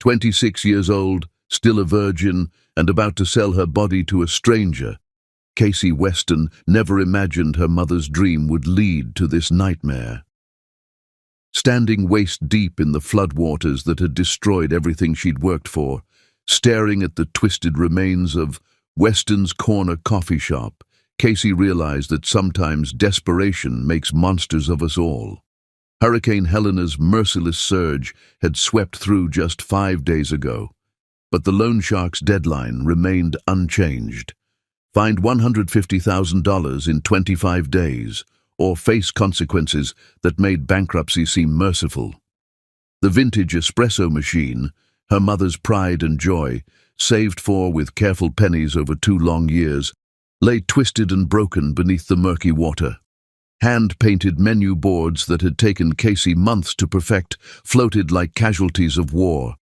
26 years old, still a virgin, and about to sell her body to a stranger, Casey Weston never imagined her mother's dream would lead to this nightmare. Standing waist-deep in the floodwaters that had destroyed everything she'd worked for, staring at the twisted remains of Weston's Corner coffee shop, Casey realized that sometimes desperation makes monsters of us all. Hurricane Helena's merciless surge had swept through just 5 days ago, but the loan shark's deadline remained unchanged. Find $150,000 in 25 days, or face consequences that made bankruptcy seem merciful. The vintage espresso machine, her mother's pride and joy, saved for with careful pennies over 2 long years, lay twisted and broken beneath the murky water. Hand-painted menu boards that had taken Casey months to perfect floated like casualties of war.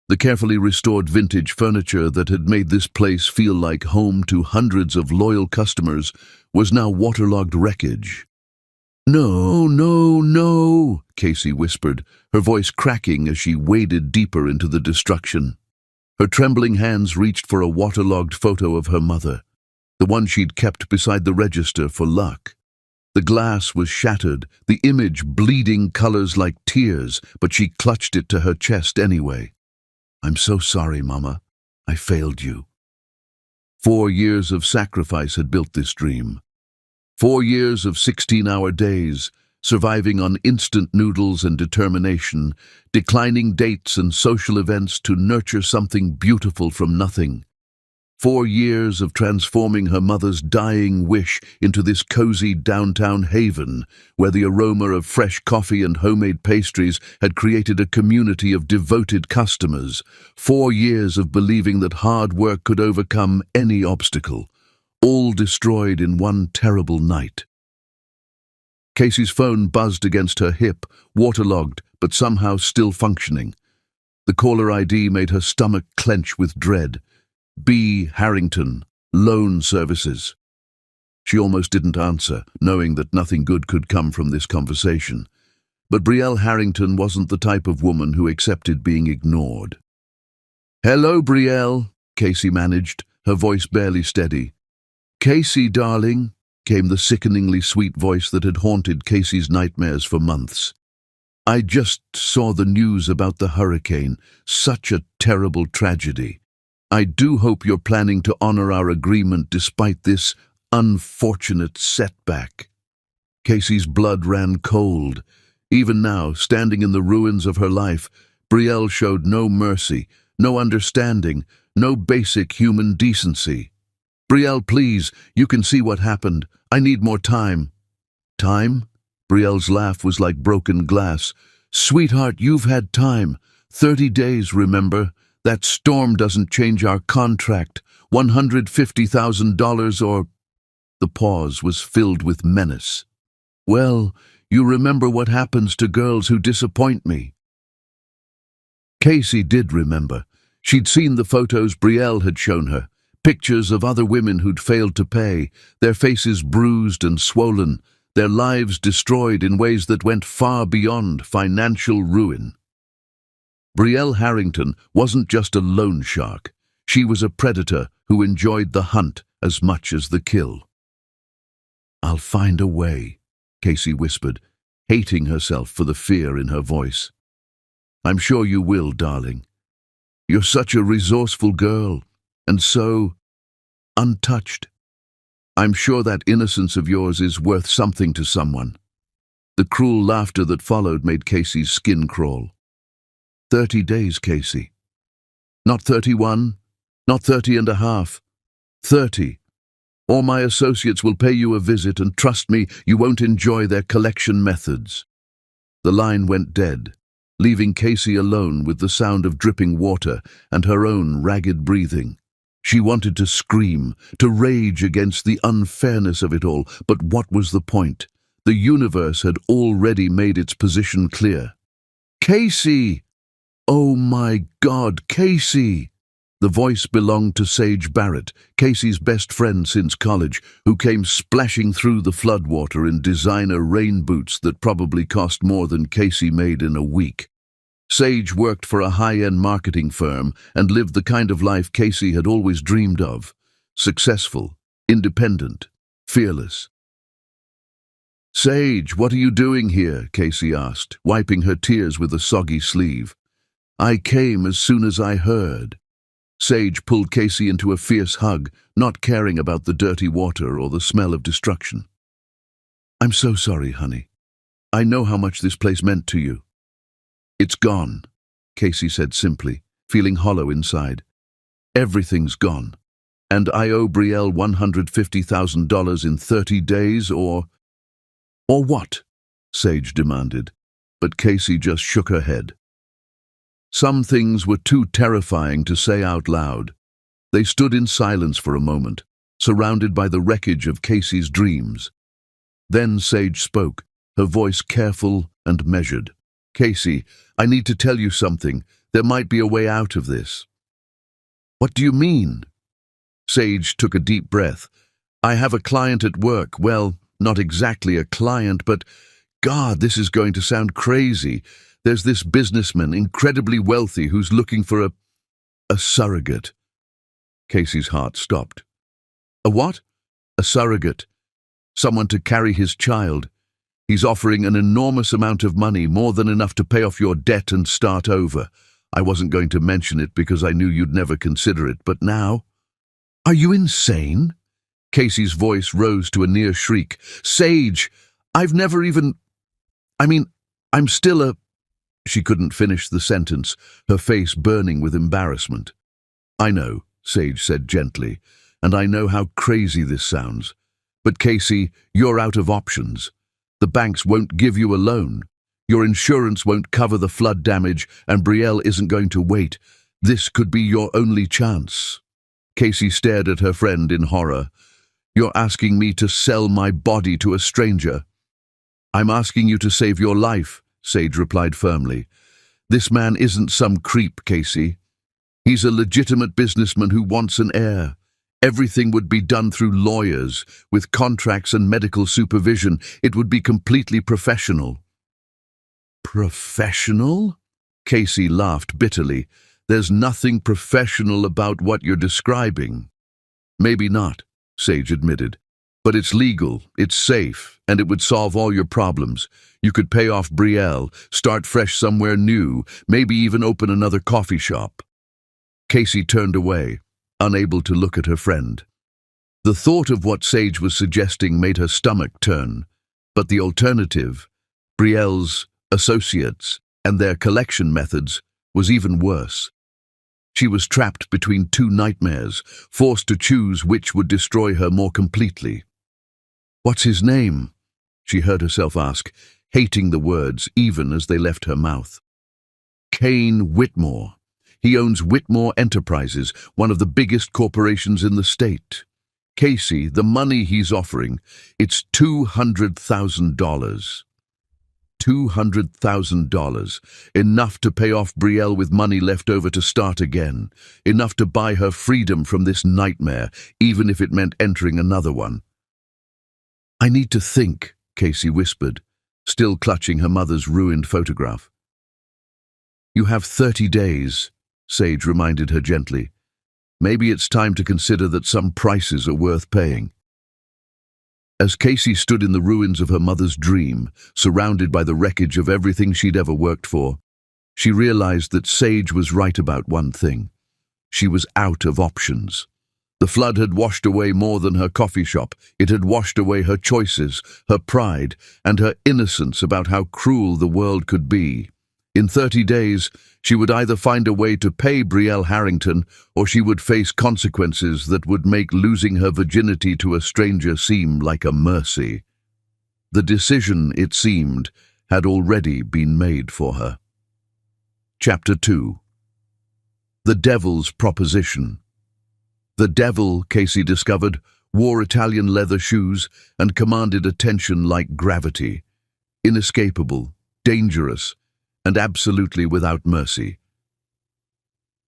The carefully restored vintage furniture that had made this place feel like home to hundreds of loyal customers was now waterlogged wreckage. "No, no, no," Casey whispered, her voice cracking as she waded deeper into the destruction. Her trembling hands reached for a waterlogged photo of her mother, the one she'd kept beside the register for luck. The glass was shattered, the image bleeding colors like tears, but she clutched it to her chest anyway. "I'm so sorry, Mama. I failed you." 4 years of sacrifice had built this dream. 4 years of 16-hour days, surviving on instant noodles and determination, declining dates and social events to nurture something beautiful from nothing. 4 years of transforming her mother's dying wish into this cozy downtown haven, where the aroma of fresh coffee and homemade pastries had created a community of devoted customers. 4 years of believing that hard work could overcome any obstacle, all destroyed in one terrible night. Casey's phone buzzed against her hip, waterlogged, but somehow still functioning. The caller ID made her stomach clench with dread. B. Harrington, Loan Services. She almost didn't answer, knowing that nothing good could come from this conversation. But Brielle Harrington wasn't the type of woman who accepted being ignored. "Hello, Brielle," Casey managed, her voice barely steady. "Casey, darling," came the sickeningly sweet voice that had haunted Casey's nightmares for months. "I just saw the news about the hurricane. Such a terrible tragedy. I do hope you're planning to honor our agreement despite this unfortunate setback." Casey's blood ran cold. Even now, standing in the ruins of her life, Brielle showed no mercy, no understanding, no basic human decency. "Brielle, please, you can see what happened. I need more time." "Time?" Brielle's laugh was like broken glass. "Sweetheart, you've had time. 30 days, remember? That storm doesn't change our contract. $150,000 or—" The pause was filled with menace. "Well, you remember what happens to girls who disappoint me." Casey did remember. She'd seen the photos Brielle had shown her, pictures of other women who'd failed to pay, their faces bruised and swollen, their lives destroyed in ways that went far beyond financial ruin. Brielle Harrington wasn't just a loan shark. She was a predator who enjoyed the hunt as much as the kill. "I'll find a way," Casey whispered, hating herself for the fear in her voice. "I'm sure you will, darling. You're such a resourceful girl, and so untouched. I'm sure that innocence of yours is worth something to someone." The cruel laughter that followed made Casey's skin crawl. 30 days, Casey. Not 31, not 30 and a half. 30. Or my associates will pay you a visit, and trust me, you won't enjoy their collection methods. The line went dead, leaving Casey alone with the sound of dripping water and her own ragged breathing. She wanted to scream, to rage against the unfairness of it all, but what was the point? The universe had already made its position clear. "Casey! Oh my God, Casey!" The voice belonged to Sage Barrett, Casey's best friend since college, who came splashing through the floodwater in designer rain boots that probably cost more than Casey made in a week. Sage worked for a high-end marketing firm and lived the kind of life Casey had always dreamed of. Successful, independent, fearless. "Sage, what are you doing here?" Casey asked, wiping her tears with a soggy sleeve. "I came as soon as I heard." Sage pulled Casey into a fierce hug, not caring about the dirty water or the smell of destruction. "I'm so sorry, honey. I know how much this place meant to you." "It's gone," Casey said simply, feeling hollow inside. "Everything's gone. And I owe Brielle $150,000 in 30 days, or what?" Sage demanded, but Casey just shook her head. Some things were too terrifying to say out loud. They stood in silence for a moment, surrounded by the wreckage of Casey's dreams. Then Sage spoke, her voice careful and measured. "Casey, I need to tell you something. There might be a way out of this." "What do you mean?" Sage took a deep breath. "I have a client at work. Well, not exactly a client, but God, this is going to sound crazy. There's this businessman, incredibly wealthy, who's looking for a surrogate." Casey's heart stopped. "A what?" "A surrogate. Someone to carry his child. He's offering an enormous amount of money, more than enough to pay off your debt and start over. I wasn't going to mention it because I knew you'd never consider it, but now—" "Are you insane?" Casey's voice rose to a near shriek. "Sage, I've never even— I'm still a—" She couldn't finish the sentence, her face burning with embarrassment. "I know," Sage said gently, "and I know how crazy this sounds. But Casey, you're out of options. The banks won't give you a loan. Your insurance won't cover the flood damage, and Brielle isn't going to wait. This could be your only chance." Casey stared at her friend in horror. "You're asking me to sell my body to a stranger?" "I'm asking you to save your life," Sage replied firmly. "This man isn't some creep, Casey. He's a legitimate businessman who wants an heir. Everything would be done through lawyers, with contracts and medical supervision. It would be completely professional." "Professional?" Casey laughed bitterly. "There's nothing professional about what you're describing." "Maybe not," Sage admitted. "But it's legal, it's safe, and it would solve all your problems. You could pay off Brielle, start fresh somewhere new, maybe even open another coffee shop." Casey turned away, unable to look at her friend. The thought of what Sage was suggesting made her stomach turn, but the alternative, Brielle's associates and their collection methods, was even worse. She was trapped between two nightmares, forced to choose which would destroy her more completely. "What's his name?" she heard herself ask, hating the words even as they left her mouth. "Kane Whitmore. He owns Whitmore Enterprises, one of the biggest corporations in the state. Casey, the money he's offering, it's $200,000. $200,000, enough to pay off Brielle with money left over to start again, enough to buy her freedom from this nightmare, even if it meant entering another one." "I need to think," Casey whispered, still clutching her mother's ruined photograph. "You have 30 days, Sage reminded her gently. "Maybe it's time to consider that some prices are worth paying." As Casey stood in the ruins of her mother's dream, surrounded by the wreckage of everything she'd ever worked for, she realized that Sage was right about one thing. She was out of options. The flood had washed away more than her coffee shop. It had washed away her choices, her pride, and her innocence about how cruel the world could be. In 30 days, she would either find a way to pay Brielle Harrington, or she would face consequences that would make losing her virginity to a stranger seem like a mercy. The decision, it seemed, had already been made for her. Chapter 2. The Devil's Proposition. The devil, Casey discovered, wore Italian leather shoes and commanded attention like gravity. Inescapable, dangerous, and absolutely without mercy.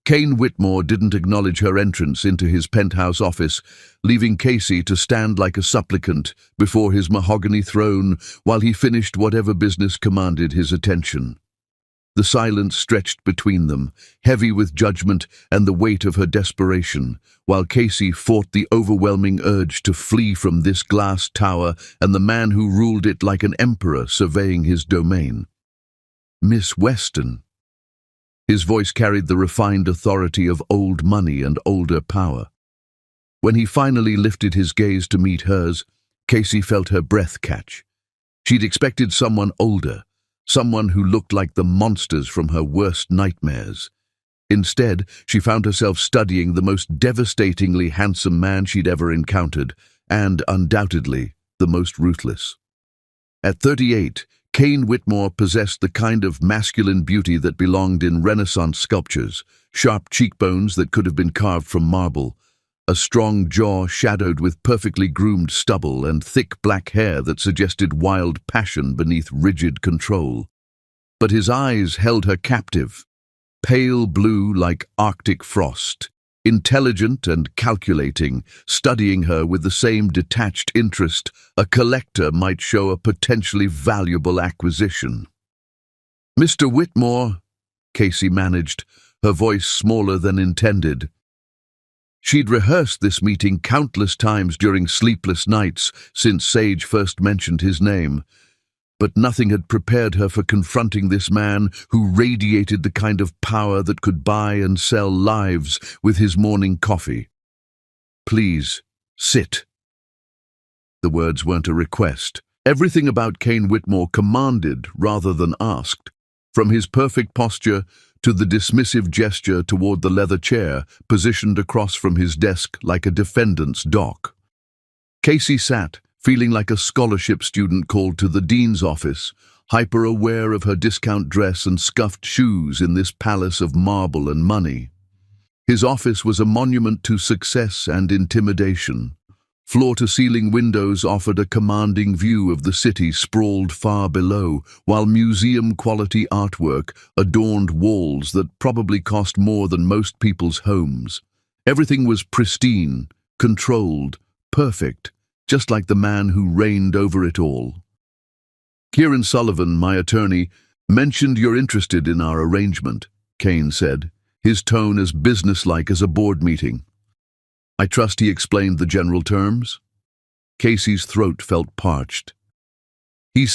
Kane Whitmore didn't acknowledge her entrance into his penthouse office, leaving Casey to stand like a supplicant before his mahogany throne while he finished whatever business commanded his attention. The silence stretched between them, heavy with judgment and the weight of her desperation, while Casey fought the overwhelming urge to flee from this glass tower and the man who ruled it like an emperor surveying his domain. "Miss Weston." His voice carried the refined authority of old money and older power. When he finally lifted his gaze to meet hers, Casey felt her breath catch. She'd expected someone older, someone who looked like the monsters from her worst nightmares. Instead, she found herself studying the most devastatingly handsome man she'd ever encountered, and, undoubtedly, the most ruthless. At 38, Kane Whitmore possessed the kind of masculine beauty that belonged in Renaissance sculptures, sharp cheekbones that could have been carved from marble, a strong jaw shadowed with perfectly groomed stubble and thick black hair that suggested wild passion beneath rigid control. But his eyes held her captive, pale blue like Arctic frost, intelligent and calculating, studying her with the same detached interest a collector might show a potentially valuable acquisition. "Mr. Whitmore," Casey managed, her voice smaller than intended. She'd rehearsed this meeting countless times during sleepless nights since Sage first mentioned his name, but nothing had prepared her for confronting this man who radiated the kind of power that could buy and sell lives with his morning coffee. "Please, sit." The words weren't a request. Everything about Kane Whitmore commanded rather than asked, from his perfect posture to the dismissive gesture toward the leather chair positioned across from his desk like a defendant's dock. Casey sat, feeling like a scholarship student called to the dean's office, hyper-aware of her discount dress and scuffed shoes in this palace of marble and money. His office was a monument to success and intimidation. Floor-to-ceiling windows offered a commanding view of the city sprawled far below, while museum-quality artwork adorned walls that probably cost more than most people's homes. Everything was pristine, controlled, perfect, just like the man who reigned over it all. "Kieran Sullivan, my attorney, mentioned you're interested in our arrangement," Kane said, his tone as businesslike as a board meeting. "I trust he explained the general terms?" Casey's throat felt parched. He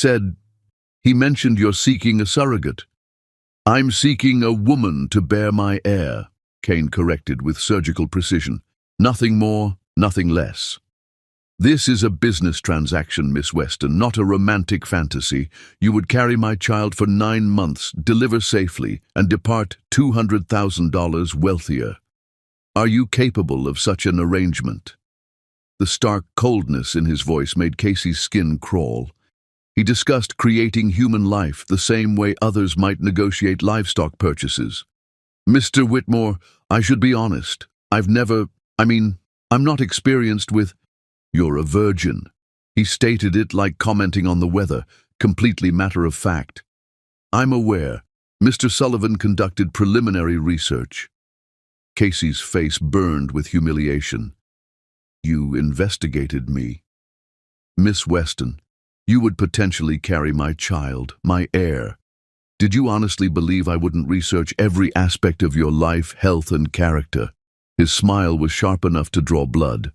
mentioned you're seeking a surrogate." "I'm seeking a woman to bear my heir," Kane corrected with surgical precision. "Nothing more, nothing less." "This is a business transaction, Miss Weston, not a romantic fantasy. You would carry my child for 9 months, deliver safely, and depart $200,000 wealthier. Are you capable of such an arrangement?" The stark coldness in his voice made Casey's skin crawl. He discussed creating human life the same way others might negotiate livestock purchases. "Mr. Whitmore, I should be honest. I'm not experienced with—" "You're a virgin." He stated it like commenting on the weather, completely matter of fact. "I'm aware. Mr. Sullivan conducted preliminary research." Casey's face burned with humiliation. "You investigated me." "Miss Weston, you would potentially carry my child, my heir. Did you honestly believe I wouldn't research every aspect of your life, health, and character?" His smile was sharp enough to draw blood.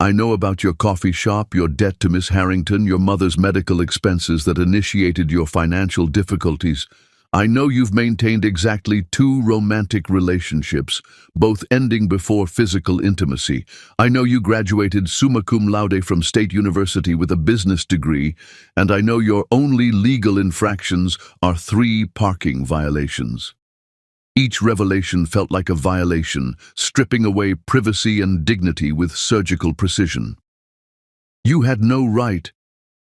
"I know about your coffee shop, your debt to Miss Harrington, your mother's medical expenses that initiated your financial difficulties. I know you've maintained exactly 2 romantic relationships, both ending before physical intimacy. I know you graduated summa cum laude from State University with a business degree, and I know your only legal infractions are 3 parking violations." Each revelation felt like a violation, stripping away privacy and dignity with surgical precision. "You had no right."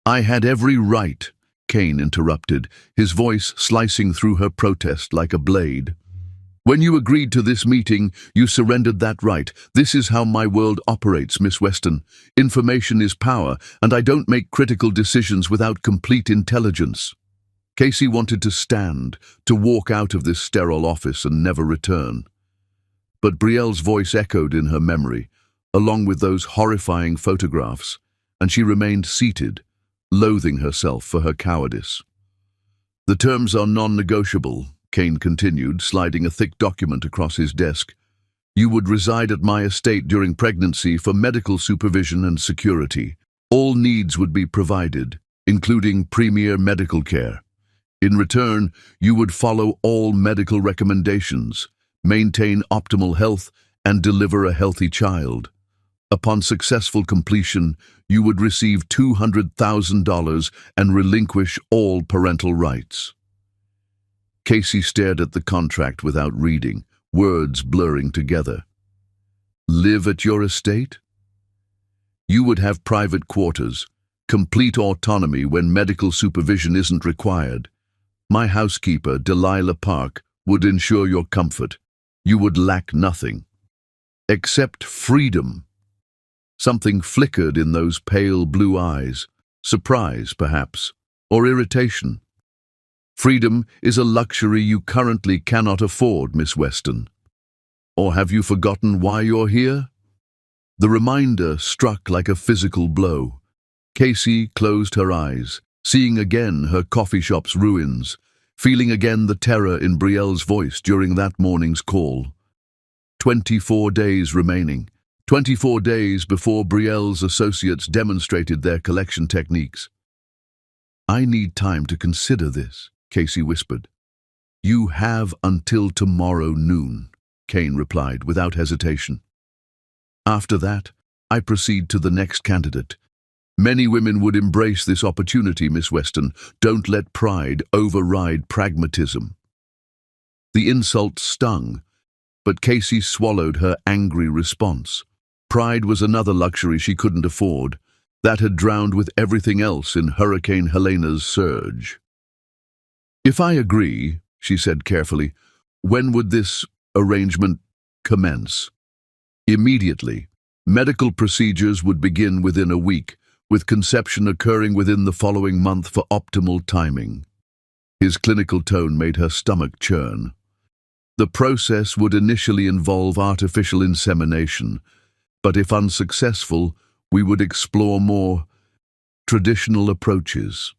"I had every right," Kane interrupted, his voice slicing through her protest like a blade. "When you agreed to this meeting, you surrendered that right. This is how my world operates, Miss Weston. Information is power, and I don't make critical decisions without complete intelligence." Casey wanted to stand, to walk out of this sterile office and never return. But Brielle's voice echoed in her memory, along with those horrifying photographs, and she remained seated, loathing herself for her cowardice. The terms are non-negotiable, Kane continued, sliding a thick document across his desk. You would reside at my estate during pregnancy for medical supervision and security. All needs would be provided, including premier medical care. In return, you would follow all medical recommendations, maintain optimal health, and deliver a healthy child. Upon successful completion, you would receive $200,000 and relinquish all parental rights. Casey stared at the contract without reading, words blurring together. Live at your estate? You would have private quarters, complete autonomy when medical supervision isn't required. My housekeeper, Delilah Park, would ensure your comfort. You would lack nothing. Except freedom. Something flickered in those pale blue eyes. Surprise, perhaps, or irritation. Freedom is a luxury you currently cannot afford, Miss Weston. Or have you forgotten why you're here? The reminder struck like a physical blow. Casey closed her eyes, seeing again her coffee shop's ruins, feeling again the terror in Brielle's voice during that morning's call. 24 days remaining. 24 days before Brielle's associates demonstrated their collection techniques. I need time to consider this, Casey whispered. You have until tomorrow noon, Kane replied without hesitation. After that, I proceed to the next candidate. Many women would embrace this opportunity, Miss Weston. Don't let pride override pragmatism. The insult stung, but Casey swallowed her angry response. Pride was another luxury she couldn't afford. That had drowned with everything else in Hurricane Helena's surge. If I agree, she said carefully, when would this arrangement commence? Immediately. Medical procedures would begin within a week, with conception occurring within the following month for optimal timing. His clinical tone made her stomach churn. The process would initially involve artificial insemination, but if unsuccessful, we would explore more traditional approaches.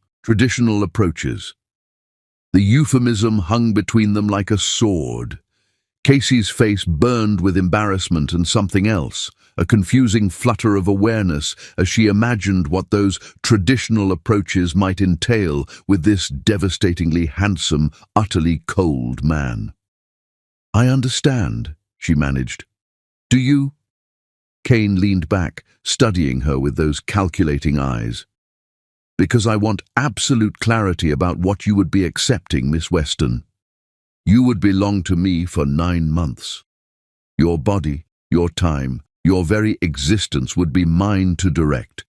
The euphemism hung between them like a sword. Casey's face burned with embarrassment and something else, a confusing flutter of awareness as she imagined what those traditional approaches might entail with this devastatingly handsome, utterly cold man. I understand, she managed. Do you? Kane leaned back, studying her with those calculating eyes. Because I want absolute clarity about what you would be accepting, Miss Weston. You would belong to me for 9 months. Your body, your time, your very existence would be mine to direct.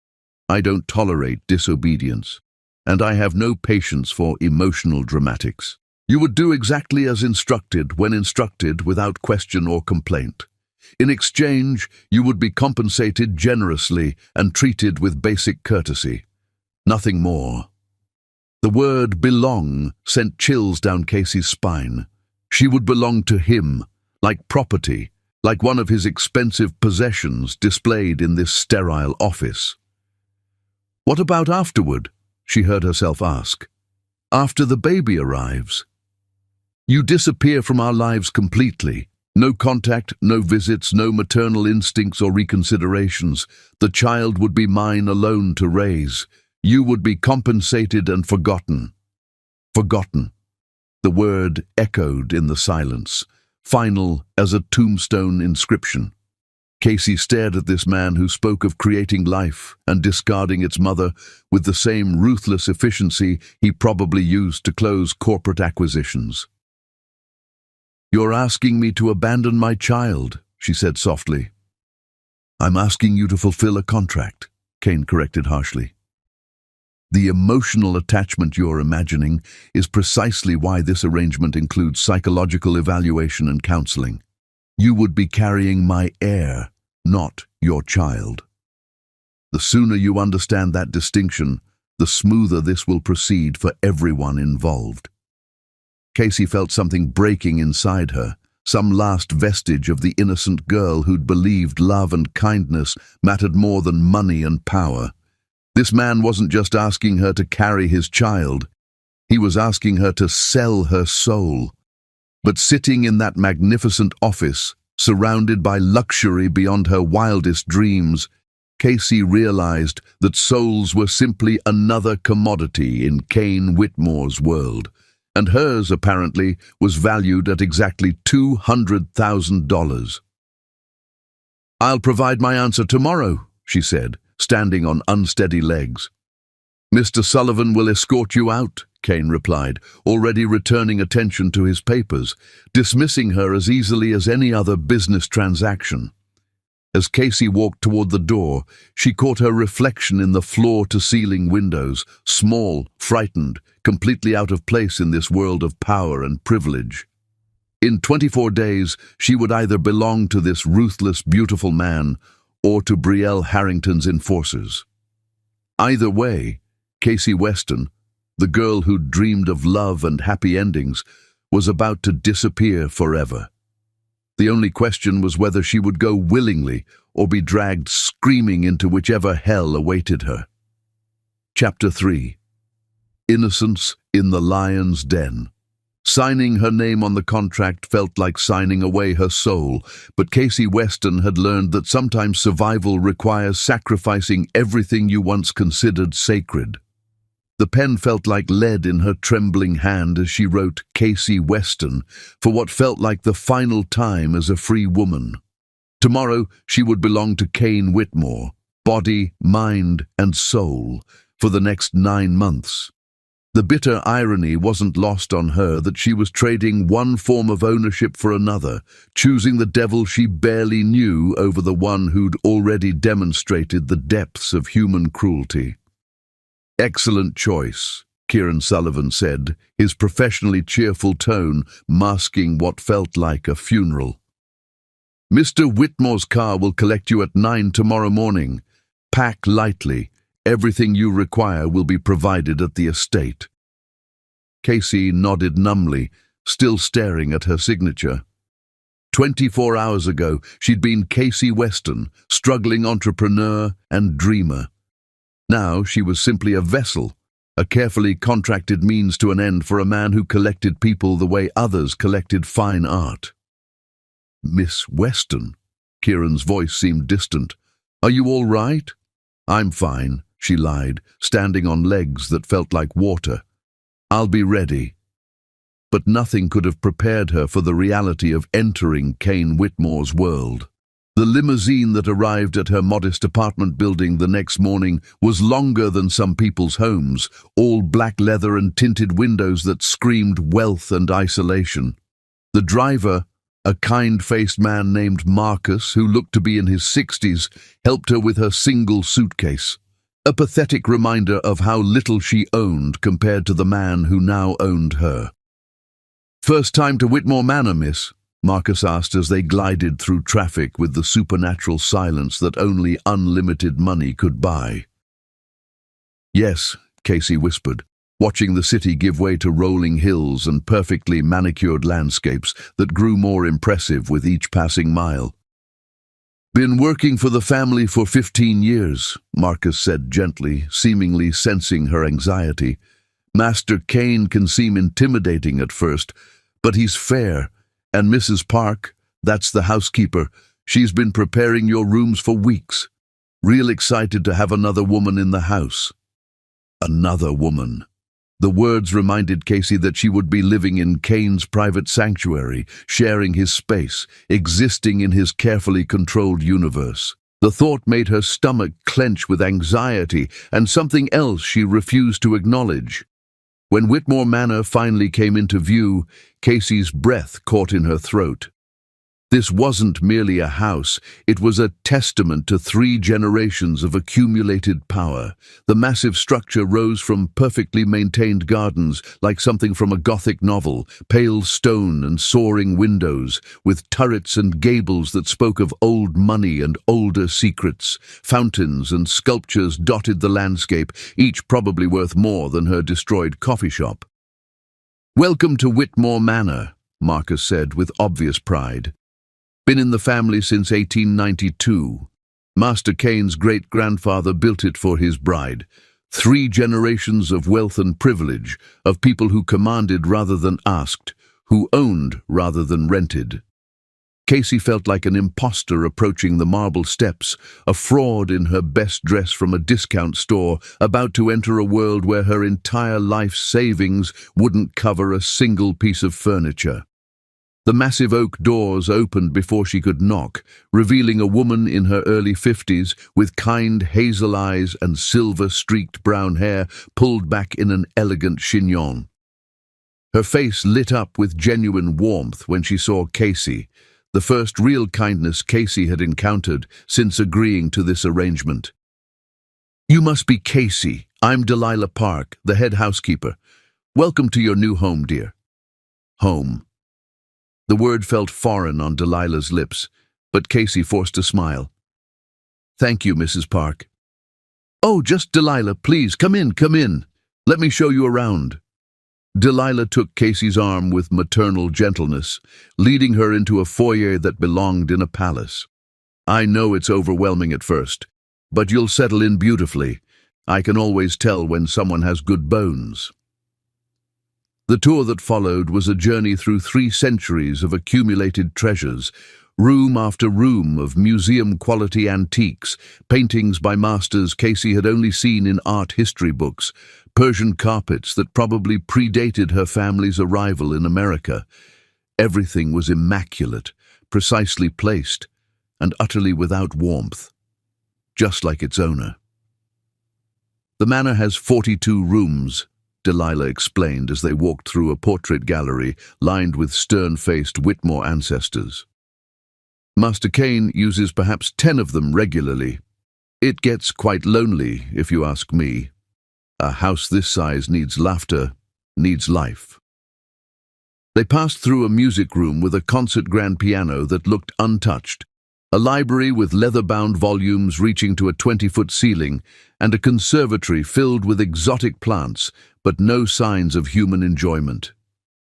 I don't tolerate disobedience, and I have no patience for emotional dramatics. You would do exactly as instructed when instructed without question or complaint. In exchange, you would be compensated generously and treated with basic courtesy. Nothing more. The word belong sent chills down Casey's spine. She would belong to him, like property, like one of his expensive possessions displayed in this sterile office. What about afterward? She heard herself ask. After the baby arrives? You disappear from our lives completely. No contact, no visits, no maternal instincts or reconsiderations. The child would be mine alone to raise. You would be compensated and forgotten. Forgotten. The word echoed in the silence, final as a tombstone inscription. Casey stared at this man who spoke of creating life and discarding its mother with the same ruthless efficiency he probably used to close corporate acquisitions. You're asking me to abandon my child, she said softly. I'm asking you to fulfill a contract, Kane corrected harshly. The emotional attachment you're imagining is precisely why this arrangement includes psychological evaluation and counseling. You would be carrying my heir, not your child. The sooner you understand that distinction, the smoother this will proceed for everyone involved. Casey felt something breaking inside her, some last vestige of the innocent girl who'd believed love and kindness mattered more than money and power. This man wasn't just asking her to carry his child. He was asking her to sell her soul. But sitting in that magnificent office, surrounded by luxury beyond her wildest dreams, Casey realized that souls were simply another commodity in Kane Whitmore's world, and hers, apparently, was valued at exactly $200,000. "I'll provide my answer tomorrow," she said, standing on unsteady legs. "Mr. Sullivan will escort you out," Kane replied, already returning attention to his papers, dismissing her as easily as any other business transaction. As Casey walked toward the door, she caught her reflection in the floor-to-ceiling windows, small, frightened, completely out of place in this world of power and privilege. In 24 days, she would either belong to this ruthless, beautiful man or to Brielle Harrington's enforcers. Either way, Casey Weston, the girl who dreamed of love and happy endings, was about to disappear forever. The only question was whether she would go willingly or be dragged screaming into whichever hell awaited her. Chapter 3. Innocence in the Lion's Den. Signing her name on the contract felt like signing away her soul, but Casey Weston had learned that sometimes survival requires sacrificing everything you once considered sacred. The pen felt like lead in her trembling hand as she wrote Casey Weston for what felt like the final time as a free woman. Tomorrow she would belong to Kane Whitmore, body, mind, and soul, for the next 9 months. The bitter irony wasn't lost on her that she was trading one form of ownership for another, choosing the devil she barely knew over the one who'd already demonstrated the depths of human cruelty. "Excellent choice," Kieran Sullivan said, his professionally cheerful tone masking what felt like a funeral. "Mr. Whitmore's car will collect you at 9 tomorrow morning. Pack lightly. Everything you require will be provided at the estate." Casey nodded numbly, still staring at her signature. 24 hours ago, she'd been Casey Weston, struggling entrepreneur and dreamer. Now she was simply a vessel, a carefully contracted means to an end for a man who collected people the way others collected fine art. "Miss Weston," Kieran's voice seemed distant. "Are you all right?" "I'm fine," she lied, standing on legs that felt like water. "I'll be ready." But nothing could have prepared her for the reality of entering Kane Whitmore's world. The limousine that arrived at her modest apartment building the next morning was longer than some people's homes, all black leather and tinted windows that screamed wealth and isolation. The driver, a kind-faced man named Marcus, who looked to be in his 60s, helped her with her single suitcase. A pathetic reminder of how little she owned compared to the man who now owned her. "First time to Whitmore Manor, miss?" Marcus asked as they glided through traffic with the supernatural silence that only unlimited money could buy. "Yes," Casey whispered, watching the city give way to rolling hills and perfectly manicured landscapes that grew more impressive with each passing mile. "Been working for the family for 15 years, Marcus said gently, seemingly sensing her anxiety. "Master Kane can seem intimidating at first, but he's fair. And Mrs. Park, that's the housekeeper, she's been preparing your rooms for weeks. Real excited to have another woman in the house." Another woman. The words reminded Casey that she would be living in Kane's private sanctuary, sharing his space, existing in his carefully controlled universe. The thought made her stomach clench with anxiety and something else she refused to acknowledge. When Whitmore Manor finally came into view, Casey's breath caught in her throat. This wasn't merely a house, it was a testament to 3 generations of accumulated power. The massive structure rose from perfectly maintained gardens, like something from a Gothic novel, pale stone and soaring windows, with turrets and gables that spoke of old money and older secrets. Fountains and sculptures dotted the landscape, each probably worth more than her destroyed coffee shop. "Welcome to Whitmore Manor," Marcus said with obvious pride. "Been in the family since 1892. Master Kane's great-grandfather built it for his bride. 3 generations of wealth and privilege, of people who commanded rather than asked, who owned rather than rented. Casey felt like an imposter approaching the marble steps, a fraud in her best dress from a discount store, about to enter a world where her entire life's savings wouldn't cover a single piece of furniture. The massive oak doors opened before she could knock, revealing a woman in her early 50s with kind hazel eyes and silver-streaked brown hair pulled back in an elegant chignon. Her face lit up with genuine warmth when she saw Casey, the first real kindness Casey had encountered since agreeing to this arrangement. "You must be Casey. I'm Delilah Park, the head housekeeper. Welcome to your new home, dear." Home. The word felt foreign on Delilah's lips, but Casey forced a smile. "Thank you, Mrs. Park." "Oh, just Delilah, please, come in, come in. Let me show you around." Delilah took Casey's arm with maternal gentleness, leading her into a foyer that belonged in a palace. "I know it's overwhelming at first, but you'll settle in beautifully. I can always tell when someone has good bones." The tour that followed was a journey through 3 centuries of accumulated treasures, room after room of museum-quality antiques, paintings by masters Casey had only seen in art history books, Persian carpets that probably predated her family's arrival in America. Everything was immaculate, precisely placed, and utterly without warmth, just like its owner. "The manor has 42 rooms," Delilah explained as they walked through a portrait gallery lined with stern-faced Whitmore ancestors. "Master Kane uses perhaps 10 of them regularly. It gets quite lonely, if you ask me. A house this size needs laughter, needs life." They passed through a music room with a concert grand piano that looked untouched, a library with leather-bound volumes reaching to a 20-foot ceiling, and a conservatory filled with exotic plants, but no signs of human enjoyment.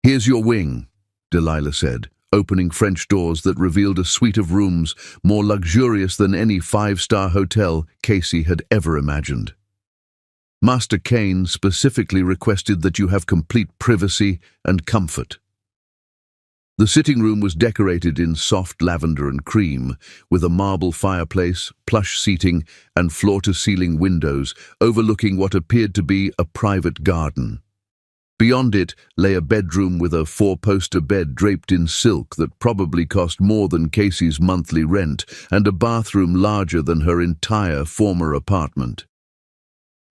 "Here's your wing," Delilah said, opening French doors that revealed a suite of rooms more luxurious than any 5-star hotel Casey had ever imagined. "Master Kane specifically requested that you have complete privacy and comfort." The sitting room was decorated in soft lavender and cream, with a marble fireplace, plush seating, and floor-to-ceiling windows overlooking what appeared to be a private garden. Beyond it lay a bedroom with a 4-poster bed draped in silk that probably cost more than Casey's monthly rent, and a bathroom larger than her entire former apartment.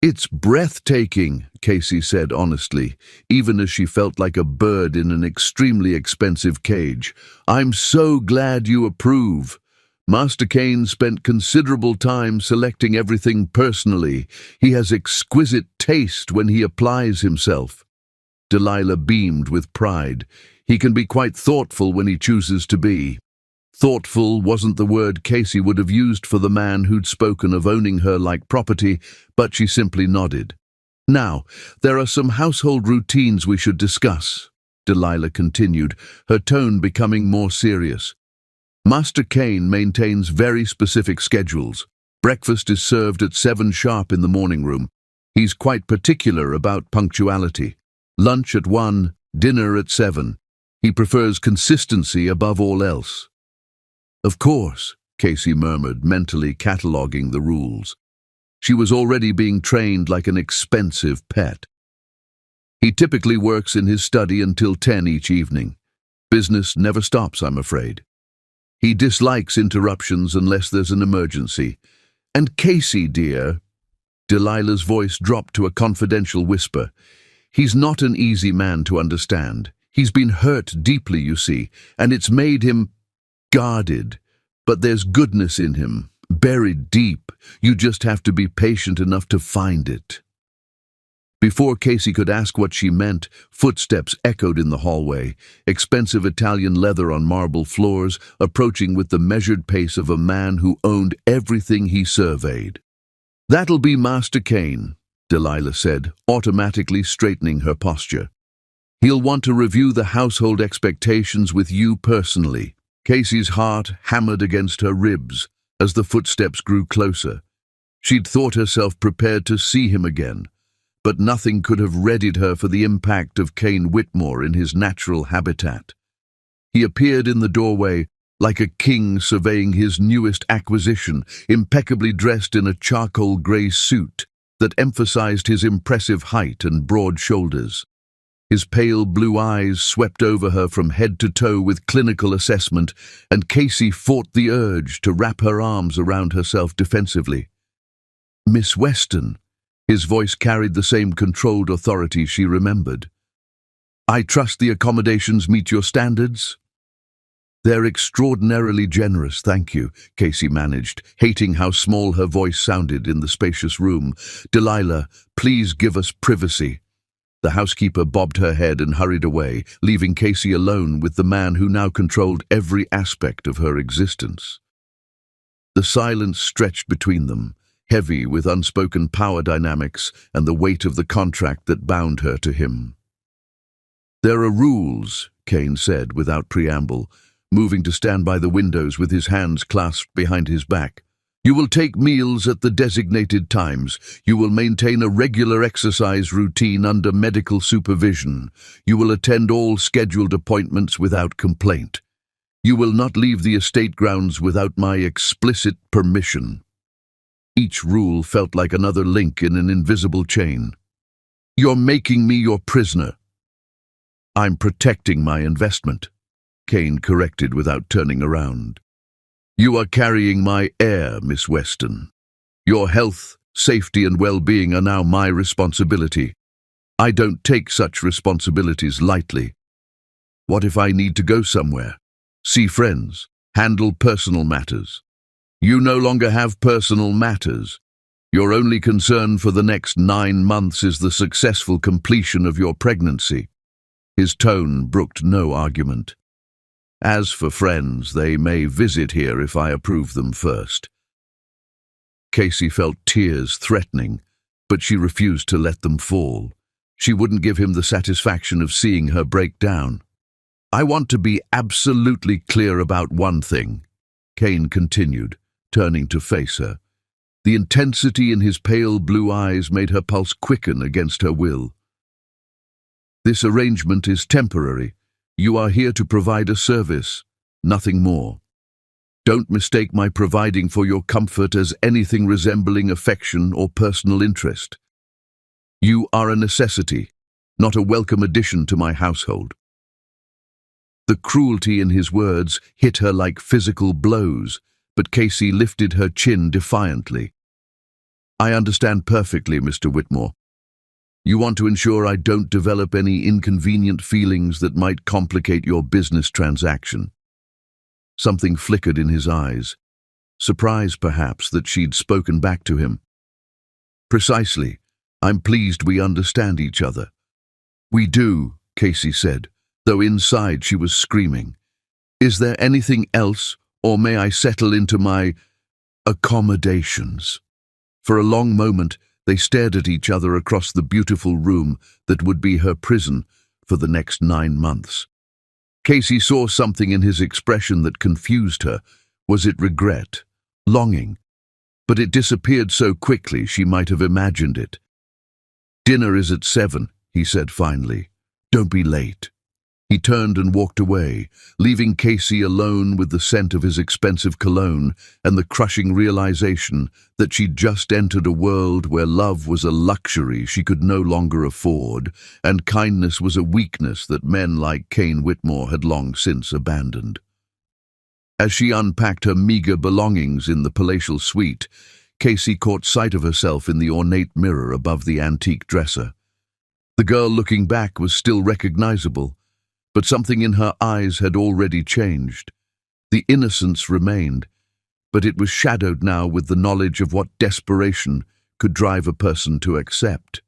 "It's breathtaking," Casey said honestly, even as she felt like a bird in an extremely expensive cage. "I'm so glad you approve. Master Kane spent considerable time selecting everything personally. He has exquisite taste when he applies himself." Delilah beamed with pride. "He can be quite thoughtful when he chooses to be." Thoughtful wasn't the word Casey would have used for the man who'd spoken of owning her like property, but she simply nodded. "Now, there are some household routines we should discuss," Delilah continued, her tone becoming more serious. "Master Kane maintains very specific schedules. Breakfast is served at 7 sharp in the morning room. He's quite particular about punctuality. Lunch at 1, dinner at 7. He prefers consistency above all else." "Of course," Casey murmured, mentally cataloguing the rules. She was already being trained like an expensive pet. "He typically works in his study until 10 each evening. Business never stops, I'm afraid. He dislikes interruptions unless there's an emergency. And Casey, dear," Delilah's voice dropped to a confidential whisper, "he's not an easy man to understand. He's been hurt deeply, you see, and it's made him guarded, but there's goodness in him, buried deep. You just have to be patient enough to find it." Before Casey could ask what she meant, footsteps echoed in the hallway, expensive Italian leather on marble floors, approaching with the measured pace of a man who owned everything he surveyed. "That'll be Master Kane," Delilah said, automatically straightening her posture. "He'll want to review the household expectations with you personally." Casey's heart hammered against her ribs as the footsteps grew closer. She'd thought herself prepared to see him again, but nothing could have readied her for the impact of Kane Whitmore in his natural habitat. He appeared in the doorway like a king surveying his newest acquisition, impeccably dressed in a charcoal grey suit that emphasized his impressive height and broad shoulders. His pale blue eyes swept over her from head to toe with clinical assessment, and Casey fought the urge to wrap her arms around herself defensively. "Miss Weston," his voice carried the same controlled authority she remembered. "I trust the accommodations meet your standards?" "They're extraordinarily generous, thank you," Casey managed, hating how small her voice sounded in the spacious room. "Delilah, please give us privacy." The housekeeper bobbed her head and hurried away, leaving Casey alone with the man who now controlled every aspect of her existence. The silence stretched between them, heavy with unspoken power dynamics and the weight of the contract that bound her to him. "There are rules," Kane said without preamble, moving to stand by the windows with his hands clasped behind his back. "You will take meals at the designated times. You will maintain a regular exercise routine under medical supervision. You will attend all scheduled appointments without complaint. You will not leave the estate grounds without my explicit permission." Each rule felt like another link in an invisible chain. "You're making me your prisoner." "I'm protecting my investment," Kane corrected without turning around. "You are carrying my heir, Miss Weston. Your health, safety and well-being are now my responsibility. I don't take such responsibilities lightly. What if I need to go somewhere, see friends, handle personal matters? You no longer have personal matters. Your only concern for the next 9 months is the successful completion of your pregnancy." His tone brooked no argument. "As for friends, they may visit here if I approve them first." Casey felt tears threatening, but she refused to let them fall. She wouldn't give him the satisfaction of seeing her break down. "I want to be absolutely clear about one thing," Kane continued, turning to face her. The intensity in his pale blue eyes made her pulse quicken against her will. "This arrangement is temporary. You are here to provide a service, nothing more. Don't mistake my providing for your comfort as anything resembling affection or personal interest. You are a necessity, not a welcome addition to my household." The cruelty in his words hit her like physical blows, but Casey lifted her chin defiantly. "I understand perfectly, Mr. Whitmore. You want to ensure I don't develop any inconvenient feelings that might complicate your business transaction." Something flickered in his eyes, surprise perhaps that she'd spoken back to him. "Precisely. I'm pleased we understand each other." "We do," Casey said, though inside she was screaming. "Is there anything else, or may I settle into my accommodations?" For a long moment, they stared at each other across the beautiful room that would be her prison for the next 9 months. Casey saw something in his expression that confused her. Was it regret? Longing? But it disappeared so quickly she might have imagined it. "Dinner is at 7, he said finally. "Don't be late." He turned and walked away, leaving Casey alone with the scent of his expensive cologne and the crushing realization that she'd just entered a world where love was a luxury she could no longer afford, and kindness was a weakness that men like Kane Whitmore had long since abandoned. As she unpacked her meager belongings in the palatial suite, Casey caught sight of herself in the ornate mirror above the antique dresser. The girl looking back was still recognizable, but something in her eyes had already changed. The innocence remained, but it was shadowed now with the knowledge of what desperation could drive a person to accept.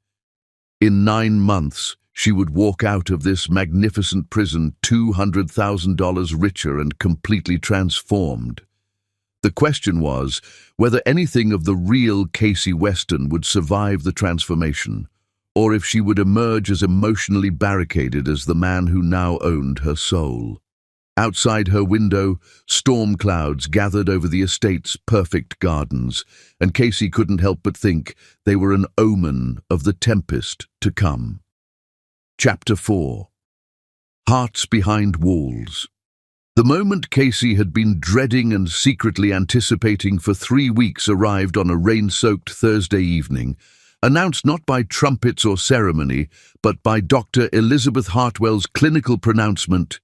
In 9 months, she would walk out of this magnificent prison $200,000 richer and completely transformed. The question was whether anything of the real Casey Weston would survive the transformation, or if she would emerge as emotionally barricaded as the man who now owned her soul. Outside her window, storm clouds gathered over the estate's perfect gardens, and Casey couldn't help but think they were an omen of the tempest to come. Chapter 4. Hearts Behind Walls. The moment Casey had been dreading and secretly anticipating for 3 weeks arrived on a rain-soaked Thursday evening, announced not by trumpets or ceremony, but by Dr. Elizabeth Hartwell's clinical pronouncement: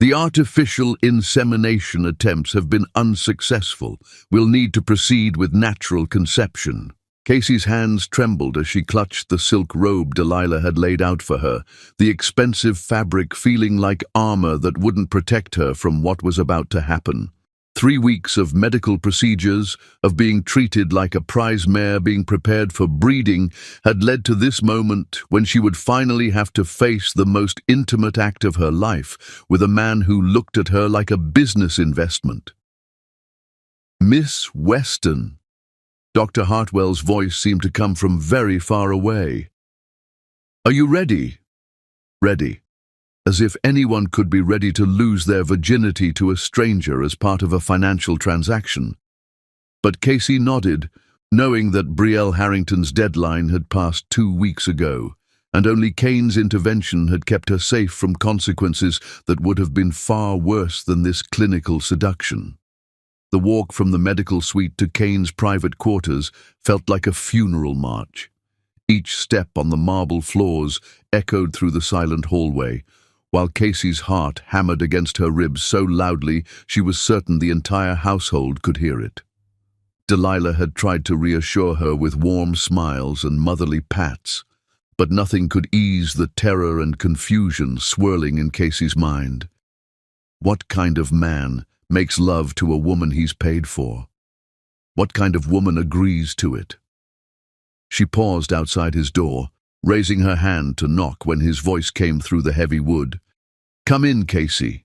"The artificial insemination attempts have been unsuccessful. We'll need to proceed with natural conception." Casey's hands trembled as she clutched the silk robe Delilah had laid out for her, the expensive fabric feeling like armor that wouldn't protect her from what was about to happen. 3 weeks of medical procedures, of being treated like a prize mare being prepared for breeding, had led to this moment when she would finally have to face the most intimate act of her life with a man who looked at her like a business investment. "Miss Weston." Dr. Hartwell's voice seemed to come from very far away. "Are you ready?" Ready. As if anyone could be ready to lose their virginity to a stranger as part of a financial transaction. But Casey nodded, knowing that Brielle Harrington's deadline had passed 2 weeks ago, and only Kane's intervention had kept her safe from consequences that would have been far worse than this clinical seduction. The walk from the medical suite to Kane's private quarters felt like a funeral march. Each step on the marble floors echoed through the silent hallway, while Casey's heart hammered against her ribs so loudly she was certain the entire household could hear it. Delilah had tried to reassure her with warm smiles and motherly pats, but nothing could ease the terror and confusion swirling in Casey's mind. What kind of man makes love to a woman he's paid for? What kind of woman agrees to it? She paused outside his door, raising her hand to knock when his voice came through the heavy wood. "Come in, Casey."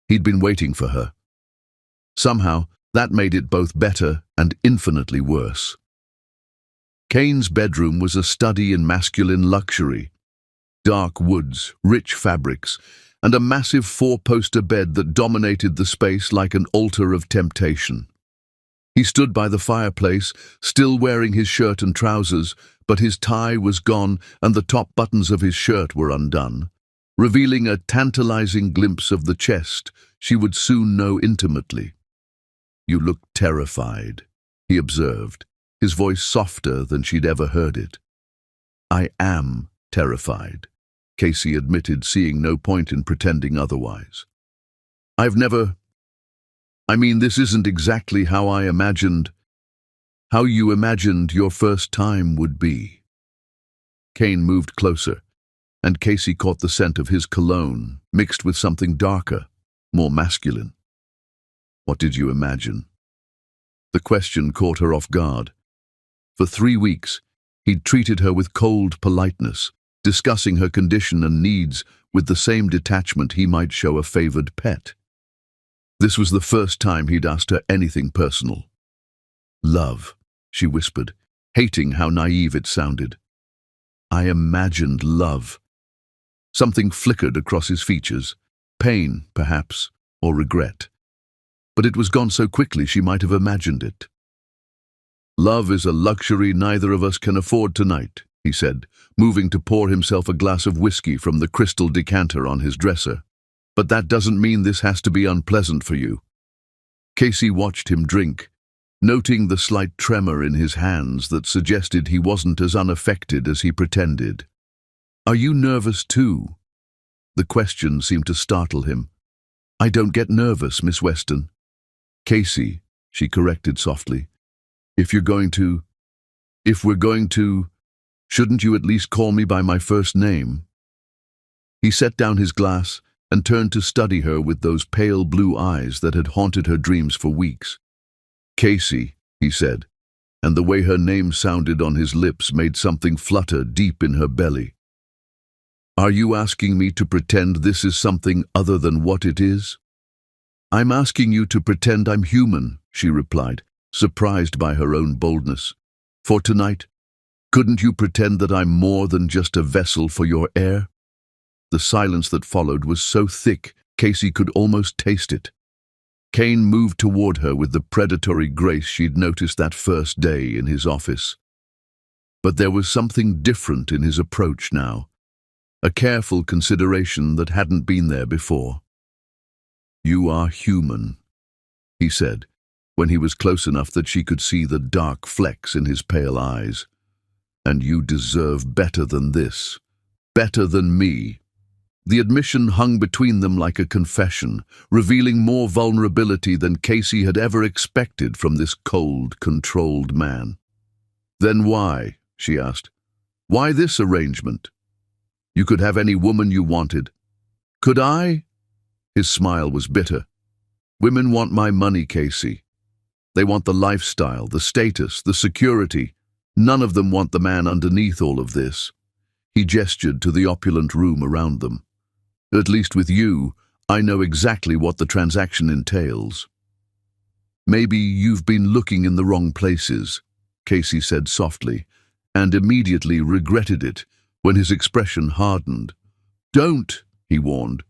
He'd been waiting for her. Somehow, that made it both better and infinitely worse. Kane's bedroom was a study in masculine luxury. Dark woods, rich fabrics, and a massive 4-poster bed that dominated the space like an altar of temptation. He stood by the fireplace, still wearing his shirt and trousers, but his tie was gone and the top buttons of his shirt were undone, revealing a tantalizing glimpse of the chest she would soon know intimately. "You look terrified," he observed, his voice softer than she'd ever heard it. "I am terrified," Casey admitted, seeing no point in pretending otherwise. This isn't exactly how you imagined your first time would be." Kane moved closer, and Casey caught the scent of his cologne, mixed with something darker, more masculine. "What did you imagine?" The question caught her off guard. For 3 weeks, he'd treated her with cold politeness, discussing her condition and needs with the same detachment he might show a favored pet. This was the first time he'd asked her anything personal. "Love," she whispered, hating how naive it sounded. "I imagined love." Something flickered across his features, pain, perhaps, or regret. But it was gone so quickly she might have imagined it. "Love is a luxury neither of us can afford tonight," he said, moving to pour himself a glass of whiskey from the crystal decanter on his dresser. "But that doesn't mean this has to be unpleasant for you." Casey watched him drink, noting the slight tremor in his hands that suggested he wasn't as unaffected as he pretended. "Are you nervous too?" The question seemed to startle him. "I don't get nervous, Miss Weston." "Casey," she corrected softly. If we're going to, shouldn't you at least call me by my first name?" He set down his glass and turned to study her with those pale blue eyes that had haunted her dreams for weeks. "Casey," he said, and the way her name sounded on his lips made something flutter deep in her belly. "Are you asking me to pretend this is something other than what it is?" "I'm asking you to pretend I'm human," she replied, surprised by her own boldness. "For tonight, couldn't you pretend that I'm more than just a vessel for your air?" The silence that followed was so thick Casey could almost taste it. Kane moved toward her with the predatory grace she'd noticed that first day in his office. But there was something different in his approach now, a careful consideration that hadn't been there before. "You are human," he said, when he was close enough that she could see the dark flecks in his pale eyes. "And you deserve better than this, better than me." The admission hung between them like a confession, revealing more vulnerability than Casey had ever expected from this cold, controlled man. "Then why?" she asked. "Why this arrangement? You could have any woman you wanted." "Could I?" His smile was bitter. "Women want my money, Casey. They want the lifestyle, the status, the security. None of them want the man underneath all of this." He gestured to the opulent room around them. "At least with you, I know exactly what the transaction entails." "Maybe you've been looking in the wrong places," Casey said softly, and immediately regretted it when his expression hardened. "Don't," he warned.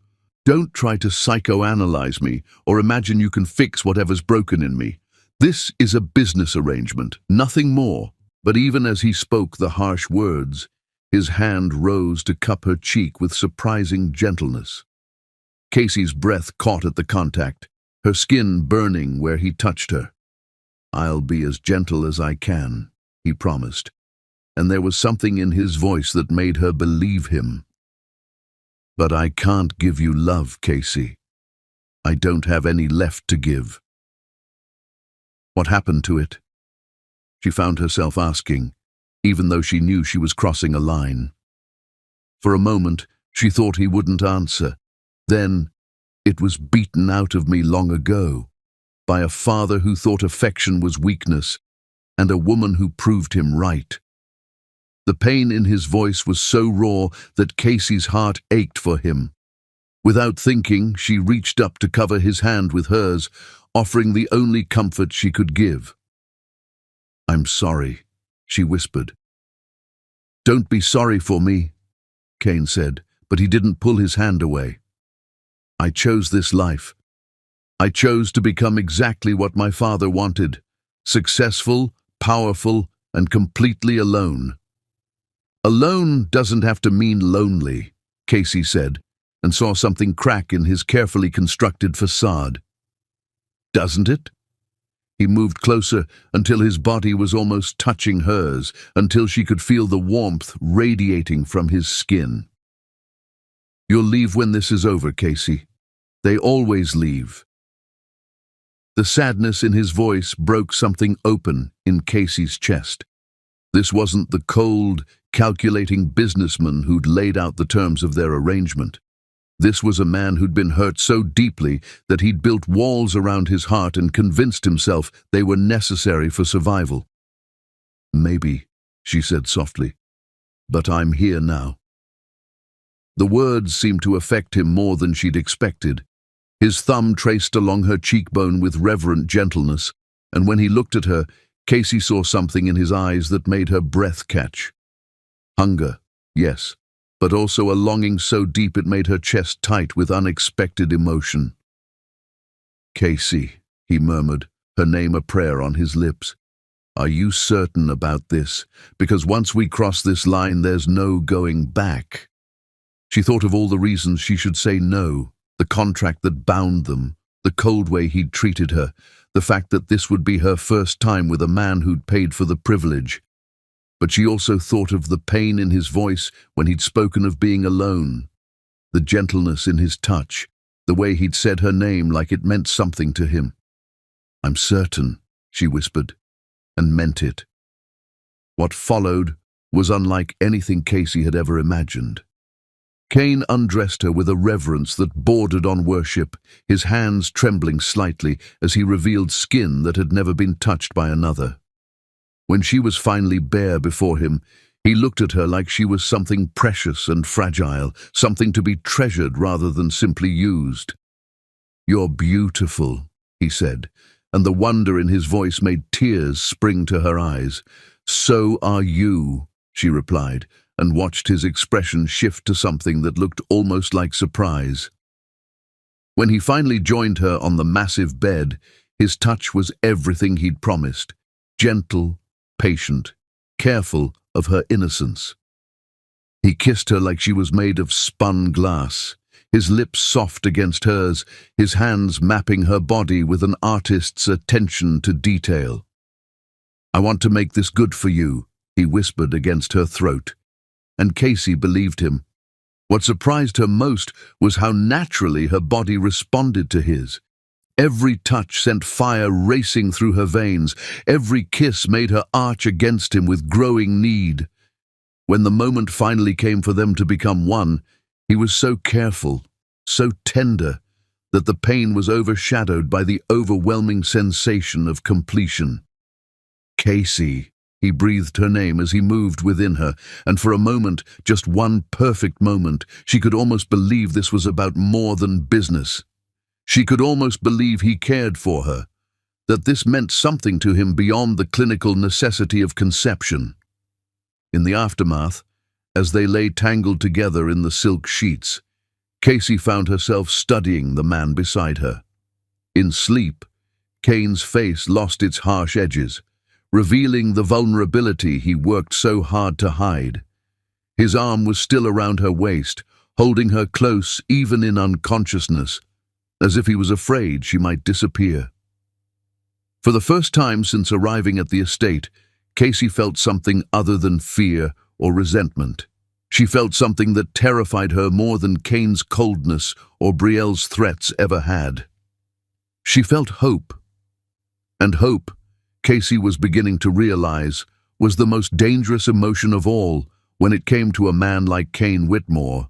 "Don't try to psychoanalyze me or imagine you can fix whatever's broken in me. This is a business arrangement, nothing more." But even as he spoke the harsh words, his hand rose to cup her cheek with surprising gentleness. Casey's breath caught at the contact, her skin burning where he touched her. "I'll be as gentle as I can," he promised, and there was something in his voice that made her believe him. "But I can't give you love, Casey. I don't have any left to give." "What happened to it?" she found herself asking, even though she knew she was crossing a line. For a moment, she thought he wouldn't answer. Then, "It was beaten out of me long ago, by a father who thought affection was weakness, and a woman who proved him right." The pain in his voice was so raw that Casey's heart ached for him. Without thinking, she reached up to cover his hand with hers, offering the only comfort she could give. "I'm sorry," she whispered. "Don't be sorry for me," Kane said, but he didn't pull his hand away. "I chose this life. I chose to become exactly what my father wanted, successful, powerful, and completely alone." "Alone doesn't have to mean lonely," Casey said, and saw something crack in his carefully constructed facade. "Doesn't it?" He moved closer until his body was almost touching hers, until she could feel the warmth radiating from his skin. "You'll leave when this is over, Casey. They always leave." The sadness in his voice broke something open in Casey's chest. This wasn't the cold, calculating businessman who'd laid out the terms of their arrangement. This was a man who'd been hurt so deeply that he'd built walls around his heart and convinced himself they were necessary for survival. "Maybe," she said softly, "but I'm here now." The words seemed to affect him more than she'd expected. His thumb traced along her cheekbone with reverent gentleness, and when he looked at her, Casey saw something in his eyes that made her breath catch. Hunger, yes, but also a longing so deep it made her chest tight with unexpected emotion. "Casey," he murmured, her name a prayer on his lips. "Are you certain about this? Because once we cross this line, there's no going back." She thought of all the reasons she should say no, the contract that bound them, the cold way he'd treated her, the fact that this would be her first time with a man who'd paid for the privilege. But she also thought of the pain in his voice when he'd spoken of being alone, the gentleness in his touch, the way he'd said her name like it meant something to him. "I'm certain," she whispered, and meant it. What followed was unlike anything Casey had ever imagined. Kane undressed her with a reverence that bordered on worship, his hands trembling slightly as he revealed skin that had never been touched by another. When she was finally bare before him, he looked at her like she was something precious and fragile, something to be treasured rather than simply used. "You're beautiful," he said, and the wonder in his voice made tears spring to her eyes. "So are you," she replied, and watched his expression shift to something that looked almost like surprise. When he finally joined her on the massive bed, his touch was everything he'd promised: gentle, patient, careful of her innocence. He kissed her like she was made of spun glass, his lips soft against hers, his hands mapping her body with an artist's attention to detail. "I want to make this good for you," he whispered against her throat. And Casey believed him. What surprised her most was how naturally her body responded to his. Every touch sent fire racing through her veins. Every kiss made her arch against him with growing need. When the moment finally came for them to become one, he was so careful, so tender, that the pain was overshadowed by the overwhelming sensation of completion. "Casey," he breathed her name as he moved within her, and for a moment, just one perfect moment, she could almost believe this was about more than business. She could almost believe he cared for her, that this meant something to him beyond the clinical necessity of conception. In the aftermath, as they lay tangled together in the silk sheets, Casey found herself studying the man beside her. In sleep, Kane's face lost its harsh edges, revealing the vulnerability he worked so hard to hide. His arm was still around her waist, holding her close even in unconsciousness, as if he was afraid she might disappear. For the first time since arriving at the estate, Casey felt something other than fear or resentment. She felt something that terrified her more than Kane's coldness or Brielle's threats ever had. She felt hope. And hope, Casey was beginning to realize, was the most dangerous emotion of all when it came to a man like Kane Whitmore,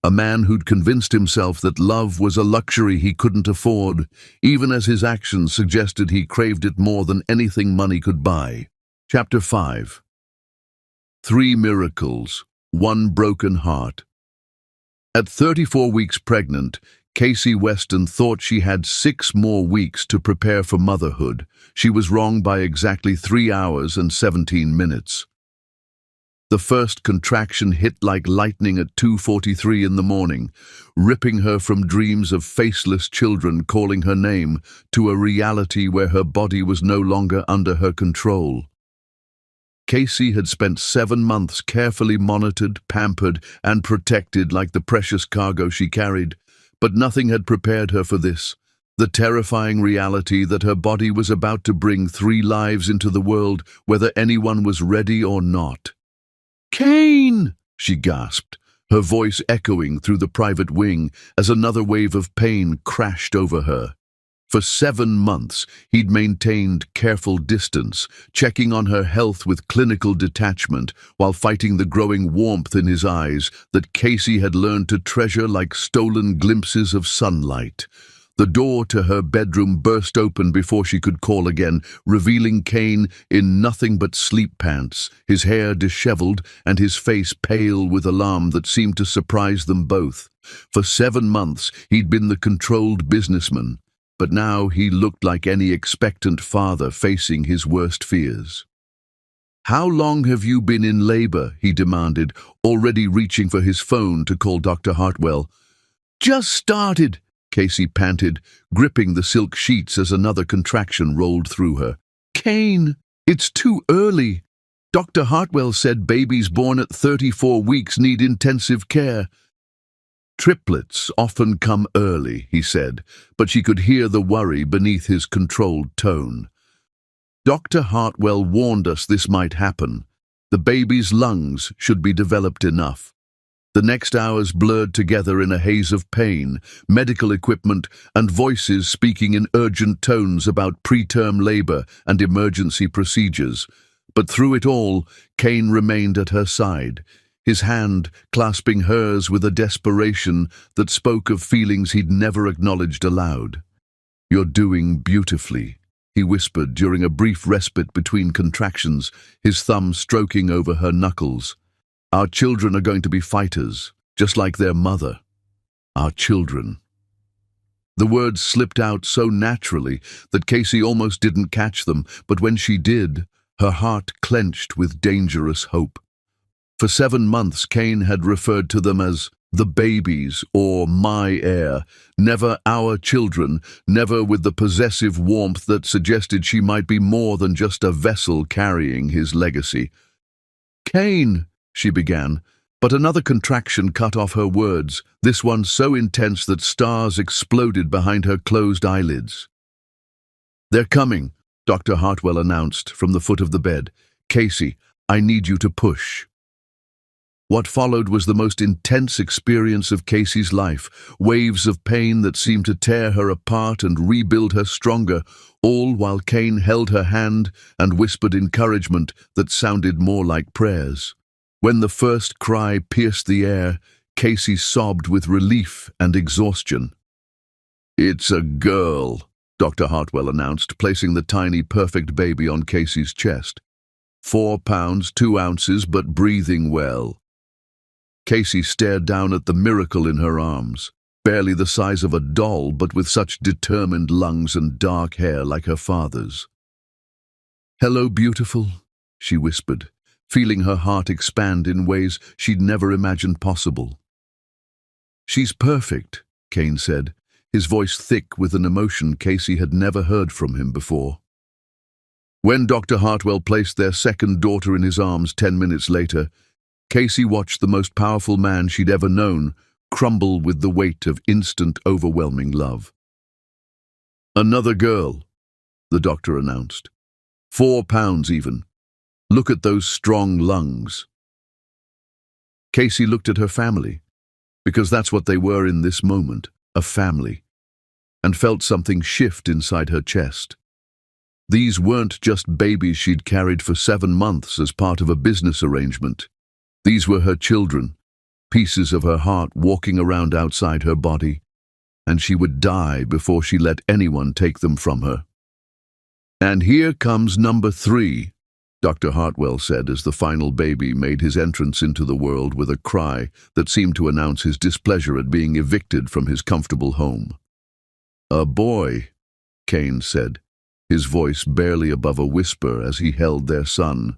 a man who'd convinced himself that love was a luxury he couldn't afford, even as his actions suggested he craved it more than anything money could buy. Chapter 5. 3 miracles, 1 broken heart. At 34 weeks pregnant, Casey Weston thought she had 6 more weeks to prepare for motherhood. She was wrong by exactly 3 hours and 17 minutes. The first contraction hit like lightning at 2:43 in the morning, ripping her from dreams of faceless children calling her name to a reality where her body was no longer under her control. Casey had spent 7 months carefully monitored, pampered, and protected like the precious cargo she carried, but nothing had prepared her for this, the terrifying reality that her body was about to bring 3 lives into the world, whether anyone was ready or not. "Kane!" she gasped, her voice echoing through the private wing as another wave of pain crashed over her. For 7 months, he'd maintained careful distance, checking on her health with clinical detachment, while fighting the growing warmth in his eyes that Casey had learned to treasure like stolen glimpses of sunlight. The door to her bedroom burst open before she could call again, revealing Kane in nothing but sleep pants, his hair disheveled and his face pale with alarm that seemed to surprise them both. For 7 months, he'd been the controlled businessman, but now he looked like any expectant father facing his worst fears. "How long have you been in labor?" he demanded, already reaching for his phone to call Dr. Hartwell. "Just started," Casey panted, gripping the silk sheets as another contraction rolled through her. "Kane, it's too early. Dr. Hartwell said babies born at 34 weeks need intensive care." "Triplets often come early," he said, but she could hear the worry beneath his controlled tone. "Dr. Hartwell warned us this might happen. The baby's lungs should be developed enough." The next hours blurred together in a haze of pain, medical equipment, and voices speaking in urgent tones about preterm labor and emergency procedures. But through it all, Kane remained at her side, his hand clasping hers with a desperation that spoke of feelings he'd never acknowledged aloud. "You're doing beautifully," he whispered during a brief respite between contractions, his thumb stroking over her knuckles. "Our children are going to be fighters, just like their mother. Our children." The words slipped out so naturally that Casey almost didn't catch them, but when she did, her heart clenched with dangerous hope. For 7 months, Kane had referred to them as The babies, or my heir, never our children, never with the possessive warmth that suggested she might be more than just a vessel carrying his legacy. "Cain," she began, but another contraction cut off her words, this one so intense that stars exploded behind her closed eyelids. "They're coming," Dr. Hartwell announced from the foot of the bed. "Casey, I need you to push." What followed was the most intense experience of Casey's life, waves of pain that seemed to tear her apart and rebuild her stronger, all while Cain held her hand and whispered encouragement that sounded more like prayers. When the first cry pierced the air, Casey sobbed with relief and exhaustion. "It's a girl," Dr. Hartwell announced, placing the tiny, perfect baby on Casey's chest. 4 pounds, 2 ounces, but breathing well. Casey stared down at the miracle in her arms, barely the size of a doll, but with such determined lungs and dark hair like her father's. "Hello, beautiful," she whispered, feeling her heart expand in ways she'd never imagined possible. "She's perfect," Cain said, his voice thick with an emotion Casey had never heard from him before. When Dr. Hartwell placed their second daughter in his arms 10 minutes later, Casey watched the most powerful man she'd ever known crumble with the weight of instant, overwhelming love. "Another girl," the doctor announced. 4 pounds even. Look at those strong lungs. Casey looked at her family, because that's what they were in this moment, a family, and felt something shift inside her chest. These weren't just babies she'd carried for 7 months as part of a business arrangement. These were her children, pieces of her heart walking around outside her body, and she would die before she let anyone take them from her. "And here comes number 3, Dr. Hartwell said as the final baby made his entrance into the world with a cry that seemed to announce his displeasure at being evicted from his comfortable home. "A boy," Cain said, his voice barely above a whisper as he held their son.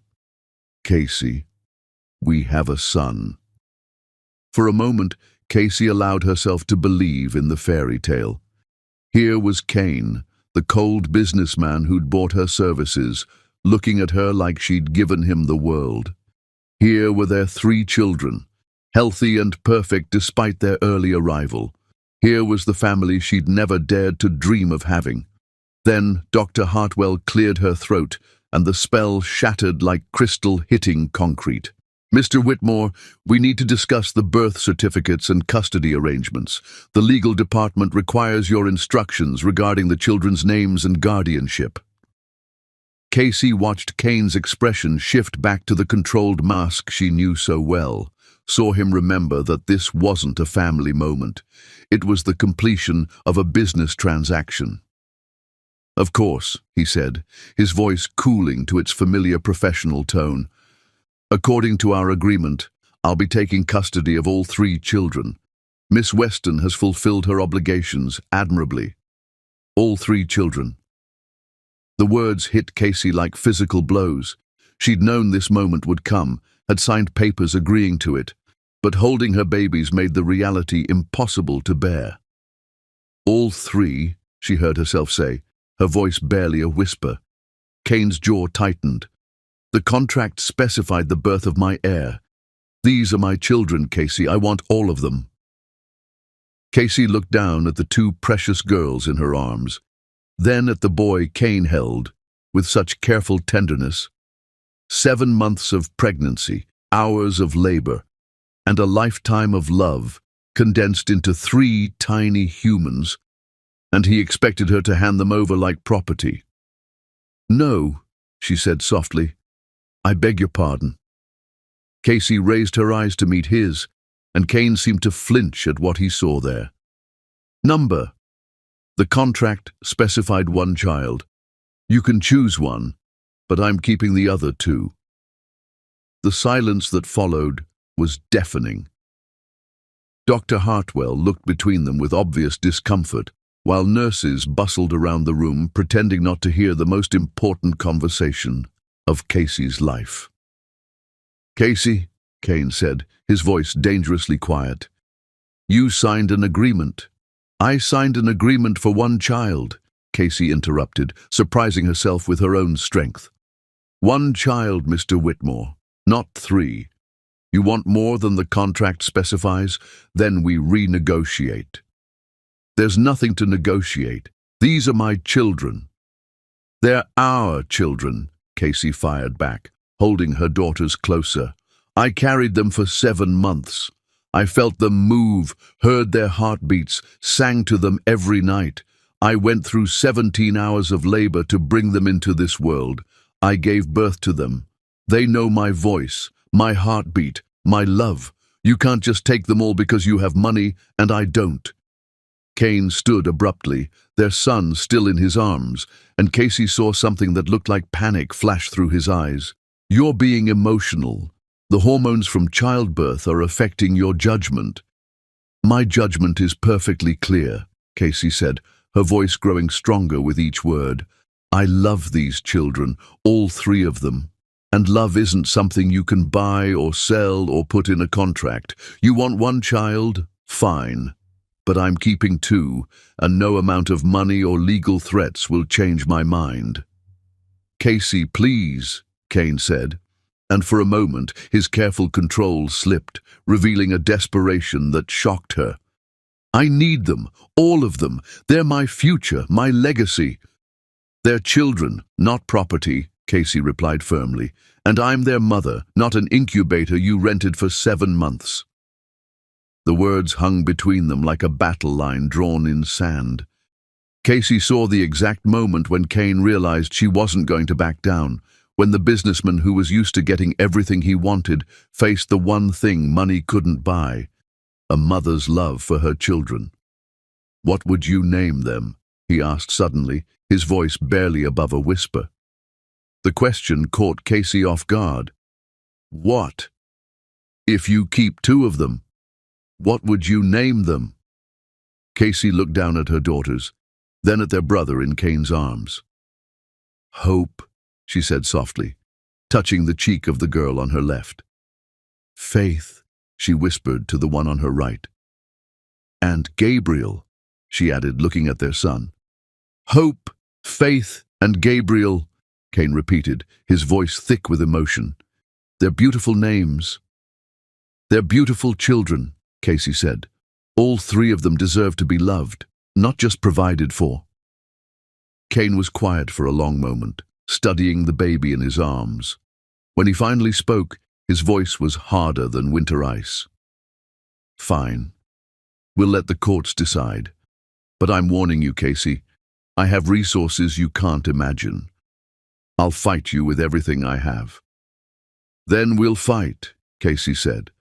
"Casey, we have a son." For a moment, Casey allowed herself to believe in the fairy tale. Here was Cain, the cold businessman who'd bought her services, looking at her like she'd given him the world. Here were their 3 children, healthy and perfect despite their early arrival. Here was the family she'd never dared to dream of having. Then Dr. Hartwell cleared her throat, and the spell shattered like crystal hitting concrete. "Mr. Whitmore, we need to discuss the birth certificates and custody arrangements. The legal department requires your instructions regarding the children's names and guardianship." Casey watched Cain's expression shift back to the controlled mask she knew so well, saw him remember that this wasn't a family moment. It was the completion of a business transaction. "Of course," he said, his voice cooling to its familiar professional tone. "According to our agreement, I'll be taking custody of all 3 children. Miss Weston has fulfilled her obligations admirably. All 3 children." The words hit Casey like physical blows. She'd known this moment would come, had signed papers agreeing to it, but holding her babies made the reality impossible to bear. "All 3, she heard herself say, her voice barely a whisper. Cain's jaw tightened. "The contract specified the birth of my heir. These are my children, Casey. I want all of them." Casey looked down at the 2 precious girls in her arms, then at the boy Cain held, with such careful tenderness. 7 months of pregnancy, hours of labor, and a lifetime of love condensed into 3 tiny humans, and he expected her to hand them over like property. "No," she said softly. "I beg your pardon." Casey raised her eyes to meet his, and Cain seemed to flinch at what he saw there. "Number. The contract specified 1 child. You can choose one, but I'm keeping the other 2. The silence that followed was deafening. Dr. Hartwell looked between them with obvious discomfort, while nurses bustled around the room pretending not to hear the most important conversation of Casey's life. "Casey," Cain said, his voice dangerously quiet, You signed an agreement. I signed an agreement for one child, Casey interrupted, surprising herself with her own strength. One child, Mr. Whitmore, not 3. You want more than the contract specifies? Then we renegotiate. There's nothing to negotiate. These are my children. They're our children, Casey fired back, holding her daughters closer. I carried them for 7 months. I felt them move, heard their heartbeats, sang to them every night. I went through 17 hours of labor to bring them into this world. I gave birth to them. They know my voice, my heartbeat, my love. You can't just take them all because you have money, and I don't. Kane stood abruptly, their son still in his arms, and Casey saw something that looked like panic flash through his eyes. You're being emotional. The hormones from childbirth are affecting your judgment. My judgment is perfectly clear, Casey said, her voice growing stronger with each word. I love these children, all 3 of them. And love isn't something you can buy or sell or put in a contract. You want one child? Fine. But I'm keeping 2, and no amount of money or legal threats will change my mind. Casey, please, Kane said, and for a moment his careful control slipped, revealing a desperation that shocked her. I need them, all of them. They're my future, my legacy. They're children, not property, Casey replied firmly, and I'm their mother, not an incubator you rented for 7 months. The words hung between them like a battle line drawn in sand. Casey saw the exact moment when Kane realized she wasn't going to back down, when the businessman who was used to getting everything he wanted faced the one thing money couldn't buy, a mother's love for her children. What would you name them? He asked suddenly, his voice barely above a whisper. The question caught Casey off guard. What? If you keep 2 of them, what would you name them? Casey looked down at her daughters, then at their brother in Kane's arms. Hope, she said softly, touching the cheek of the girl on her left. Faith, she whispered to the one on her right. And Gabriel, she added, looking at their son. Hope, Faith, and Gabriel, Kane repeated, his voice thick with emotion. They're beautiful names. They're beautiful children, Casey said. All 3 of them deserve to be loved, not just provided for. Kane was quiet for a long moment, studying the baby in his arms. When he finally spoke, his voice was harder than winter ice. Fine. We'll let the courts decide. But I'm warning you, Casey, I have resources you can't imagine. I'll fight you with everything I have. Then we'll fight, Casey said,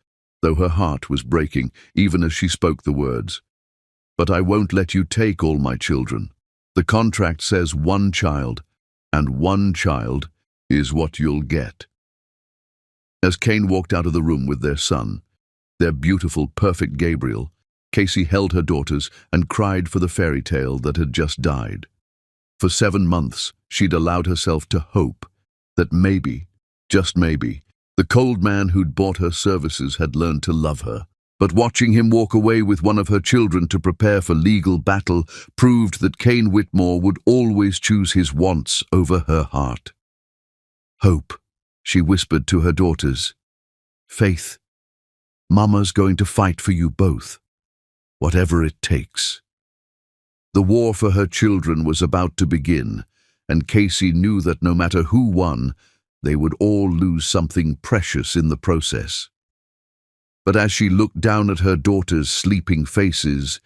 though her heart was breaking even as she spoke the words. But I won't let you take all my children. The contract says 1 child, and 1 child is what you'll get. As Kane walked out of the room with their son, their beautiful, perfect Gabriel, Casey held her daughters and cried for the fairy tale that had just died. For 7 months, she'd allowed herself to hope that maybe, just maybe, the cold man who'd bought her services had learned to love her. But watching him walk away with one of her children to prepare for legal battle proved that Kane Whitmore would always choose his wants over her heart. Hope, she whispered to her daughters. Faith, Mama's going to fight for you both, whatever it takes. The war for her children was about to begin, and Casey knew that no matter who won, they would all lose something precious in the process. But as she looked down at her daughters' sleeping faces,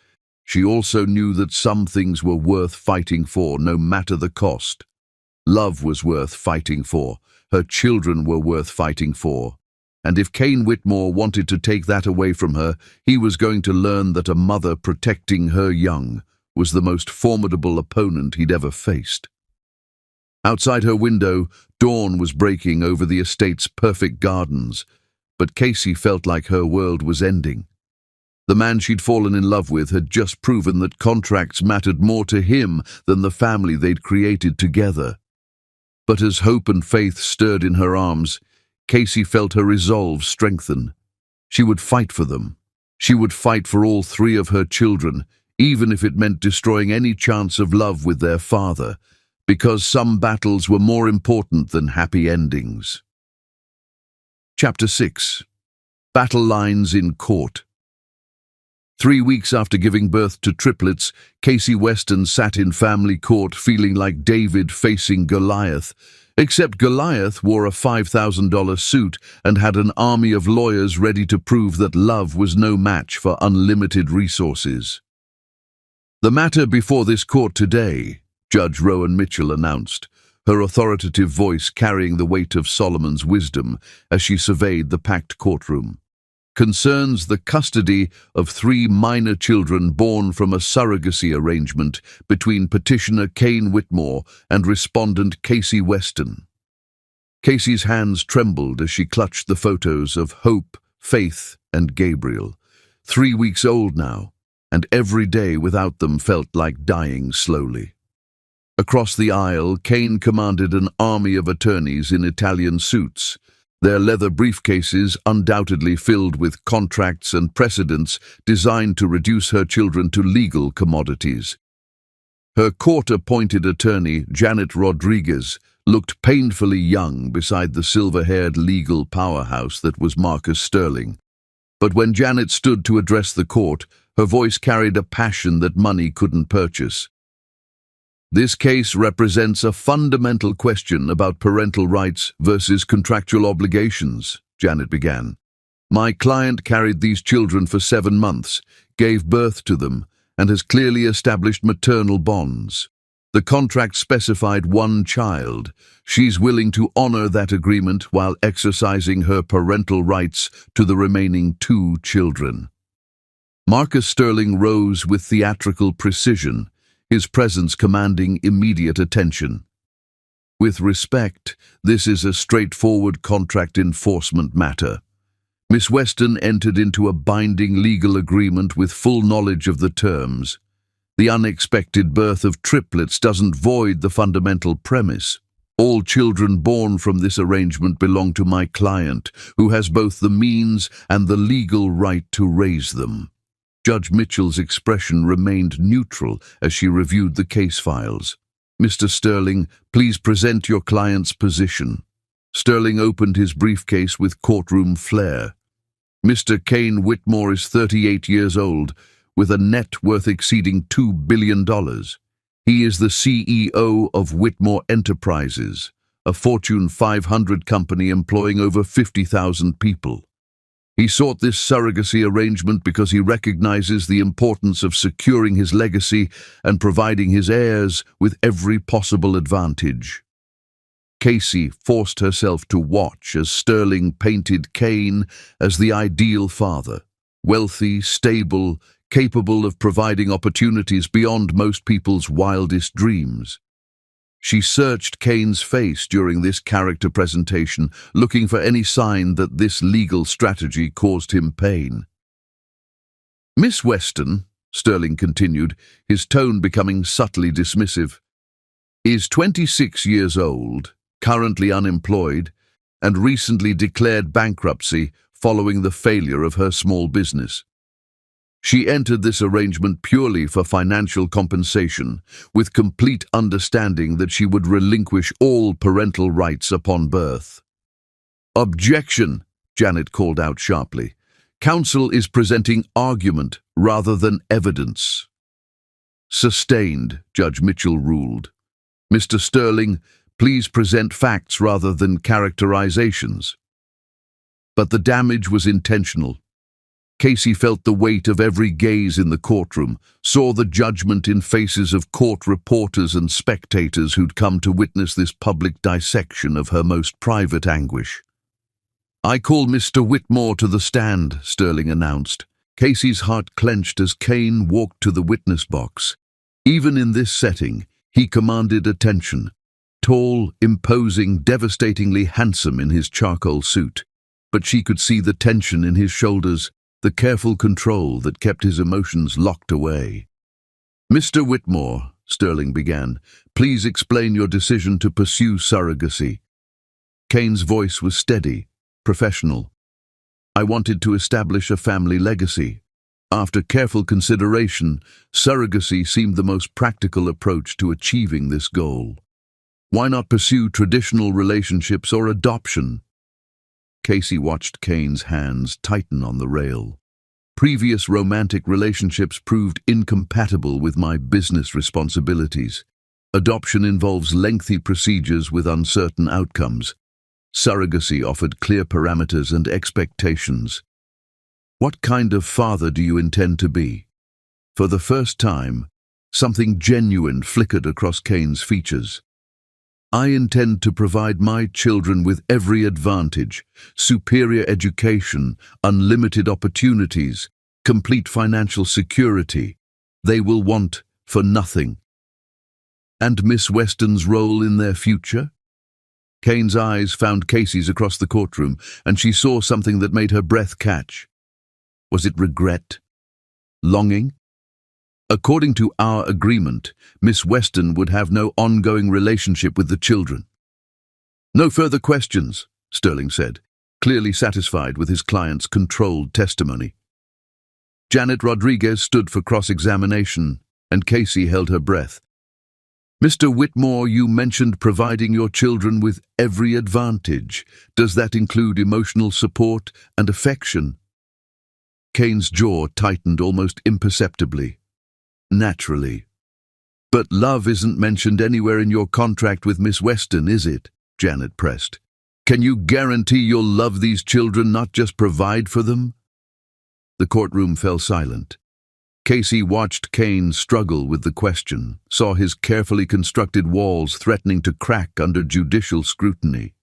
she also knew that some things were worth fighting for no matter the cost. Love was worth fighting for, her children were worth fighting for, and if Kane Whitmore wanted to take that away from her, he was going to learn that a mother protecting her young was the most formidable opponent he'd ever faced. Outside her window, dawn was breaking over the estate's perfect gardens, but Casey felt like her world was ending. The man she'd fallen in love with had just proven that contracts mattered more to him than the family they'd created together. But as hope and faith stirred in her arms, Casey felt her resolve strengthen. She would fight for them, She would fight for all three of her children, even if it meant destroying any chance of love with their father, because some battles were more important than happy endings. Chapter 6. Battle Lines in Court. 3 weeks after giving birth to triplets, Casey Weston sat in family court feeling like David facing Goliath, except Goliath wore a $5,000 suit and had an army of lawyers ready to prove that love was no match for unlimited resources. "The matter before this court today," Judge Rowan Mitchell announced, her authoritative voice carrying the weight of Solomon's wisdom as she surveyed the packed courtroom, "concerns the custody of 3 minor children born from a surrogacy arrangement between petitioner Cain Whitmore and respondent Casey Weston." Casey's hands trembled as she clutched the photos of Hope, Faith, and Gabriel, 3 weeks old now, and every day without them felt like dying slowly. Across the aisle, Cain commanded an army of attorneys in Italian suits, their leather briefcases undoubtedly filled with contracts and precedents designed to reduce her children to legal commodities. Her court-appointed attorney, Janet Rodriguez, looked painfully young beside the silver-haired legal powerhouse that was Marcus Sterling. But when Janet stood to address the court, her voice carried a passion that money couldn't purchase. "This case represents a fundamental question about parental rights versus contractual obligations," Janet began. "My client carried these children for 7 months, gave birth to them, and has clearly established maternal bonds. The contract specified 1 child. She's willing to honor that agreement while exercising her parental rights to the remaining 2 children." Marcus Sterling rose with theatrical precision, his presence commanding immediate attention. "With respect, this is a straightforward contract enforcement matter. Miss Weston entered into a binding legal agreement with full knowledge of the terms. The unexpected birth of triplets doesn't void the fundamental premise. All children born from this arrangement belong to my client, who has both the means and the legal right to raise them." Judge Mitchell's expression remained neutral as she reviewed the case files. "Mr. Sterling, please present your client's position." Sterling opened his briefcase with courtroom flair. "Mr. Cain Whitmore is 38 years old, with a net worth exceeding $2 billion. He is the CEO of Whitmore Enterprises, a Fortune 500 company employing over 50,000 people. He sought this surrogacy arrangement because he recognizes the importance of securing his legacy and providing his heirs with every possible advantage." Casey forced herself to watch as Sterling painted Cain as the ideal father, wealthy, stable, capable of providing opportunities beyond most people's wildest dreams. She searched Cain's face during this character presentation, looking for any sign that this legal strategy caused him pain. "Miss Weston," Sterling continued, his tone becoming subtly dismissive, "is 26 years old, currently unemployed, and recently declared bankruptcy following the failure of her small business. She entered this arrangement purely for financial compensation, with complete understanding that she would relinquish all parental rights upon birth." "Objection," Janet called out sharply. "Counsel is presenting argument rather than evidence." "Sustained," Judge Mitchell ruled. "Mr. Sterling, please present facts rather than characterizations." But the damage was intentional. Casey felt the weight of every gaze in the courtroom, saw the judgment in faces of court reporters and spectators who'd come to witness this public dissection of her most private anguish. "I call Mr. Whitmore to the stand," Sterling announced. Casey's heart clenched as Cain walked to the witness box. Even in this setting, he commanded attention. Tall, imposing, devastatingly handsome in his charcoal suit. But she could see the tension in his shoulders, the careful control that kept his emotions locked away. "Mr. Whitmore," Sterling began, "please explain your decision to pursue surrogacy." Cain's voice was steady, professional. "I wanted to establish a family legacy," After careful consideration, surrogacy seemed the most practical approach to achieving this goal. Why not pursue traditional relationships or adoption? Casey watched Kane's hands tighten on the rail. Previous romantic relationships proved incompatible with my business responsibilities. Adoption involves lengthy procedures with uncertain outcomes. Surrogacy offered clear parameters and expectations. What kind of father do you intend to be? For the first time, something genuine flickered across Kane's features. I intend to provide my children with every advantage: superior education, unlimited opportunities, complete financial security. They will want for nothing. And Miss Weston's role in their future? Kane's eyes found Casey's across the courtroom, and she saw something that made her breath catch. Was it regret? Longing? According to our agreement, Miss Weston would have no ongoing relationship with the children. No further questions, Sterling said, clearly satisfied with his client's controlled testimony. Janet Rodriguez stood for cross-examination, and Casey held her breath. Mr. Whitmore, you mentioned providing your children with every advantage. Does that include emotional support and affection? Kane's jaw tightened almost imperceptibly. Naturally. But love isn't mentioned anywhere in your contract with Miss Weston, is it? Janet pressed. Can you guarantee you'll love these children, not just provide for them? The courtroom fell silent. Casey watched Kane struggle with the question, saw his carefully constructed walls threatening to crack under judicial scrutiny.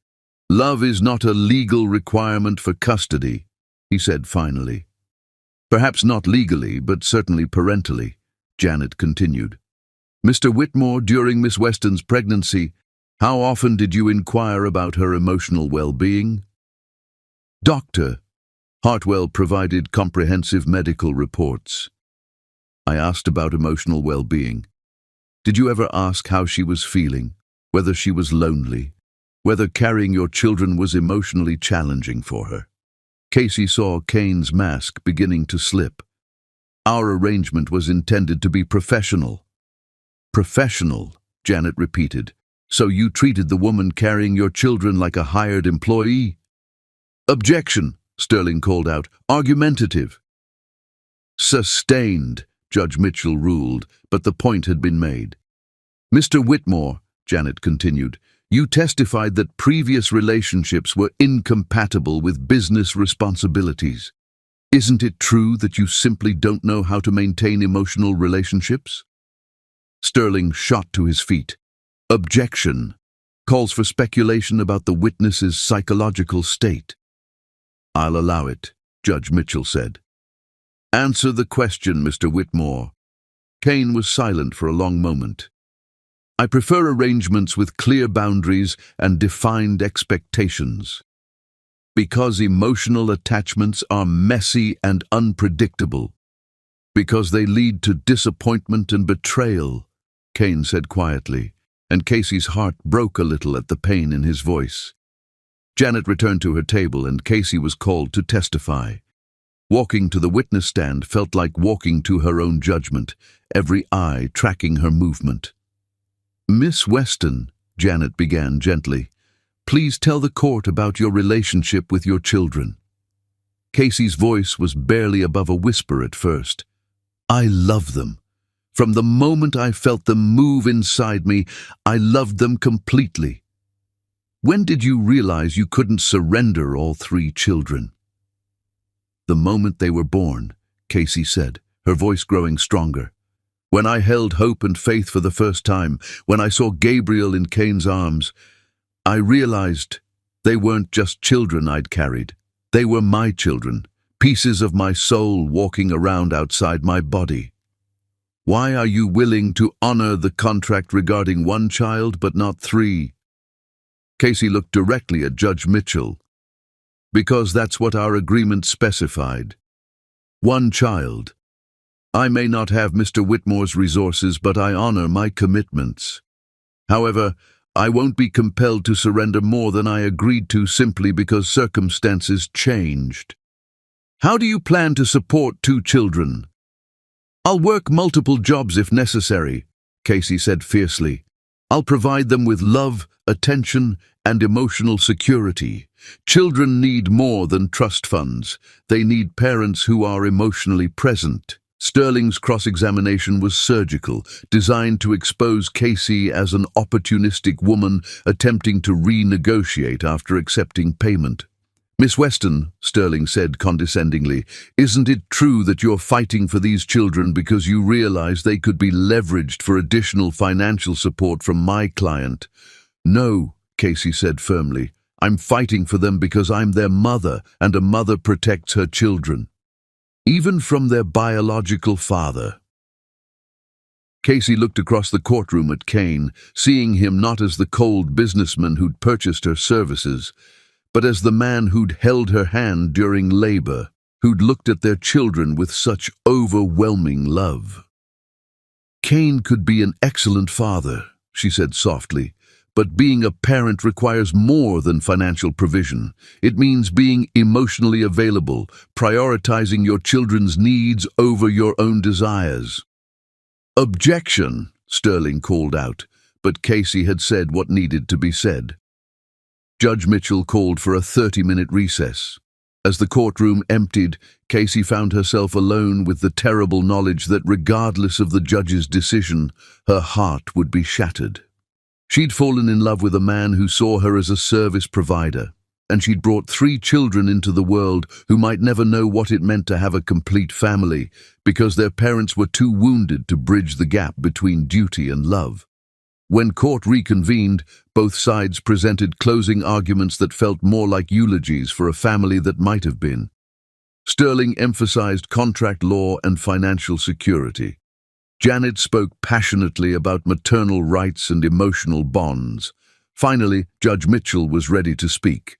Love is not a legal requirement for custody, he said finally. Perhaps not legally, but certainly parentally, Janet continued. Mr. Whitmore, during Miss Weston's pregnancy, how often did you inquire about her emotional well-being? Doctor, Hartwell provided comprehensive medical reports. I asked about emotional well-being. Did you ever ask how she was feeling, whether she was lonely, whether carrying your children was emotionally challenging for her? Casey saw Kane's mask beginning to slip. Our arrangement was intended to be professional. Professional, Janet repeated. So you treated the woman carrying your children like a hired employee? Objection, Sterling called out. Argumentative. Sustained, Judge Mitchell ruled, but the point had been made. Mr. Whitmore, Janet continued, you testified that previous relationships were incompatible with business responsibilities. Isn't it true that you simply don't know how to maintain emotional relationships? Sterling shot to his feet. Objection. Calls for speculation about the witness's psychological state. I'll allow it, Judge Mitchell said. Answer the question, Mr. Whitmore. Kane was silent for a long moment. I prefer arrangements with clear boundaries and defined expectations. Because emotional attachments are messy and unpredictable. Because they lead to disappointment and betrayal, Kane said quietly, and Casey's heart broke a little at the pain in his voice. Janet returned to her table and Casey was called to testify. Walking to the witness stand felt like walking to her own judgment, every eye tracking her movement. Miss Weston, Janet began gently, please tell the court about your relationship with your children. Casey's voice was barely above a whisper at first. I love them. From the moment I felt them move inside me, I loved them completely. When did you realize you couldn't surrender all 3 children? The moment they were born, Casey said, her voice growing stronger. When I held hope and faith for the first time, when I saw Gabriel in Kane's arms, I realized they weren't just children I'd carried. They were my children, pieces of my soul walking around outside my body. Why are you willing to honor the contract regarding 1 child but not 3? Casey looked directly at Judge Mitchell. Because that's what our agreement specified. 1 child. I may not have Mr. Whitmore's resources, but I honor my commitments. However, I won't be compelled to surrender more than I agreed to simply because circumstances changed. How do you plan to support 2 children? I'll work multiple jobs if necessary, Casey said fiercely. I'll provide them with love, attention, and emotional security. Children need more than trust funds. They need parents who are emotionally present. Sterling's cross-examination was surgical, designed to expose Casey as an opportunistic woman attempting to renegotiate after accepting payment. Miss Weston, Sterling said condescendingly, isn't it true that you're fighting for these children because you realize they could be leveraged for additional financial support from my client? No, Casey said firmly. I'm fighting for them because I'm their mother, and a mother protects her children, even from their biological father. Casey looked across the courtroom at Kane, seeing him not as the cold businessman who'd purchased her services, but as the man who'd held her hand during labor, who'd looked at their children with such overwhelming love. Kane could be an excellent father, she said softly, but being a parent requires more than financial provision. It means being emotionally available, prioritizing your children's needs over your own desires. Objection, Sterling called out, but Casey had said what needed to be said. Judge Mitchell called for a 30-minute recess. As the courtroom emptied, Casey found herself alone with the terrible knowledge that regardless of the judge's decision, her heart would be shattered. She'd fallen in love with a man who saw her as a service provider, and she'd brought 3 children into the world who might never know what it meant to have a complete family because their parents were too wounded to bridge the gap between duty and love. When court reconvened, both sides presented closing arguments that felt more like eulogies for a family that might have been. Sterling emphasized contract law and financial security. Janet spoke passionately about maternal rights and emotional bonds. Finally, Judge Mitchell was ready to speak.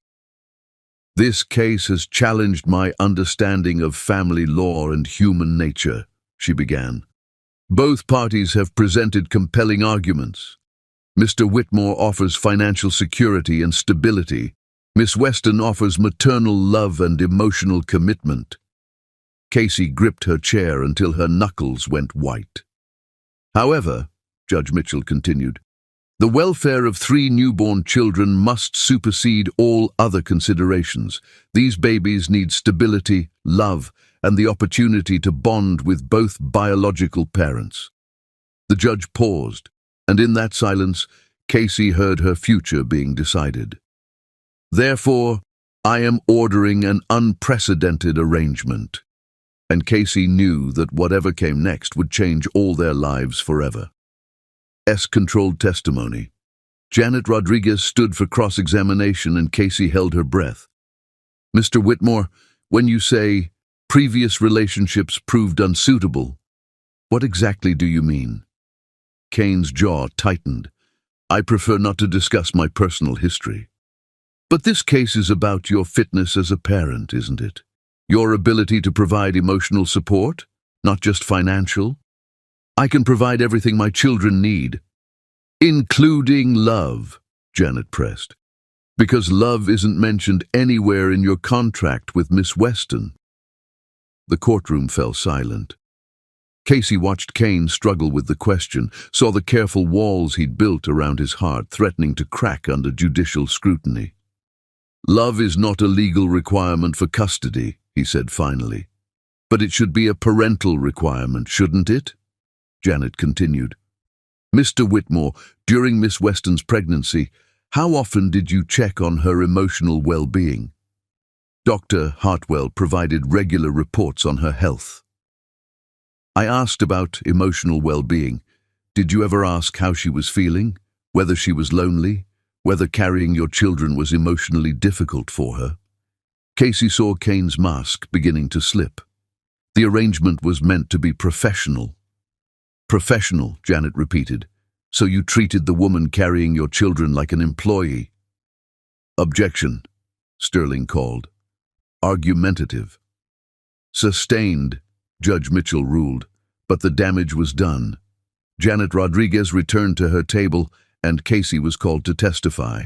This case has challenged my understanding of family law and human nature, she began. Both parties have presented compelling arguments. Mr. Whitmore offers financial security and stability. Miss Weston offers maternal love and emotional commitment. Casey gripped her chair until her knuckles went white. However, Judge Mitchell continued, the welfare of 3 newborn children must supersede all other considerations. These babies need stability, love, and the opportunity to bond with both biological parents. The judge paused, and in that silence, Casey heard her future being decided. Therefore, I am ordering an unprecedented arrangement. And Casey knew that whatever came next would change all their lives forever. Controlled testimony. Janet Rodriguez stood for cross-examination and Casey held her breath. Mr. Whitmore, when you say previous relationships proved unsuitable, what exactly do you mean? Kane's jaw tightened. I prefer not to discuss my personal history. But this case is about your fitness as a parent, isn't it? Your ability to provide emotional support, not just financial. I can provide everything my children need, including love, Janet pressed, because love isn't mentioned anywhere in your contract with Miss Weston. The courtroom fell silent. Casey watched Kane struggle with the question, saw the careful walls he'd built around his heart threatening to crack under judicial scrutiny. Love is not a legal requirement for custody, he said finally. But it should be a parental requirement, shouldn't it? Janet continued. Mr. Whitmore, during Miss Weston's pregnancy, how often did you check on her emotional well-being? Dr. Hartwell provided regular reports on her health. I asked about emotional well-being. Did you ever ask how she was feeling? Whether she was lonely? Whether carrying your children was emotionally difficult for her? Casey saw Kane's mask beginning to slip. The arrangement was meant to be professional. Professional, Janet repeated. So you treated the woman carrying your children like an employee. Objection, Sterling called. Argumentative. Sustained, Judge Mitchell ruled, but the damage was done. Janet Rodriguez returned to her table and Casey was called to testify.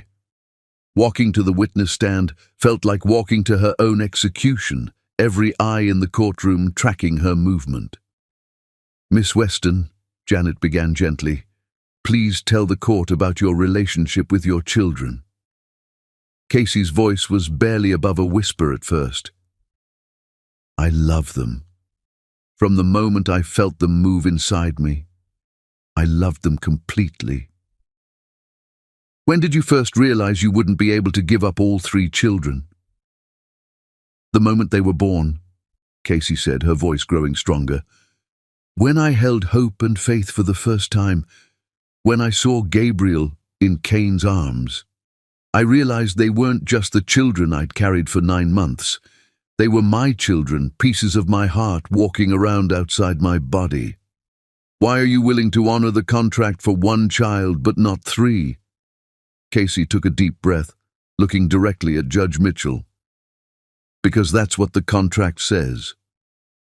Walking to the witness stand felt like walking to her own execution, every eye in the courtroom tracking her movement. "Miss Weston," Janet began gently, "please tell the court about your relationship with your children." Casey's voice was barely above a whisper at first. "I love them. From the moment I felt them move inside me, I loved them completely." "When did you first realize you wouldn't be able to give up all 3 children?" "The moment they were born," Casey said, her voice growing stronger. "When I held hope and faith for the first time, when I saw Gabriel in Cain's arms, I realized they weren't just the children I'd carried for 9 months. They were my children, pieces of my heart walking around outside my body. Why are you willing to honor the contract for 1 child but not 3? Casey took a deep breath, looking directly at Judge Mitchell. "Because that's what the contract says.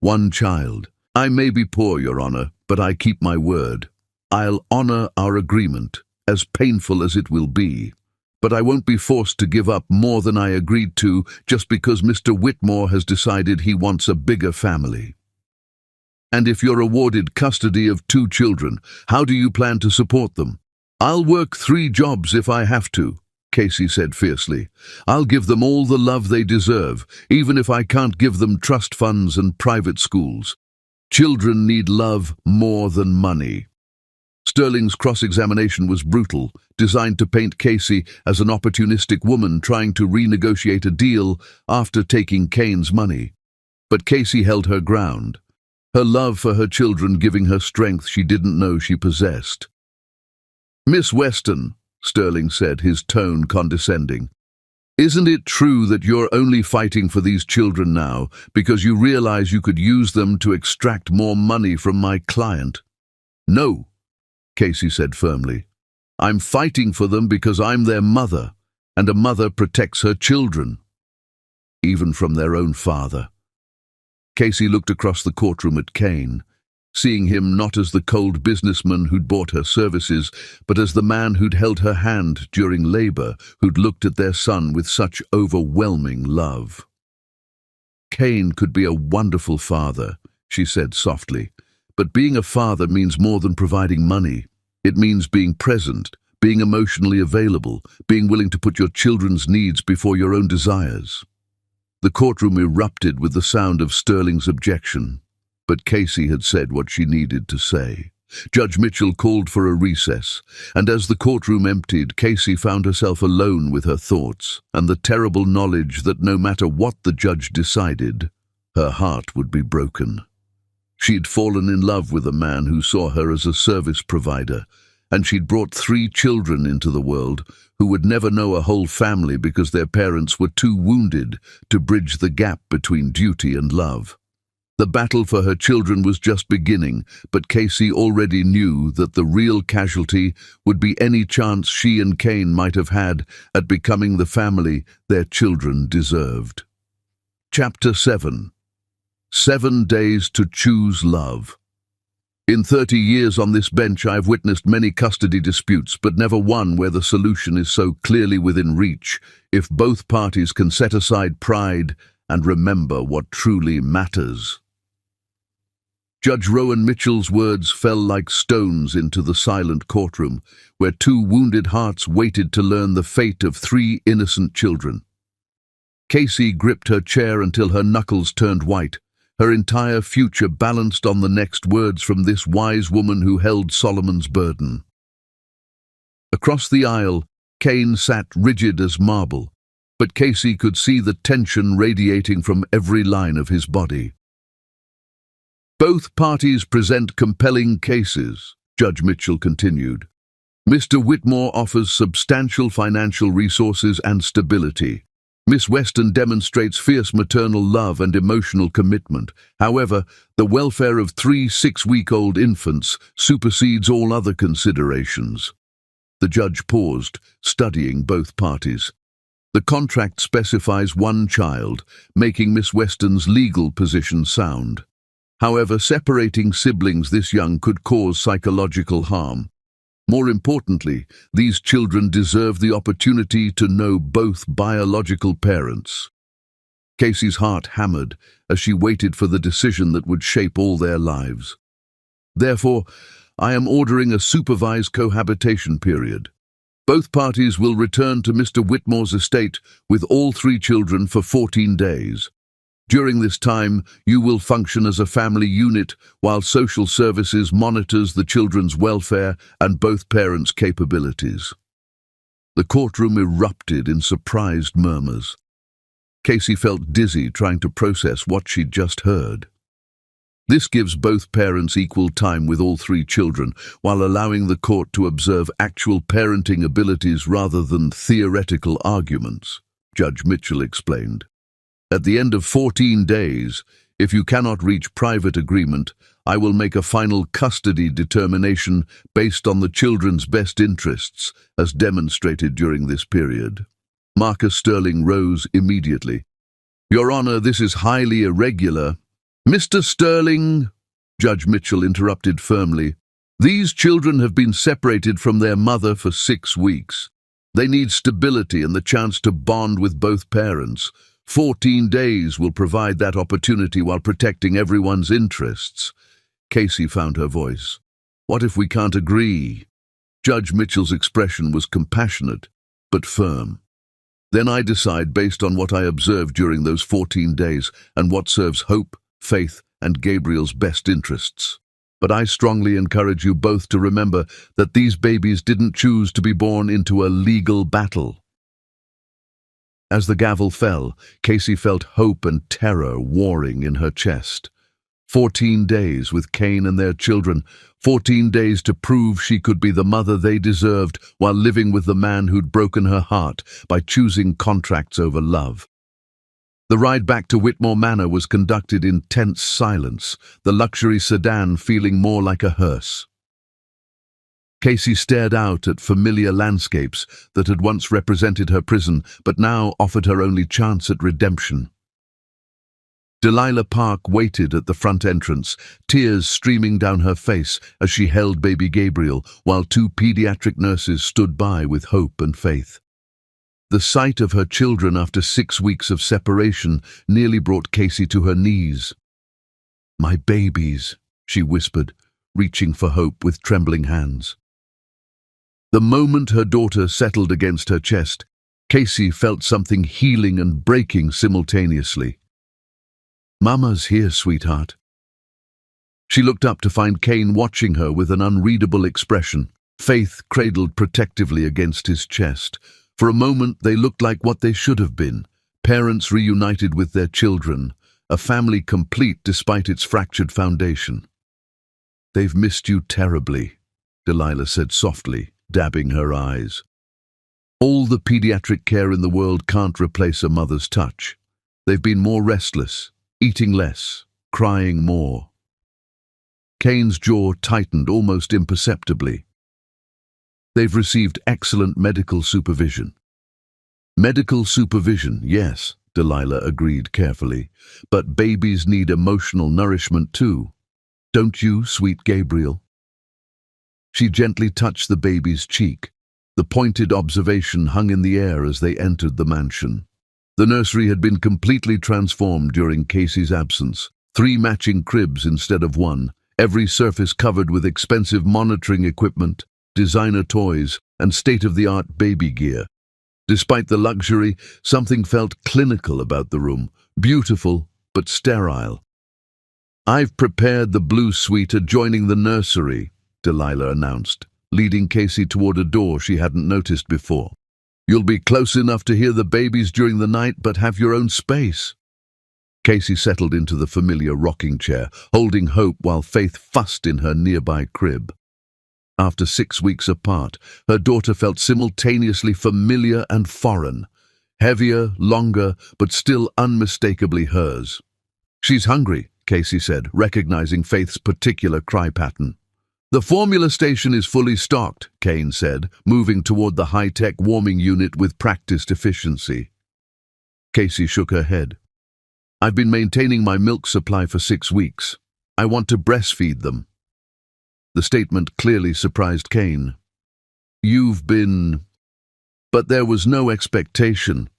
1 child. I may be poor, Your Honor, but I keep my word. I'll honor our agreement, as painful as it will be. But I won't be forced to give up more than I agreed to just because Mr. Whitmore has decided he wants a bigger family. And if you're awarded custody of 2 children, how do you plan to support them?" "I'll work 3 jobs if I have to," Casey said fiercely. "I'll give them all the love they deserve, even if I can't give them trust funds and private schools. Children need love more than money." Sterling's cross-examination was brutal, designed to paint Casey as an opportunistic woman trying to renegotiate a deal after taking Cain's money. But Casey held her ground, her love for her children giving her strength she didn't know she possessed. "Miss Weston," Sterling said, his tone condescending, "isn't it true that you're only fighting for these children now because you realize you could use them to extract more money from my client?" "No," Casey said firmly. "I'm fighting for them because I'm their mother, and a mother protects her children, even from their own father." Casey looked across the courtroom at Cain, seeing him not as the cold businessman who'd bought her services, but as the man who'd held her hand during labor, who'd looked at their son with such overwhelming love. "Cain could be a wonderful father," she said softly, "but being a father means more than providing money. It means being present, being emotionally available, being willing to put your children's needs before your own desires." The courtroom erupted with the sound of Sterling's objection, but Casey had said what she needed to say. Judge Mitchell called for a recess, and as the courtroom emptied, Casey found herself alone with her thoughts and the terrible knowledge that no matter what the judge decided, her heart would be broken. She'd fallen in love with a man who saw her as a service provider, and she'd brought 3 children into the world who would never know a whole family because their parents were too wounded to bridge the gap between duty and love. The battle for her children was just beginning, but Casey already knew that the real casualty would be any chance she and Cain might have had at becoming the family their children deserved. Chapter 7. 7 Days to Choose Love. In 30 years on this bench, I've witnessed many custody disputes, but never one where the solution is so clearly within reach if both parties can set aside pride and remember what truly matters. Judge Rowan Mitchell's words fell like stones into the silent courtroom, where 2 wounded hearts waited to learn the fate of 3 innocent children. Casey gripped her chair until her knuckles turned white, her entire future balanced on the next words from this wise woman who held Solomon's burden. Across the aisle, Cain sat rigid as marble, but Casey could see the tension radiating from every line of his body. "Both parties present compelling cases," Judge Mitchell continued. "Mr. Whitmore offers substantial financial resources and stability. Miss Weston demonstrates fierce maternal love and emotional commitment. However, the welfare of 3 6-week-old infants supersedes all other considerations." The judge paused, studying both parties. The contract specifies 1 child, making Miss Weston's legal position sound. However, separating siblings this young could cause psychological harm. More importantly, these children deserve the opportunity to know both biological parents. Casey's heart hammered as she waited for the decision that would shape all their lives. Therefore, I am ordering a supervised cohabitation period. Both parties will return to Mr. Whitmore's estate with all 3 children for 14 days. During this time, you will function as a family unit while social services monitors the children's welfare and both parents' capabilities. The courtroom erupted in surprised murmurs. Casey felt dizzy trying to process what she'd just heard. This gives both parents equal time with all 3 children, while allowing the court to observe actual parenting abilities rather than theoretical arguments, Judge Mitchell explained. At the end of 14 days, if you cannot reach private agreement, I will make a final custody determination based on the children's best interests, as demonstrated during this period. Marcus Sterling rose immediately. Your Honor, this is highly irregular. Mr. Sterling, Judge Mitchell interrupted firmly, these children have been separated from their mother for 6 weeks. They need stability and the chance to bond with both parents. 14 days will provide that opportunity while protecting everyone's interests. Casey found her voice. What if we can't agree? Judge Mitchell's expression was compassionate, but firm. Then I decide based on what I observed during those 14 days and what serves Hope, Faith, and Gabriel's best interests. But I strongly encourage you both to remember that these babies didn't choose to be born into a legal battle. As the gavel fell, Casey felt hope and terror warring in her chest. 14 days with Cain and their children, 14 days to prove she could be the mother they deserved while living with the man who'd broken her heart by choosing contracts over love. The ride back to Whitmore Manor was conducted in tense silence, the luxury sedan feeling more like a hearse. Casey stared out at familiar landscapes that had once represented her prison but now offered her only chance at redemption. Delilah Park waited at the front entrance, tears streaming down her face as she held baby Gabriel, while 2 pediatric nurses stood by with Hope and Faith. The sight of her children after 6 weeks of separation nearly brought Casey to her knees. "My babies," she whispered, reaching for Hope with trembling hands. The moment her daughter settled against her chest, Casey felt something healing and breaking simultaneously. "Mama's here, sweetheart." She looked up to find Cain watching her with an unreadable expression, Faith cradled protectively against his chest. For a moment they looked like what they should have been, parents reunited with their children, a family complete despite its fractured foundation. "They've missed you terribly," Delilah said softly, dabbing her eyes. "All the pediatric care in the world can't replace a mother's touch. They've been more restless, eating less, crying more." Cain's jaw tightened almost imperceptibly. "They've received excellent medical supervision." "Medical supervision, yes," Delilah agreed carefully. "But babies need emotional nourishment too. Don't you, sweet Gabriel?" She gently touched the baby's cheek. The pointed observation hung in the air as they entered the mansion. The nursery had been completely transformed during Casey's absence. 3 matching cribs instead of 1, every surface covered with expensive monitoring equipment, designer toys, and state-of-the-art baby gear. Despite the luxury, something felt clinical about the room, beautiful but sterile. "I've prepared the blue suite adjoining the nursery," Delilah announced, leading Casey toward a door she hadn't noticed before. "You'll be close enough to hear the babies during the night, but have your own space." Casey settled into the familiar rocking chair, holding Hope while Faith fussed in her nearby crib. After 6 weeks apart, her daughter felt simultaneously familiar and foreign, heavier, longer, but still unmistakably hers. "She's hungry," Casey said, recognizing Faith's particular cry pattern. "The formula station is fully stocked," Cain said, moving toward the high-tech warming unit with practiced efficiency. Casey shook her head. "I've been maintaining my milk supply for 6 weeks. I want to breastfeed them." The statement clearly surprised Cain. "You've been..." But there was no expectation.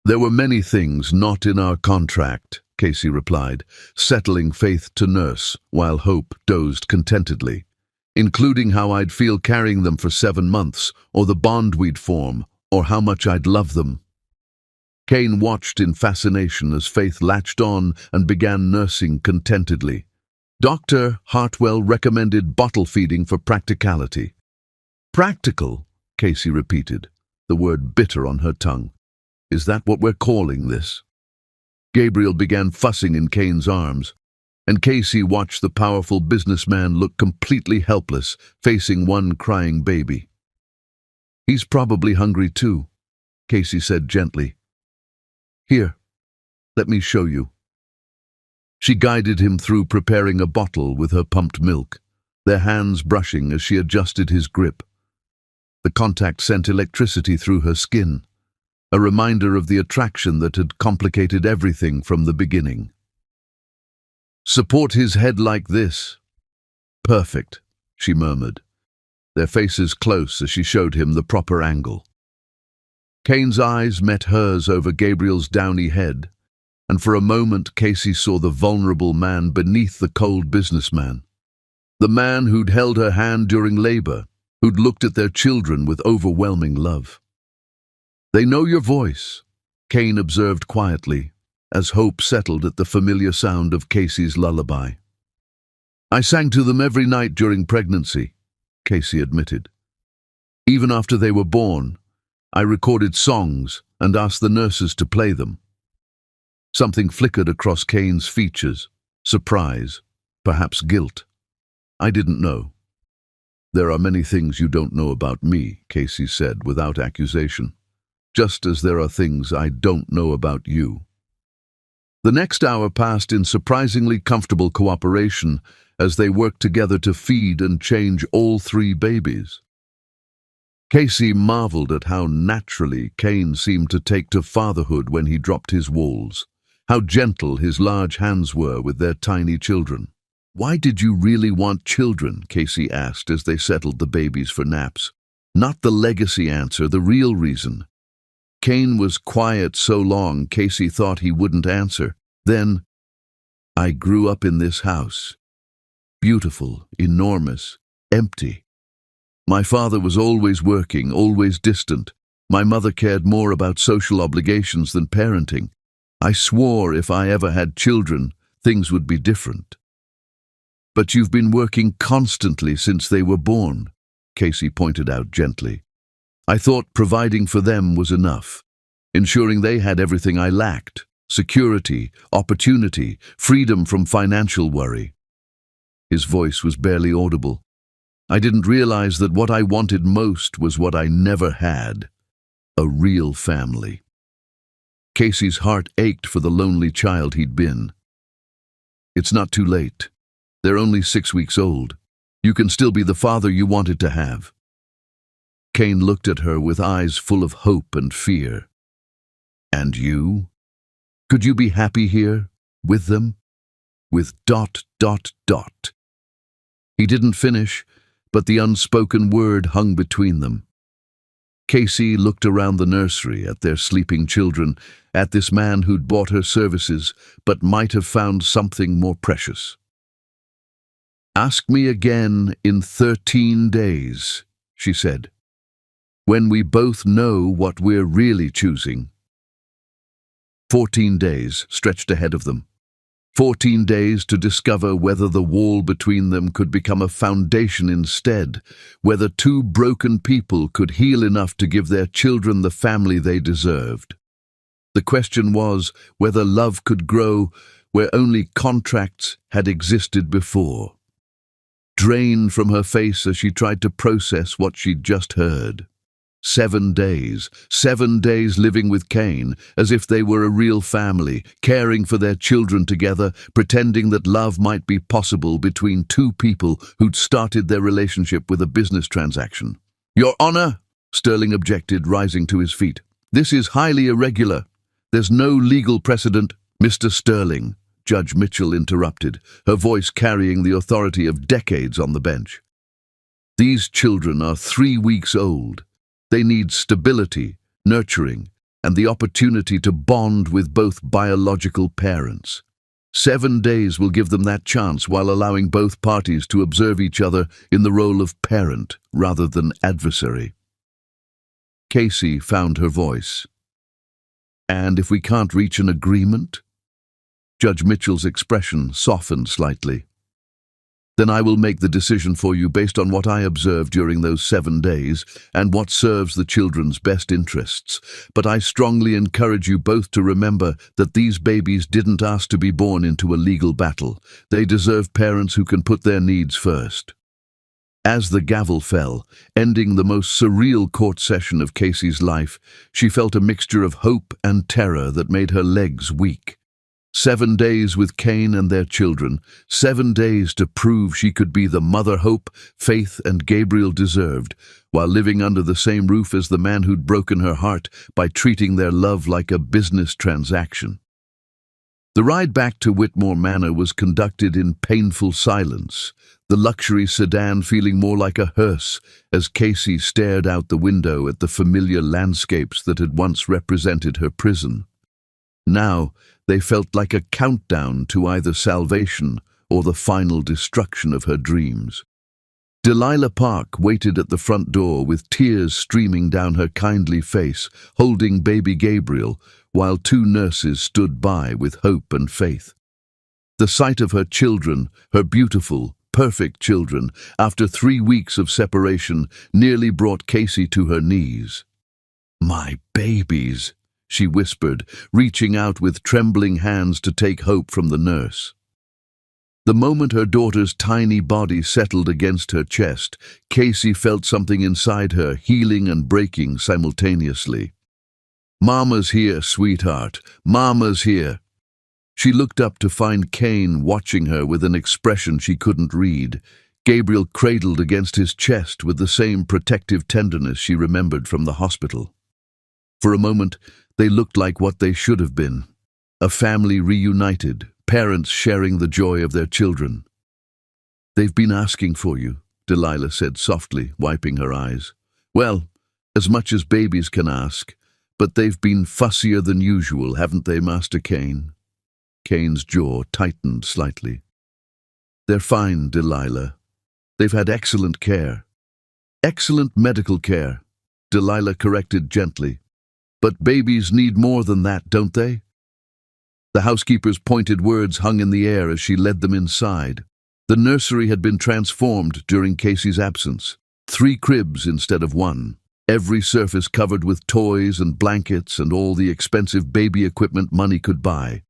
There were many things not in our contract, Casey replied, settling Faith to nurse while Hope dozed contentedly, including how I'd feel carrying them for 7 months, or the bond we'd form, or how much I'd love them. Kane watched in fascination as Faith latched on and began nursing contentedly. Dr. Hartwell recommended bottle feeding for practicality. Practical, Casey repeated, the word bitter on her tongue. Is that what we're calling this? Gabriel began fussing in Kane's arms, and Casey watched the powerful businessman look completely helpless, facing one crying baby. He's probably hungry too, Casey said gently. Here, let me show you. She guided him through preparing a bottle with her pumped milk, their hands brushing as she adjusted his grip. The contact sent electricity through her skin, a reminder of the attraction that had complicated everything from the beginning. Support his head like this. Perfect, she murmured, their faces close as she showed him the proper angle. Kane's eyes met hers over Gabriel's downy head, and for a moment Casey saw the vulnerable man beneath the cold businessman. The man who'd held her hand during labor, who'd looked at their children with overwhelming love. They know your voice, Kane observed quietly, as Hope settled at the familiar sound of Casey's lullaby. I sang to them every night during pregnancy, Casey admitted. Even after they were born, I recorded songs and asked the nurses to play them. Something flickered across Kane's features, surprise, perhaps guilt. I didn't know. There are many things you don't know about me, Casey said without accusation. Just as there are things I don't know about you. The next hour passed in surprisingly comfortable cooperation as they worked together to feed and change all 3 babies. Casey marveled at how naturally Kane seemed to take to fatherhood when he dropped his walls, how gentle his large hands were with their tiny children. Why did you really want children? Casey asked as they settled the babies for naps. Not the legacy answer, the real reason. Kane was quiet so long Casey thought he wouldn't answer. Then, I grew up in this house. Beautiful, enormous, empty. My father was always working, always distant. My mother cared more about social obligations than parenting. I swore if I ever had children, things would be different. But you've been working constantly since they were born, Casey pointed out gently. I thought providing for them was enough, ensuring they had everything I lacked, security, opportunity, freedom from financial worry. His voice was barely audible. I didn't realize that what I wanted most was what I never had, a real family. Casey's heart ached for the lonely child he'd been. It's not too late. They're only 6 weeks old. You can still be the father you wanted to have. Kane looked at her with eyes full of hope and fear. And you? Could you be happy here, with them? With ... He didn't finish, but the unspoken word hung between them. Casey looked around the nursery at their sleeping children, at this man who'd bought her services, but might have found something more precious. Ask me again in 13 days, she said. When we both know what we're really choosing. 14 days stretched ahead of them. 14 days to discover whether the wall between them could become a foundation instead, whether 2 broken people could heal enough to give their children the family they deserved. The question was whether love could grow where only contracts had existed before. Drain from her face as she tried to process what she'd just heard. 7 days living with Kane, as if they were a real family, caring for their children together, pretending that love might be possible between 2 people who'd started their relationship with a business transaction. Your Honor, Sterling objected, rising to his feet. This is highly irregular. There's no legal precedent. Mr. Sterling, Judge Mitchell interrupted, her voice carrying the authority of decades on the bench. These children are 3 weeks old. They need stability, nurturing, and the opportunity to bond with both biological parents. 7 days will give them that chance while allowing both parties to observe each other in the role of parent rather than adversary. Casey found her voice. And if we can't reach an agreement? Judge Mitchell's expression softened slightly. Then I will make the decision for you based on what I observed during those 7 days and what serves the children's best interests. But I strongly encourage you both to remember that these babies didn't ask to be born into a legal battle. They deserve parents who can put their needs first. As the gavel fell, ending the most surreal court session of Casey's life, she felt a mixture of hope and terror that made her legs weak. 7 days with Cain and their children, 7 days to prove she could be the mother Hope, Faith, and Gabriel deserved, while living under the same roof as the man who'd broken her heart by treating their love like a business transaction. The ride back to Whitmore Manor was conducted in painful silence, the luxury sedan feeling more like a hearse as Casey stared out the window at the familiar landscapes that had once represented her prison. Now, they felt like a countdown to either salvation or the final destruction of her dreams. Delilah Park waited at the front door with tears streaming down her kindly face, holding baby Gabriel, while 2 nurses stood by with hope and faith. The sight of her children, her beautiful, perfect children, after 3 weeks of separation, nearly brought Casey to her knees. "My babies," she whispered, reaching out with trembling hands to take Hope from the nurse. The moment her daughter's tiny body settled against her chest, Casey felt something inside her healing and breaking simultaneously. "Mama's here, sweetheart. Mama's here." She looked up to find Cain watching her with an expression she couldn't read. Gabriel cradled against his chest with the same protective tenderness she remembered from the hospital. For a moment, they looked like what they should have been. A family reunited, parents sharing the joy of their children. "They've been asking for you," Delilah said softly, wiping her eyes. "Well, as much as babies can ask, but they've been fussier than usual, haven't they, Master Cain?" Cain's jaw tightened slightly. "They're fine, Delilah. They've had excellent care." "Excellent medical care," Delilah corrected gently. "But babies need more than that, don't they?" The housekeeper's pointed words hung in the air as she led them inside. The nursery had been transformed during Casey's absence. 3 cribs instead of 1. Every surface covered with toys and blankets and all the expensive baby equipment money could buy.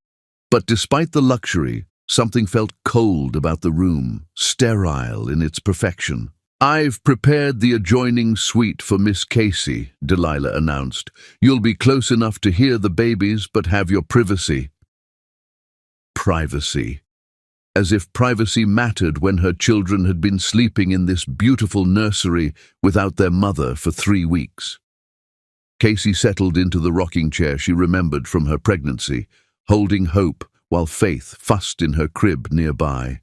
But despite the luxury, something felt cold about the room, sterile in its perfection. "I've prepared the adjoining suite for Miss Casey," Delilah announced. "You'll be close enough to hear the babies, but have your privacy." Privacy. As if privacy mattered when her children had been sleeping in this beautiful nursery without their mother for 3 weeks. Casey settled into the rocking chair she remembered from her pregnancy, holding Hope while Faith fussed in her crib nearby.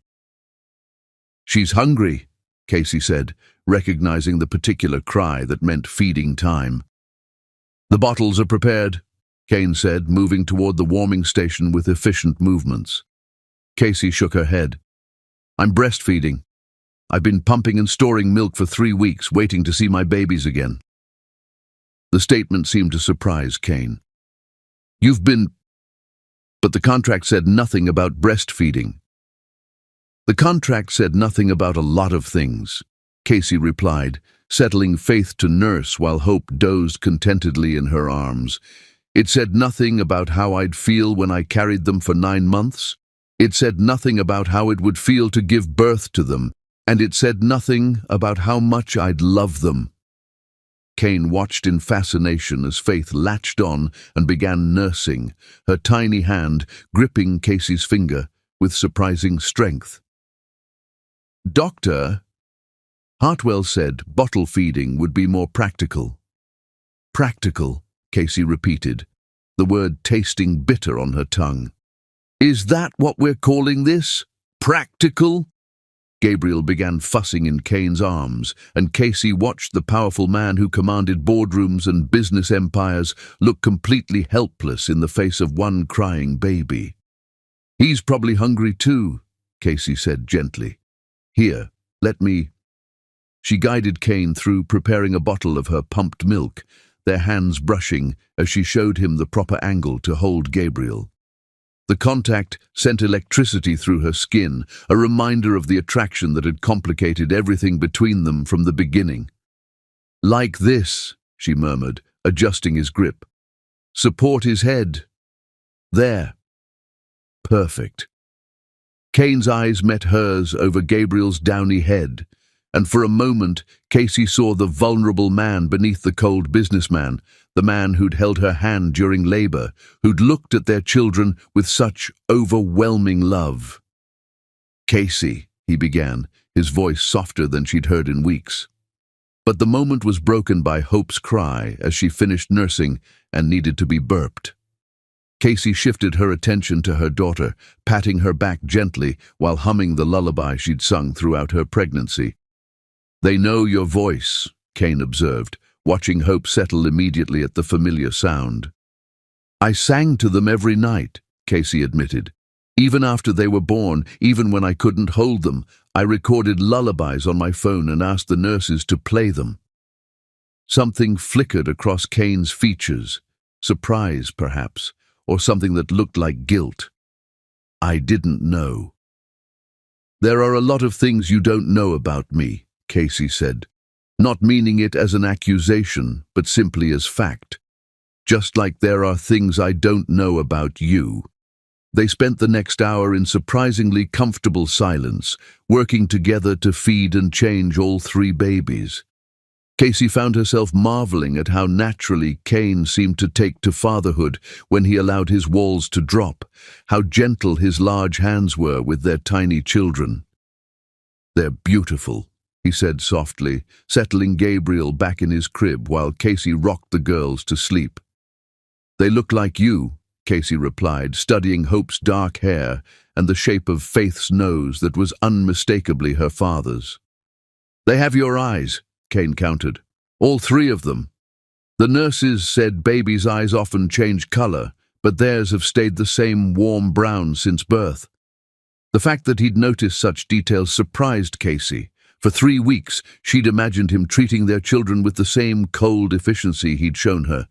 "She's hungry," Casey said, recognizing the particular cry that meant feeding time. "The bottles are prepared," Cain said, moving toward the warming station with efficient movements. Casey shook her head. "I'm breastfeeding. I've been pumping and storing milk for 3 weeks, waiting to see my babies again." The statement seemed to surprise Cain. "You've been..." But the contract said nothing about breastfeeding. "The contract said nothing about a lot of things," Casey replied, settling Faith to nurse while Hope dozed contentedly in her arms. "It said nothing about how I'd feel when I carried them for 9 months. It said nothing about how it would feel to give birth to them. And it said nothing about how much I'd love them." Cain watched in fascination as Faith latched on and began nursing, her tiny hand gripping Casey's finger with surprising strength. "Doctor," Hartwell said bottle feeding would be more practical. "Practical," Casey repeated, the word tasting bitter on her tongue. "Is that what we're calling this? Practical?" Gabriel began fussing in Kane's arms, and Casey watched the powerful man who commanded boardrooms and business empires look completely helpless in the face of one crying baby. "He's probably hungry too," Casey said gently. "Here, let me—" She guided Kane through, preparing a bottle of her pumped milk, their hands brushing as she showed him the proper angle to hold Gabriel. The contact sent electricity through her skin, a reminder of the attraction that had complicated everything between them from the beginning. "Like this," she murmured, adjusting his grip. "Support his head. There. Perfect." Kane's eyes met hers over Gabriel's downy head, and for a moment Casey saw the vulnerable man beneath the cold businessman, the man who'd held her hand during labor, who'd looked at their children with such overwhelming love. "Casey," he began, his voice softer than she'd heard in weeks. But the moment was broken by Hope's cry as she finished nursing and needed to be burped. Casey shifted her attention to her daughter, patting her back gently while humming the lullaby she'd sung throughout her pregnancy. "They know your voice," Kane observed, watching Hope settle immediately at the familiar sound. "I sang to them every night," Casey admitted. "Even after they were born, even when I couldn't hold them, I recorded lullabies on my phone and asked the nurses to play them." Something flickered across Kane's features, surprise perhaps, or something that looked like guilt. "I didn't know." "There are a lot of things you don't know about me," Casey said, not meaning it as an accusation, but simply as fact. "Just like there are things I don't know about you." They spent the next hour in surprisingly comfortable silence, working together to feed and change all three babies. Casey found herself marveling at how naturally Kane seemed to take to fatherhood when he allowed his walls to drop, how gentle his large hands were with their tiny children. "They're beautiful," he said softly, settling Gabriel back in his crib while Casey rocked the girls to sleep. "They look like you," Casey replied, studying Hope's dark hair and the shape of Faith's nose that was unmistakably her father's. "They have your eyes," Kane countered. "All three of them. The nurses said babies' eyes often change color, but theirs have stayed the same warm brown since birth." The fact that he'd noticed such details surprised Casey. For 3 weeks, she'd imagined him treating their children with the same cold efficiency he'd shown her,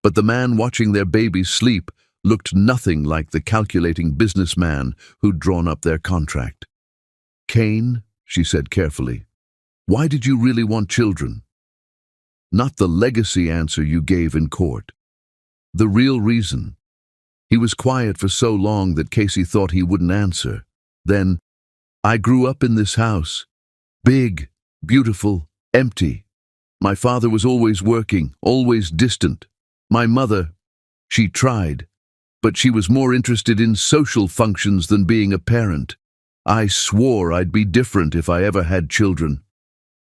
but the man watching their babies sleep looked nothing like the calculating businessman who'd drawn up their contract. "Kane," she said carefully, "why did you really want children?" Not the legacy answer you gave in court. The real reason. He was quiet for so long that Casey thought he wouldn't answer. Then, "I grew up in this house. Big, beautiful, empty. My father was always working, always distant. My mother, she tried, but she was more interested in social functions than being a parent. I swore I'd be different if I ever had children.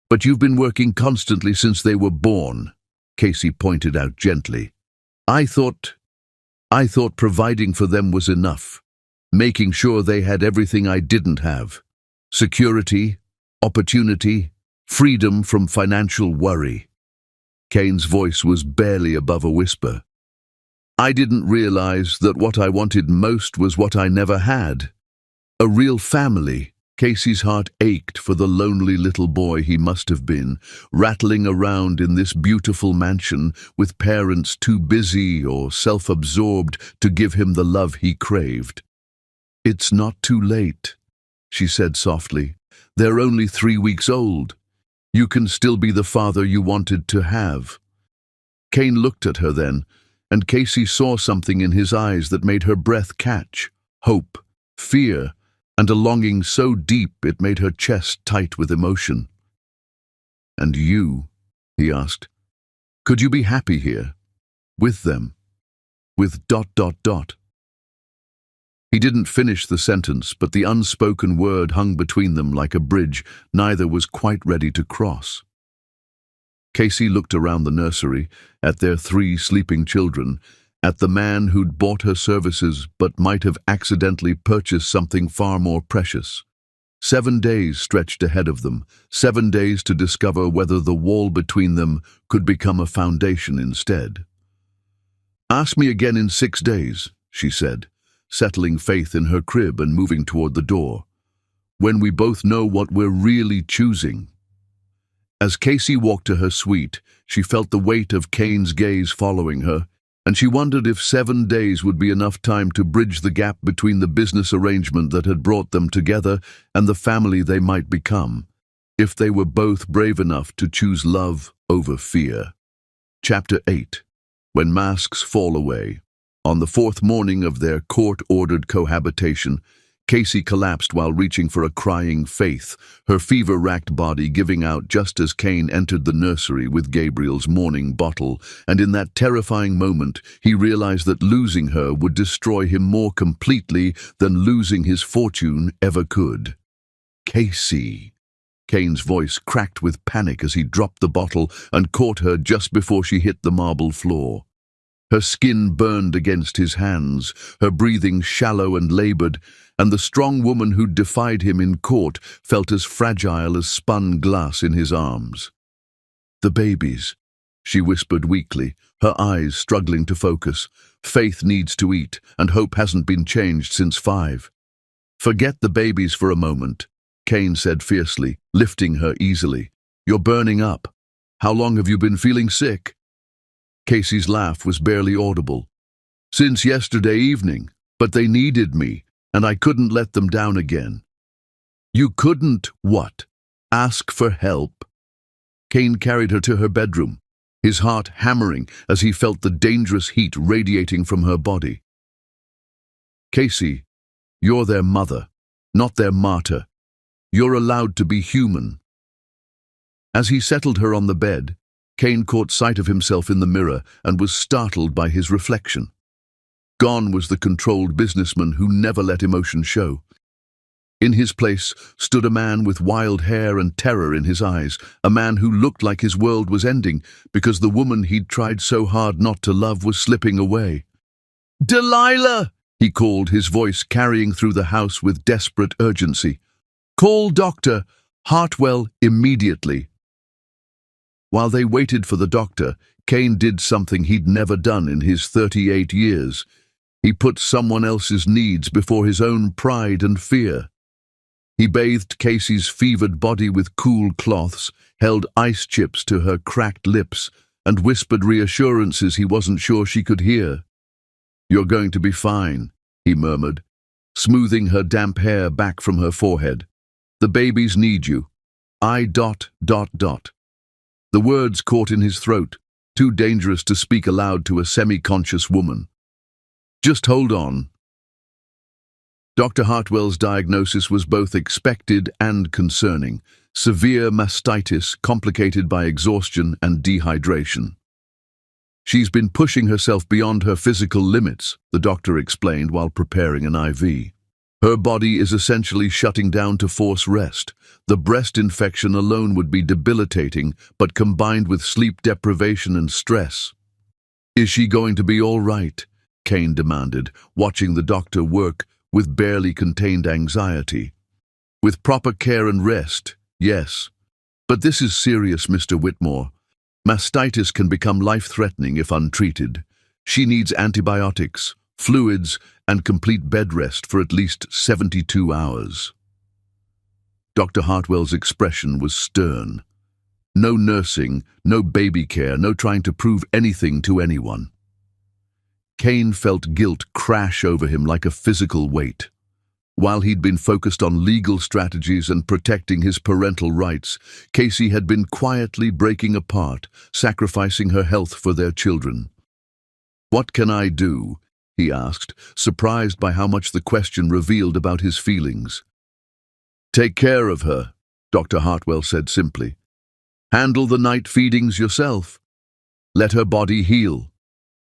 But you've been working constantly since they were born," Casey pointed out gently. I thought providing for them was enough, making sure they had everything I didn't have. Security, opportunity, freedom from financial worry." Kane's voice was barely above a whisper. "I didn't realize that what I wanted most was what I never had. A real family." Casey's heart ached for the lonely little boy he must have been, rattling around in this beautiful mansion with parents too busy or self-absorbed to give him the love he craved. "It's not too late," she said softly. "They're only 3 weeks old. You can still be the father you wanted to have." Kane looked at her then, and Casey saw something in his eyes that made her breath catch. Hope, fear, and a longing so deep it made her chest tight with emotion. "And you," he asked, "could you be happy here? With them? With ... He didn't finish the sentence, but the unspoken word hung between them like a bridge neither was quite ready to cross. Casey looked around the nursery, at their 3 sleeping children, at the man who'd bought her services but might have accidentally purchased something far more precious. 7 days stretched ahead of them, 7 days to discover whether the wall between them could become a foundation instead. "Ask me again in 6 days," she said, settling Faith in her crib and moving toward the door. "When we both know what we're really choosing." As Casey walked to her suite, she felt the weight of Kane's gaze following her, and she wondered if 7 days would be enough time to bridge the gap between the business arrangement that had brought them together and the family they might become, if they were both brave enough to choose love over fear. Chapter 8. When Masks Fall Away. On the 4th morning of their court-ordered cohabitation, Casey collapsed while reaching for a crying Faith, her fever-racked body giving out just as Kane entered the nursery with Gabriel's morning bottle, and in that terrifying moment he realized that losing her would destroy him more completely than losing his fortune ever could. "Casey." Kane's voice cracked with panic as he dropped the bottle and caught her just before she hit the marble floor. Her skin burned against his hands, her breathing shallow and labored, and the strong woman who'd defied him in court felt as fragile as spun glass in his arms. "The babies," she whispered weakly, her eyes struggling to focus. "Faith needs to eat, and Hope hasn't been changed since 5. "Forget the babies for a moment," Kane said fiercely, lifting her easily. "You're burning up. How long have you been feeling sick?" Casey's laugh was barely audible. "Since yesterday evening, but they needed me, and I couldn't let them down again." "You couldn't what? Ask for help?" Kane carried her to her bedroom, his heart hammering as he felt the dangerous heat radiating from her body. "Casey, you're their mother, not their martyr. You're allowed to be human." As he settled her on the bed, Kane caught sight of himself in the mirror and was startled by his reflection. Gone was the controlled businessman who never let emotion show. In his place stood a man with wild hair and terror in his eyes, a man who looked like his world was ending because the woman he'd tried so hard not to love was slipping away. "Delilah!" he called, his voice carrying through the house with desperate urgency. "Call Dr. Hartwell immediately." While they waited for the doctor, Kane did something he'd never done in his 38 years. He put someone else's needs before his own pride and fear. He bathed Casey's fevered body with cool cloths, held ice chips to her cracked lips, and whispered reassurances he wasn't sure she could hear. "You're going to be fine," he murmured, smoothing her damp hair back from her forehead. "The babies need you. The words caught in his throat, too dangerous to speak aloud to a semi-conscious woman. "Just hold on." Dr. Hartwell's diagnosis was both expected and concerning: severe mastitis complicated by exhaustion and dehydration. "She's been pushing herself beyond her physical limits," the doctor explained while preparing an IV. "Her body is essentially shutting down to force rest. The breast infection alone would be debilitating, but combined with sleep deprivation and stress." "Is she going to be all right?" Kane demanded, watching the doctor work with barely contained anxiety. "With proper care and rest, yes. But this is serious, Mr. Whitmore. Mastitis can become life-threatening if untreated. She needs antibiotics, fluids, and complete bed rest for at least 72 hours. Dr. Hartwell's expression was stern. No nursing, no baby care, no trying to prove anything to anyone. Kane felt guilt crash over him like a physical weight. While he'd been focused on legal strategies and protecting his parental rights, Casey had been quietly breaking apart, sacrificing her health for their children. "What can I do?" he asked, surprised by how much the question revealed about his feelings. "Take care of her," Dr. Hartwell said simply. "Handle the night feedings yourself. Let her body heal.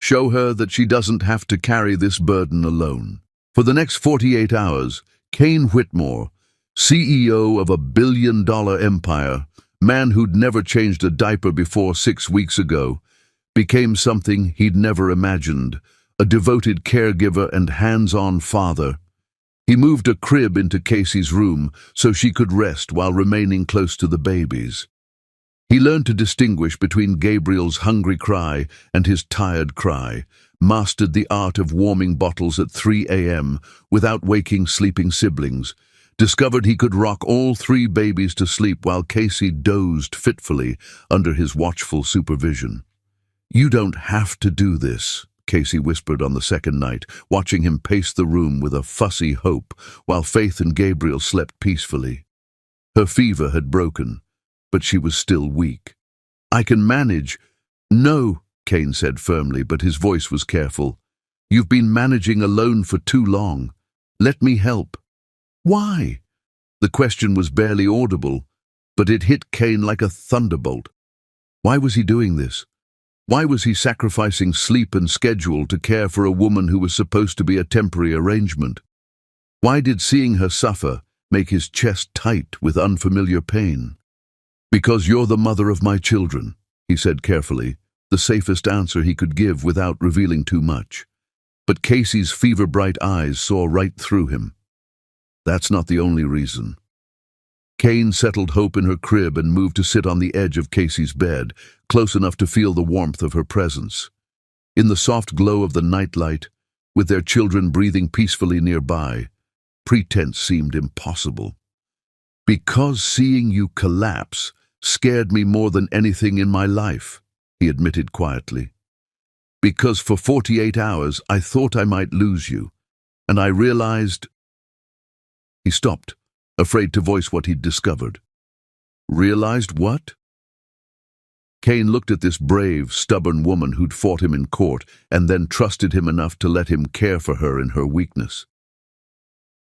Show her that she doesn't have to carry this burden alone." For the next 48 hours, Kane Whitmore, CEO of a billion-dollar empire, man who'd never changed a diaper before 6 weeks ago, became something he'd never imagined: a devoted caregiver and hands-on father. He moved a crib into Casey's room so she could rest while remaining close to the babies. He learned to distinguish between Gabriel's hungry cry and his tired cry, mastered the art of warming bottles at 3 a.m. without waking sleeping siblings, discovered he could rock all 3 babies to sleep while Casey dozed fitfully under his watchful supervision. "You don't have to do this," Casey whispered on the second night, watching him pace the room with a fussy hope while Faith and Gabriel slept peacefully. Her fever had broken, but she was still weak. "I can manage." "No," Kane said firmly, but his voice was careful. "You've been managing alone for too long. Let me help." "Why?" The question was barely audible, but it hit Kane like a thunderbolt. Why was he doing this? Why was he sacrificing sleep and schedule to care for a woman who was supposed to be a temporary arrangement? Why did seeing her suffer make his chest tight with unfamiliar pain? "Because you're the mother of my children," he said carefully, the safest answer he could give without revealing too much. But Casey's fever-bright eyes saw right through him. "That's not the only reason." Kane settled Hope in her crib and moved to sit on the edge of Casey's bed, close enough to feel the warmth of her presence. In the soft glow of the nightlight, with their children breathing peacefully nearby, pretense seemed impossible. "Because seeing you collapse scared me more than anything in my life," he admitted quietly. "Because for 48 hours I thought I might lose you, and I realized—" He stopped, afraid to voice what he'd discovered. "Realized what?" Kane looked at this brave, stubborn woman who'd fought him in court and then trusted him enough to let him care for her in her weakness.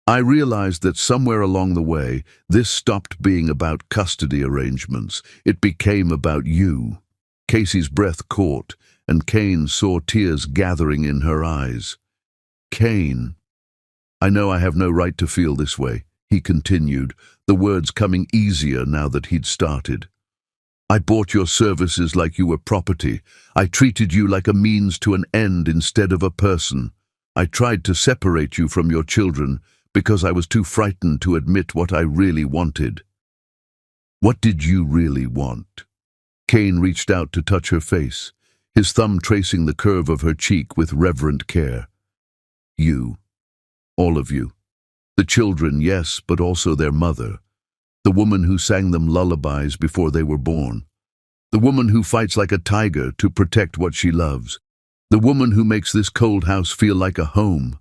"I realized that somewhere along the way, this stopped being about custody arrangements. It became about you." Casey's breath caught, and Kane saw tears gathering in her eyes. "Kane, I know I have no right to feel this way," he continued, the words coming easier now that he'd started. "I bought your services like you were property. I treated you like a means to an end instead of a person. I tried to separate you from your children because I was too frightened to admit what I really wanted." "What did you really want?" Kane reached out to touch her face, his thumb tracing the curve of her cheek with reverent care. "You. All of you. The children, yes, but also their mother. The woman who sang them lullabies before they were born. The woman who fights like a tiger to protect what she loves. The woman who makes this cold house feel like a home."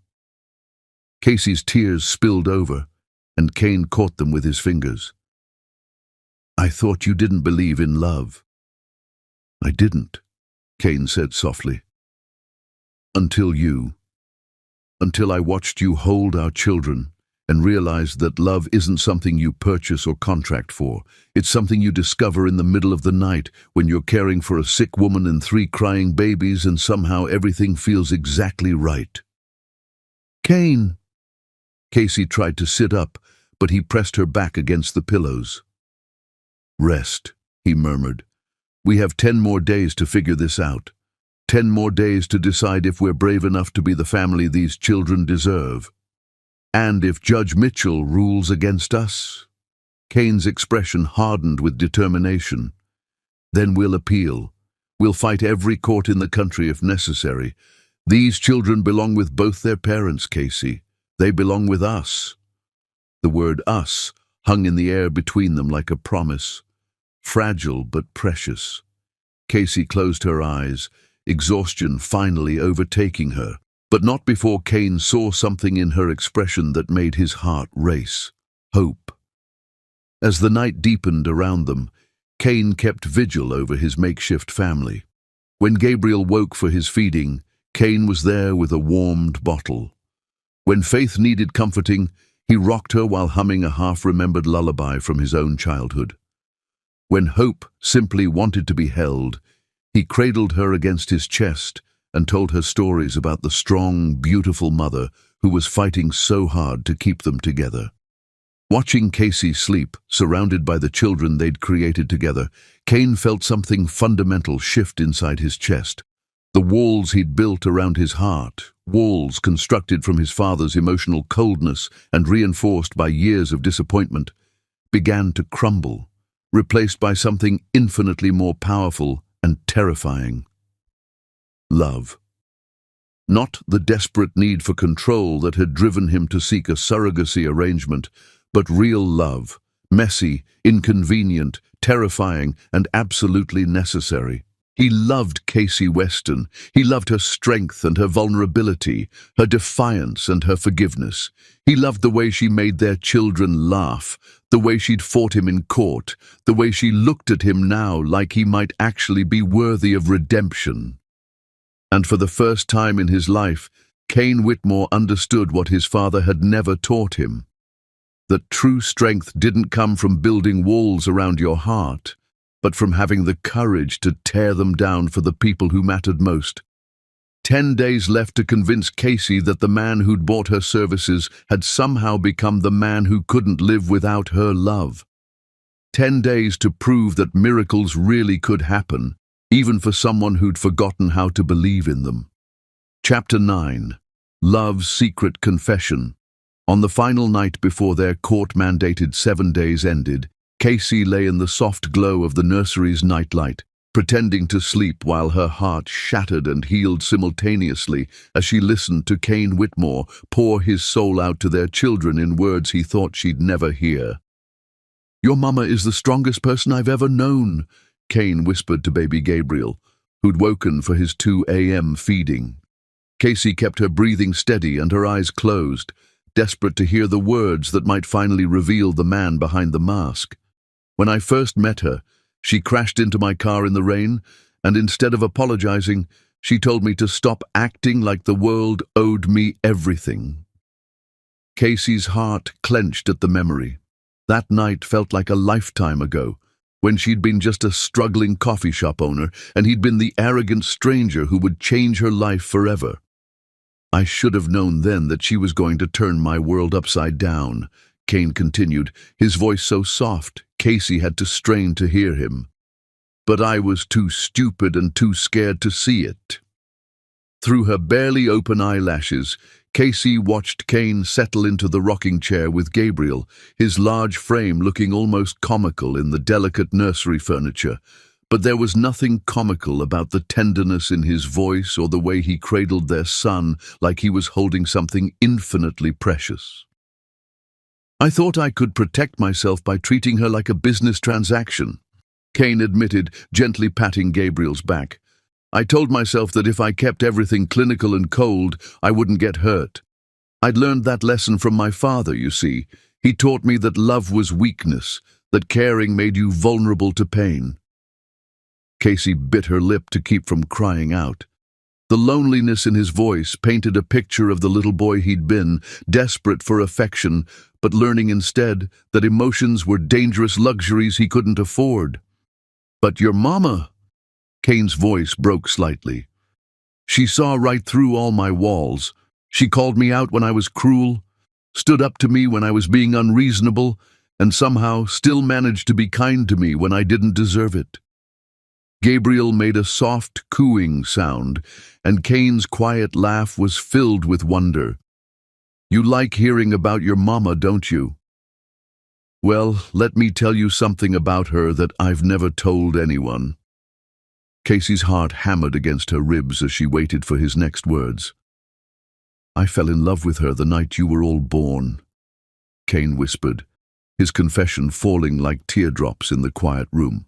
Casey's tears spilled over, and Kane caught them with his fingers. "I thought you didn't believe in love." "I didn't," Kane said softly. Until I watched you hold our children and realized that love isn't something you purchase or contract for. It's something you discover in the middle of the night when you're caring for a sick woman and 3 crying babies and somehow everything feels exactly right." "Kane!" Casey tried to sit up, but he pressed her back against the pillows. "Rest," he murmured. "We have 10 more days to figure this out. 10 more days to decide if we're brave enough to be the family these children deserve. And if Judge Mitchell rules against us." Kane's expression hardened with determination. "Then we'll appeal. We'll fight every court in the country if necessary. These children belong with both their parents, Casey. They belong with us." The word "us" hung in the air between them like a promise, fragile but precious. Casey closed her eyes, exhaustion finally overtaking her, but not before Kane saw something in her expression that made his heart race: hope. As the night deepened around them, Kane kept vigil over his makeshift family. When Gabriel woke for his feeding, Kane was there with a warmed bottle. When Faith needed comforting, he rocked her while humming a half-remembered lullaby from his own childhood. When Hope simply wanted to be held, he cradled her against his chest and told her stories about the strong, beautiful mother who was fighting so hard to keep them together. Watching Casey sleep, surrounded by the children they'd created together, Kane felt something fundamental shift inside his chest, The walls he'd built around his heart, walls constructed from his father's emotional coldness and reinforced by years of disappointment, began to crumble, replaced by something infinitely more powerful and terrifying. Love. Not the desperate need for control that had driven him to seek a surrogacy arrangement, but real love, messy, inconvenient, terrifying, and absolutely necessary. He loved Casey Weston. He loved her strength and her vulnerability, her defiance and her forgiveness. He loved the way she made their children laugh, the way she'd fought him in court, the way she looked at him now like he might actually be worthy of redemption. And for the first time in his life, Kane Whitmore understood what his father had never taught him. That true strength didn't come from building walls around your heart, but from having the courage to tear them down for the people who mattered most. 10 days left to convince Casey that the man who'd bought her services had somehow become the man who couldn't live without her love. 10 days to prove that miracles really could happen, even for someone who'd forgotten how to believe in them. Chapter 9. Love's Secret Confession. On the final night before their court-mandated 7 days ended, Casey lay in the soft glow of the nursery's nightlight, pretending to sleep while her heart shattered and healed simultaneously as she listened to Kane Whitmore pour his soul out to their children in words he thought she'd never hear. "Your mama is the strongest person I've ever known," Kane whispered to baby Gabriel, who'd woken for his 2 a.m. feeding. Casey kept her breathing steady and her eyes closed, desperate to hear the words that might finally reveal the man behind the mask. "When I first met her, she crashed into my car in the rain, and instead of apologizing, she told me to stop acting like the world owed me everything." Casey's heart clenched at the memory. That night felt like a lifetime ago, when she'd been just a struggling coffee shop owner, and he'd been the arrogant stranger who would change her life forever. "I should have known then that she was going to turn my world upside down," Kane continued, his voice so soft Casey had to strain to hear him. "But I was too stupid and too scared to see it." Through her barely open eyelashes, Casey watched Kane settle into the rocking chair with Gabriel, his large frame looking almost comical in the delicate nursery furniture. But there was nothing comical about the tenderness in his voice or the way he cradled their son like he was holding something infinitely precious. "I thought I could protect myself by treating her like a business transaction," Kane admitted, gently patting Gabriel's back. "I told myself that if I kept everything clinical and cold, I wouldn't get hurt. I'd learned that lesson from my father, you see. He taught me that love was weakness, that caring made you vulnerable to pain." Casey bit her lip to keep from crying out. The loneliness in his voice painted a picture of the little boy he'd been, desperate for affection, but learning instead that emotions were dangerous luxuries he couldn't afford. "But your mama," Kane's voice broke slightly. "She saw right through all my walls. She called me out when I was cruel, stood up to me when I was being unreasonable, and somehow still managed to be kind to me when I didn't deserve it." Gabriel made a soft, cooing sound, and Kane's quiet laugh was filled with wonder. "You like hearing about your mama, don't you? Well, let me tell you something about her that I've never told anyone." Casey's heart hammered against her ribs as she waited for his next words. "I fell in love with her the night you were all born," Kane whispered, his confession falling like teardrops in the quiet room.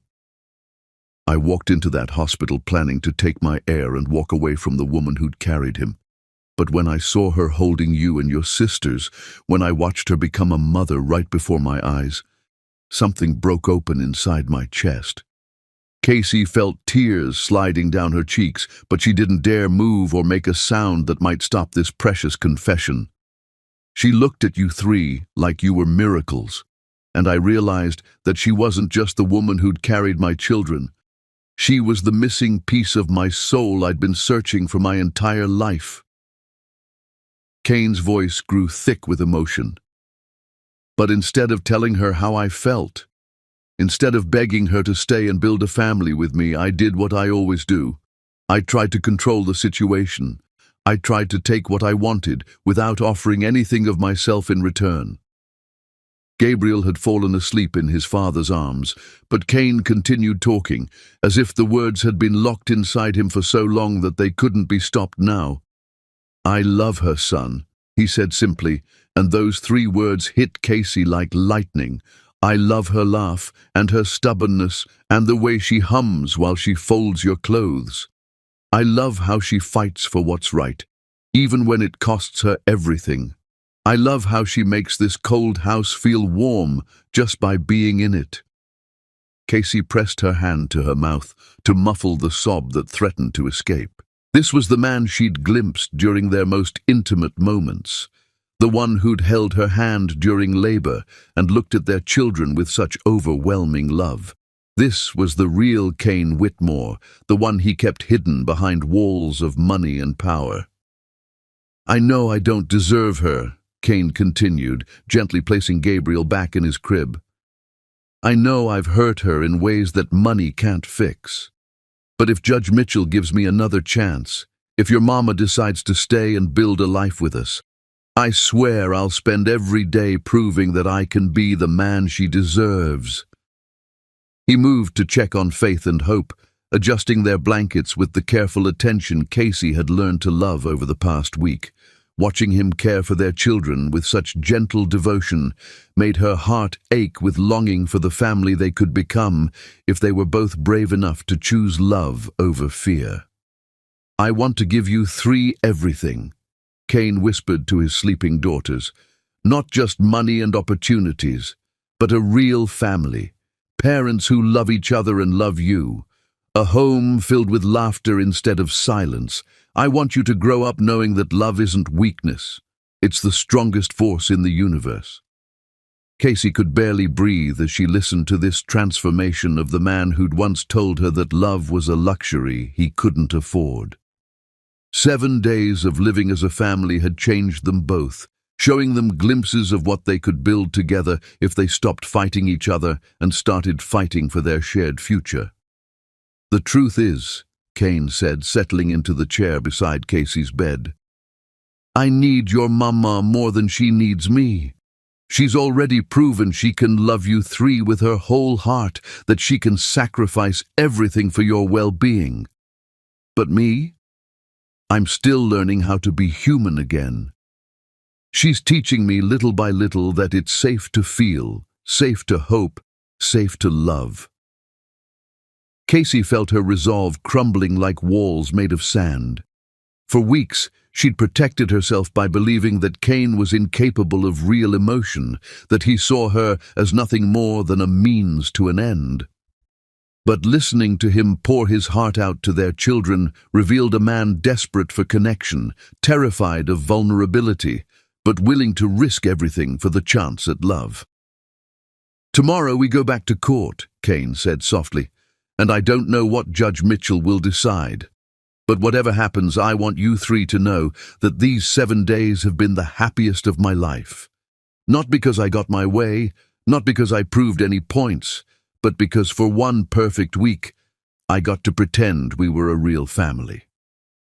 "I walked into that hospital planning to take my air and walk away from the woman who'd carried him. But when I saw her holding you and your sisters, when I watched her become a mother right before my eyes, something broke open inside my chest." Casey felt tears sliding down her cheeks, but she didn't dare move or make a sound that might stop this precious confession. "She looked at you three like you were miracles, and I realized that she wasn't just the woman who'd carried my children. She was the missing piece of my soul I'd been searching for my entire life." Kane's voice grew thick with emotion. "But instead of telling her how I felt, instead of begging her to stay and build a family with me, I did what I always do. I tried to control the situation. I tried to take what I wanted without offering anything of myself in return. Gabriel had fallen asleep in his father's arms, but Cain continued talking, as if the words had been locked inside him for so long that they couldn't be stopped now. "I love her, son," he said simply, and those 3 words hit Casey like lightning. "I love her laugh, and her stubbornness, and the way she hums while she folds your clothes. I love how she fights for what's right, even when it costs her everything. I love how she makes this cold house feel warm just by being in it." Casey pressed her hand to her mouth to muffle the sob that threatened to escape. This was the man she'd glimpsed during their most intimate moments, the one who'd held her hand during labor and looked at their children with such overwhelming love. This was the real Cain Whitmore, the one he kept hidden behind walls of money and power. "I know I don't deserve her," Cain continued, gently placing Gabriel back in his crib. "I know I've hurt her in ways that money can't fix. But if Judge Mitchell gives me another chance, if your mama decides to stay and build a life with us, I swear I'll spend every day proving that I can be the man she deserves." He moved to check on Faith and Hope, adjusting their blankets with the careful attention Casey had learned to love over the past week. Watching him care for their children with such gentle devotion made her heart ache with longing for the family they could become if they were both brave enough to choose love over fear. "I want to give you 3 everything," Cain whispered to his sleeping daughters. "Not just money and opportunities, but a real family, parents who love each other and love you, a home filled with laughter instead of silence. I want you to grow up knowing that love isn't weakness. It's the strongest force in the universe." Casey could barely breathe as she listened to this transformation of the man who'd once told her that love was a luxury he couldn't afford. 7 days of living as a family had changed them both, showing them glimpses of what they could build together if they stopped fighting each other and started fighting for their shared future. "The truth is," Cain said, settling into the chair beside Casey's bed, "I need your mama more than she needs me. She's already proven she can love you 3 with her whole heart, that she can sacrifice everything for your well-being. But me? I'm still learning how to be human again. She's teaching me little by little that it's safe to feel, safe to hope, safe to love." Casey felt her resolve crumbling like walls made of sand. For weeks, she'd protected herself by believing that Cain was incapable of real emotion, that he saw her as nothing more than a means to an end. But listening to him pour his heart out to their children revealed a man desperate for connection, terrified of vulnerability, but willing to risk everything for the chance at love. "Tomorrow we go back to court," Cain said softly, "and I don't know what Judge Mitchell will decide. But whatever happens, I want you 3 to know that these 7 days have been the happiest of my life. Not because I got my way, not because I proved any points, but because for 1 perfect week, I got to pretend we were a real family."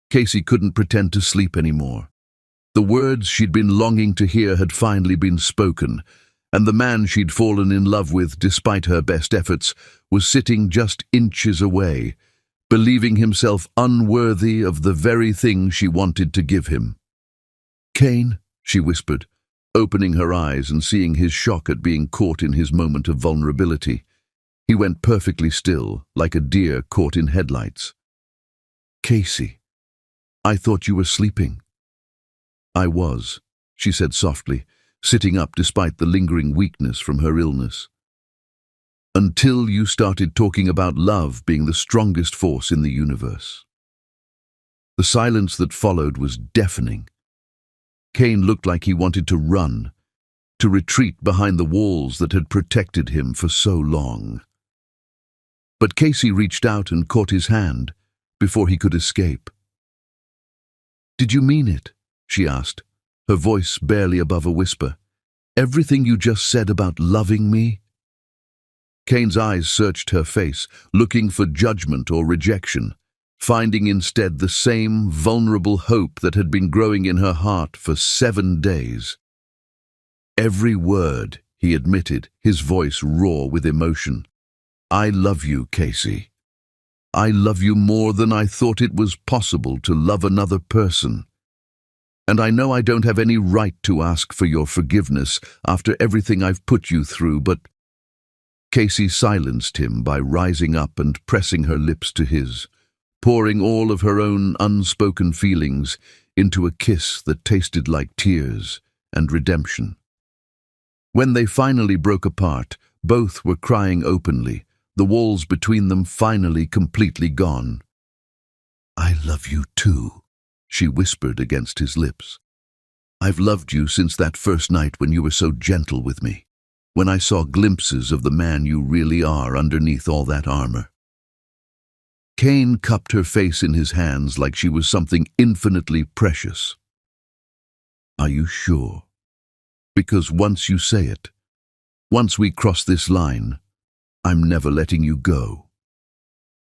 Casey couldn't pretend to sleep anymore. The words she'd been longing to hear had finally been spoken, and the man she'd fallen in love with, despite her best efforts, was sitting just inches away, believing himself unworthy of the very thing she wanted to give him. "Cain," she whispered, opening her eyes and seeing his shock at being caught in his moment of vulnerability. He went perfectly still, like a deer caught in headlights. "Casey, I thought you were sleeping." "I was," she said softly, sitting up despite the lingering weakness from her illness. "Until you started talking about love being the strongest force in the universe." The silence that followed was deafening. Cain looked like he wanted to run, to retreat behind the walls that had protected him for so long. But Casey reached out and caught his hand before he could escape. "Did you mean it?" she asked, her voice barely above a whisper. "Everything you just said about loving me?" Cain's eyes searched her face, looking for judgment or rejection, finding instead the same vulnerable hope that had been growing in her heart for 7 days. "Every word," he admitted, his voice raw with emotion. "I love you, Casey. I love you more than I thought it was possible to love another person. And I know I don't have any right to ask for your forgiveness after everything I've put you through, but—" Casey silenced him by rising up and pressing her lips to his, pouring all of her own unspoken feelings into a kiss that tasted like tears and redemption. When they finally broke apart, both were crying openly, the walls between them finally completely gone. "I love you too," she whispered against his lips. "I've loved you since that first night when you were so gentle with me, when I saw glimpses of the man you really are underneath all that armor." Kane cupped her face in his hands like she was something infinitely precious. "Are you sure? Because once you say it, once we cross this line, I'm never letting you go."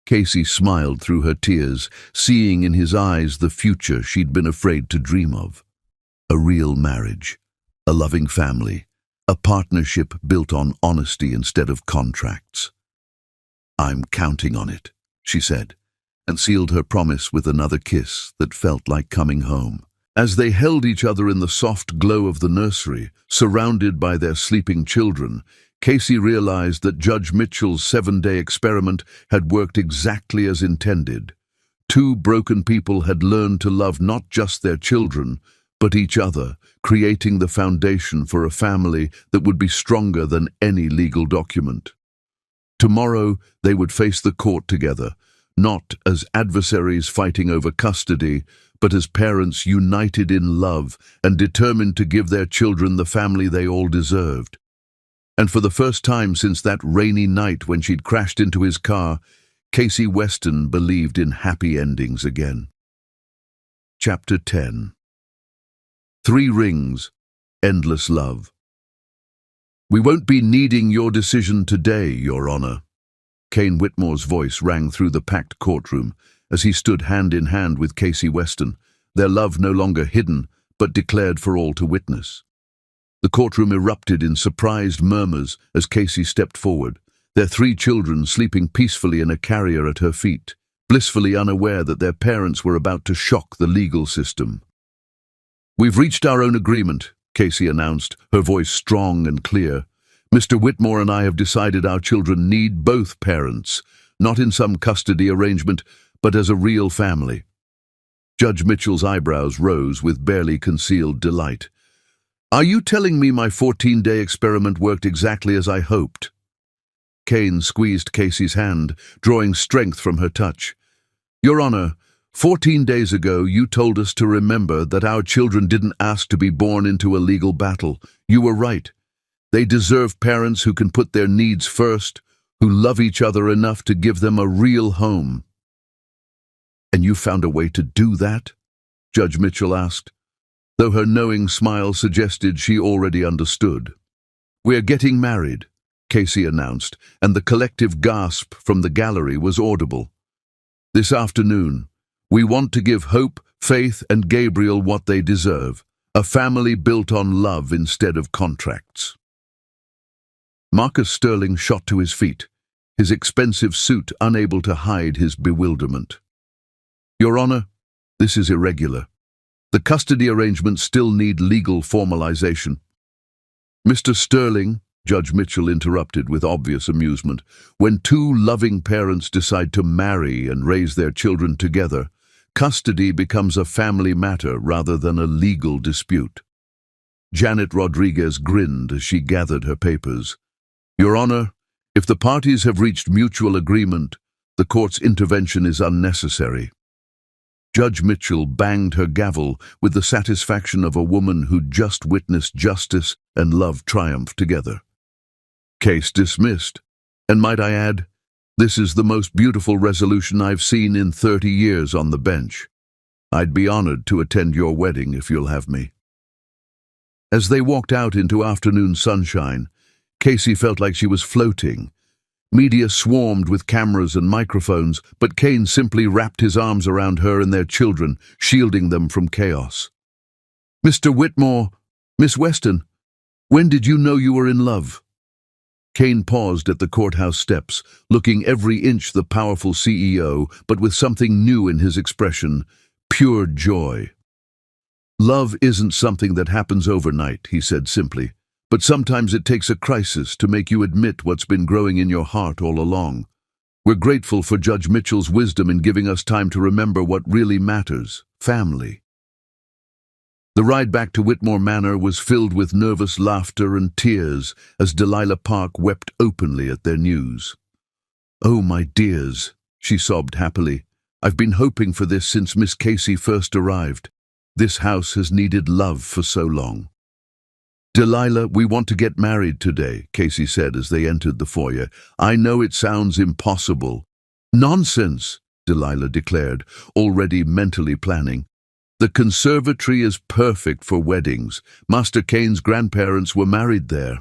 Casey smiled through her tears, seeing in his eyes the future she'd been afraid to dream of. A real marriage, a loving family, a partnership built on honesty instead of contracts. "I'm counting on it," she said, and sealed her promise with another kiss that felt like coming home. As they held each other in the soft glow of the nursery, surrounded by their sleeping children, Casey realized that Judge Mitchell's 7-day experiment had worked exactly as intended. 2 broken people had learned to love not just their children, but each other, creating the foundation for a family that would be stronger than any legal document. Tomorrow, they would face the court together, not as adversaries fighting over custody, but as parents united in love and determined to give their children the family they all deserved. And for the first time since that rainy night when she'd crashed into his car, Casey Weston believed in happy endings again. Chapter 10. 3 Rings, Endless Love. "We won't be needing your decision today, Your Honor." Kane Whitmore's voice rang through the packed courtroom as he stood hand in hand with Casey Weston, their love no longer hidden, but declared for all to witness. The courtroom erupted in surprised murmurs as Casey stepped forward, their 3 children sleeping peacefully in a carrier at her feet, blissfully unaware that their parents were about to shock the legal system. "We've reached our own agreement," Casey announced, her voice strong and clear. "Mr. Whitmore and I have decided our children need both parents, not in some custody arrangement, but as a real family." Judge Mitchell's eyebrows rose with barely concealed delight. "Are you telling me my 14-day experiment worked exactly as I hoped?" Kane squeezed Casey's hand, drawing strength from her touch. "Your Honor, 14 days ago you told us to remember that our children didn't ask to be born into a legal battle. You were right. They deserve parents who can put their needs first, who love each other enough to give them a real home." "And you found a way to do that?" Judge Mitchell asked, though her knowing smile suggested she already understood. "We're getting married," Casey announced, and the collective gasp from the gallery was audible. "This afternoon, we want to give Hope, Faith, and Gabriel what they deserve, a family built on love instead of contracts." Marcus Sterling shot to his feet, his expensive suit unable to hide his bewilderment. "Your Honor, this is irregular. The custody arrangements still need legal formalization." "Mr. Sterling," Judge Mitchell interrupted with obvious amusement, "when 2 loving parents decide to marry and raise their children together, custody becomes a family matter rather than a legal dispute." Janet Rodriguez grinned as she gathered her papers. "Your Honor, if the parties have reached mutual agreement, the court's intervention is unnecessary." Judge Mitchell banged her gavel with the satisfaction of a woman who'd just witnessed justice and love triumph together. "Case dismissed. And might I add, this is the most beautiful resolution I've seen in 30 years on the bench. I'd be honored to attend your wedding if you'll have me." As they walked out into afternoon sunshine, Casey felt like she was floating. Media swarmed with cameras and microphones, but Kane simply wrapped his arms around her and their children, shielding them from chaos. "Mr. Whitmore, Miss Weston, when did you know you were in love?" Kane paused at the courthouse steps, looking every inch the powerful CEO, but with something new in his expression: pure joy. "Love isn't something that happens overnight," he said simply, "but sometimes it takes a crisis to make you admit what's been growing in your heart all along. We're grateful for Judge Mitchell's wisdom in giving us time to remember what really matters: family." The ride back to Whitmore Manor was filled with nervous laughter and tears as Delilah Park wept openly at their news. "Oh, my dears," she sobbed happily, "I've been hoping for this since Miss Casey first arrived. This house has needed love for so long." "Delilah, we want to get married today," Casey said as they entered the foyer. "I know it sounds impossible." "Nonsense," Delilah declared, already mentally planning. "The conservatory is perfect for weddings. Master Kane's grandparents were married there.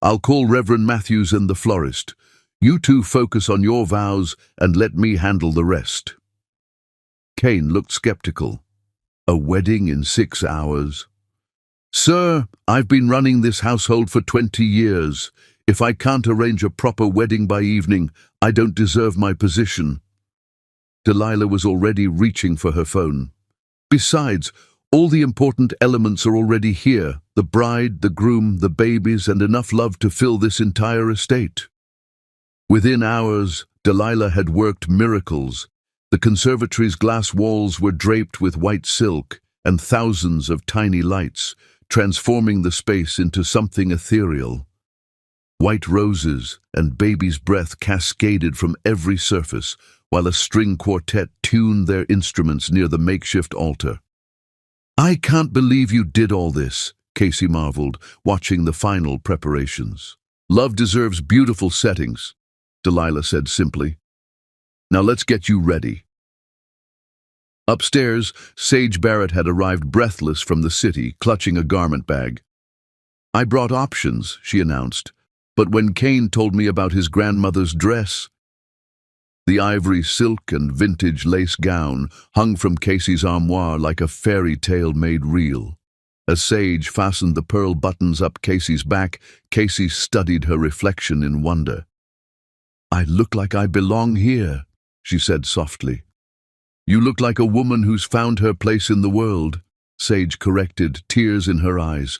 I'll call Reverend Matthews and the florist. You two focus on your vows and let me handle the rest." Kane looked skeptical. "A wedding in 6 hours? Sir, I've been running this household for 20 years. If I can't arrange a proper wedding by evening, I don't deserve my position." Delilah was already reaching for her phone. "Besides, all the important elements are already here: the bride, the groom, the babies, and enough love to fill this entire estate." Within hours, Delilah had worked miracles. The conservatory's glass walls were draped with white silk and thousands of tiny lights, transforming the space into something ethereal. White roses and baby's breath cascaded from every surface, while a string quartet tuned their instruments near the makeshift altar. "I can't believe you did all this," Casey marveled, watching the final preparations. "Love deserves beautiful settings," Delilah said simply. "Now let's get you ready." Upstairs, Sage Barrett had arrived breathless from the city, clutching a garment bag. "I brought options," she announced, "but when Kane told me about his grandmother's dress—" The ivory silk and vintage lace gown hung from Casey's armoire like a fairy tale made real. As Sage fastened the pearl buttons up Casey's back, Casey studied her reflection in wonder. "I look like I belong here," she said softly. "You look like a woman who's found her place in the world," Sage corrected, tears in her eyes.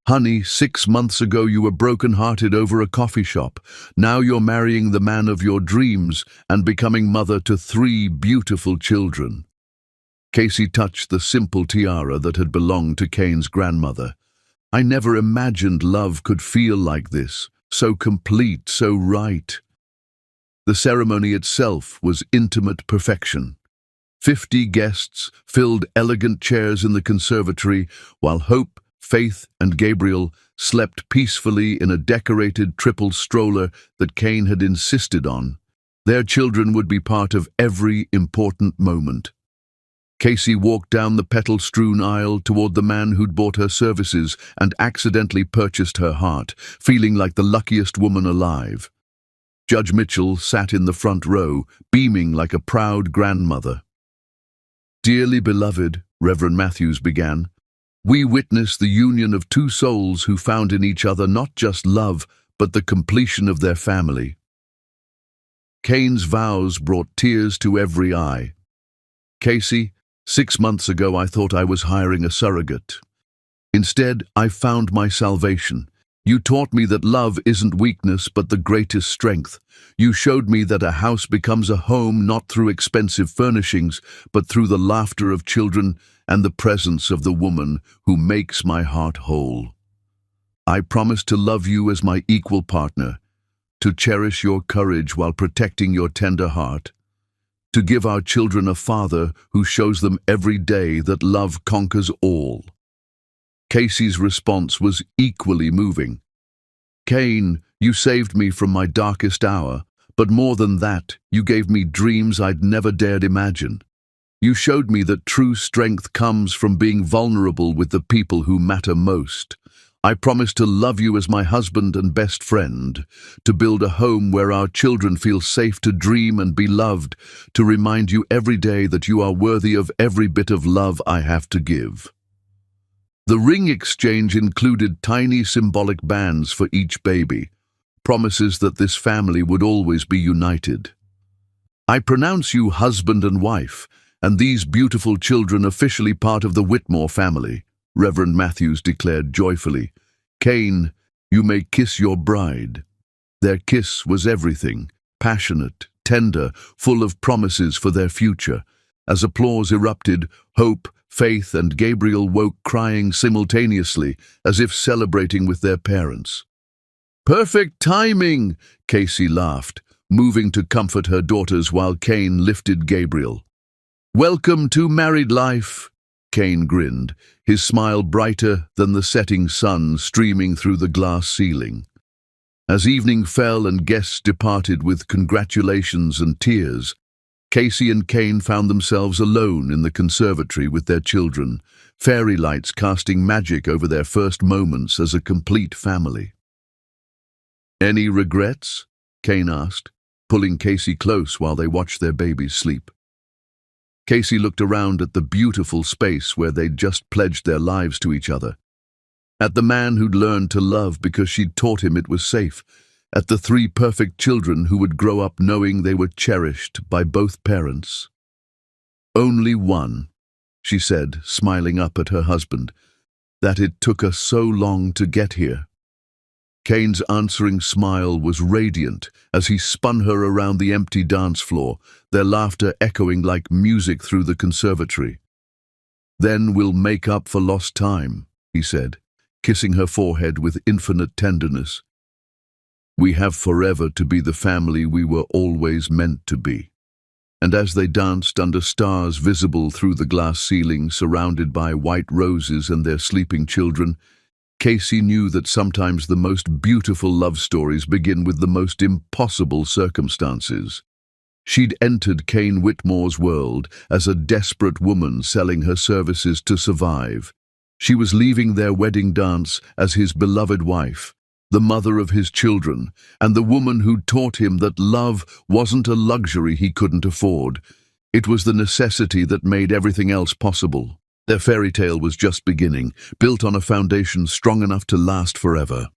"Honey, 6 months ago you were broken-hearted over a coffee shop. Now you're marrying the man of your dreams and becoming mother to 3 beautiful children." Casey touched the simple tiara that had belonged to Kane's grandmother. "I never imagined love could feel like this, so complete, so right." The ceremony itself was intimate perfection. 50 guests filled elegant chairs in the conservatory, while Hope, Faith, and Gabriel slept peacefully in a decorated triple stroller that Kane had insisted on. Their children would be part of every important moment. Casey walked down the petal-strewn aisle toward the man who'd bought her services and accidentally purchased her heart, feeling like the luckiest woman alive. Judge Mitchell sat in the front row, beaming like a proud grandmother. "Dearly beloved," Reverend Matthews began, "we witness the union of 2 souls who found in each other not just love, but the completion of their family." Kane's vows brought tears to every eye. "Casey, 6 months ago I thought I was hiring a surrogate. Instead, I found my salvation. You taught me that love isn't weakness but the greatest strength. You showed me that a house becomes a home not through expensive furnishings, but through the laughter of children and the presence of the woman who makes my heart whole. I promise to love you as my equal partner, to cherish your courage while protecting your tender heart, to give our children a father who shows them every day that love conquers all." Casey's response was equally moving. "Kane, you saved me from my darkest hour, but more than that, you gave me dreams I'd never dared imagine. You showed me that true strength comes from being vulnerable with the people who matter most. I promise to love you as my husband and best friend, to build a home where our children feel safe to dream and be loved, to remind you every day that you are worthy of every bit of love I have to give." The ring exchange included tiny symbolic bands for each baby, promises that this family would always be united. "I pronounce you husband and wife, and these beautiful children officially part of the Whitmore family," Reverend Matthews declared joyfully. "Cain, you may kiss your bride." Their kiss was everything, passionate, tender, full of promises for their future. As applause erupted, Hope, Faith, and Gabriel woke crying simultaneously, as if celebrating with their parents. "Perfect timing," Casey laughed, moving to comfort her daughters while Cain lifted Gabriel. "Welcome to married life," Cain grinned, his smile brighter than the setting sun streaming through the glass ceiling. As evening fell and guests departed with congratulations and tears, Casey and Cain found themselves alone in the conservatory with their children, fairy lights casting magic over their first moments as a complete family. "Any regrets?" Cain asked, pulling Casey close while they watched their babies sleep. Casey looked around at the beautiful space where they'd just pledged their lives to each other. At the man who'd learned to love because she'd taught him it was safe. At the 3 perfect children who would grow up knowing they were cherished by both parents. "Only one," she said, smiling up at her husband, "that it took us so long to get here." Cain's answering smile was radiant as he spun her around the empty dance floor, their laughter echoing like music through the conservatory. "Then we'll make up for lost time," he said, kissing her forehead with infinite tenderness. "We have forever to be the family we were always meant to be." And as they danced under stars visible through the glass ceiling, surrounded by white roses and their sleeping children, Casey knew that sometimes the most beautiful love stories begin with the most impossible circumstances. She'd entered Cain Whitmore's world as a desperate woman selling her services to survive. She was leaving their wedding dance as his beloved wife, the mother of his children, and the woman who'd taught him that love wasn't a luxury he couldn't afford. It was the necessity that made everything else possible. Their fairy tale was just beginning, built on a foundation strong enough to last forever.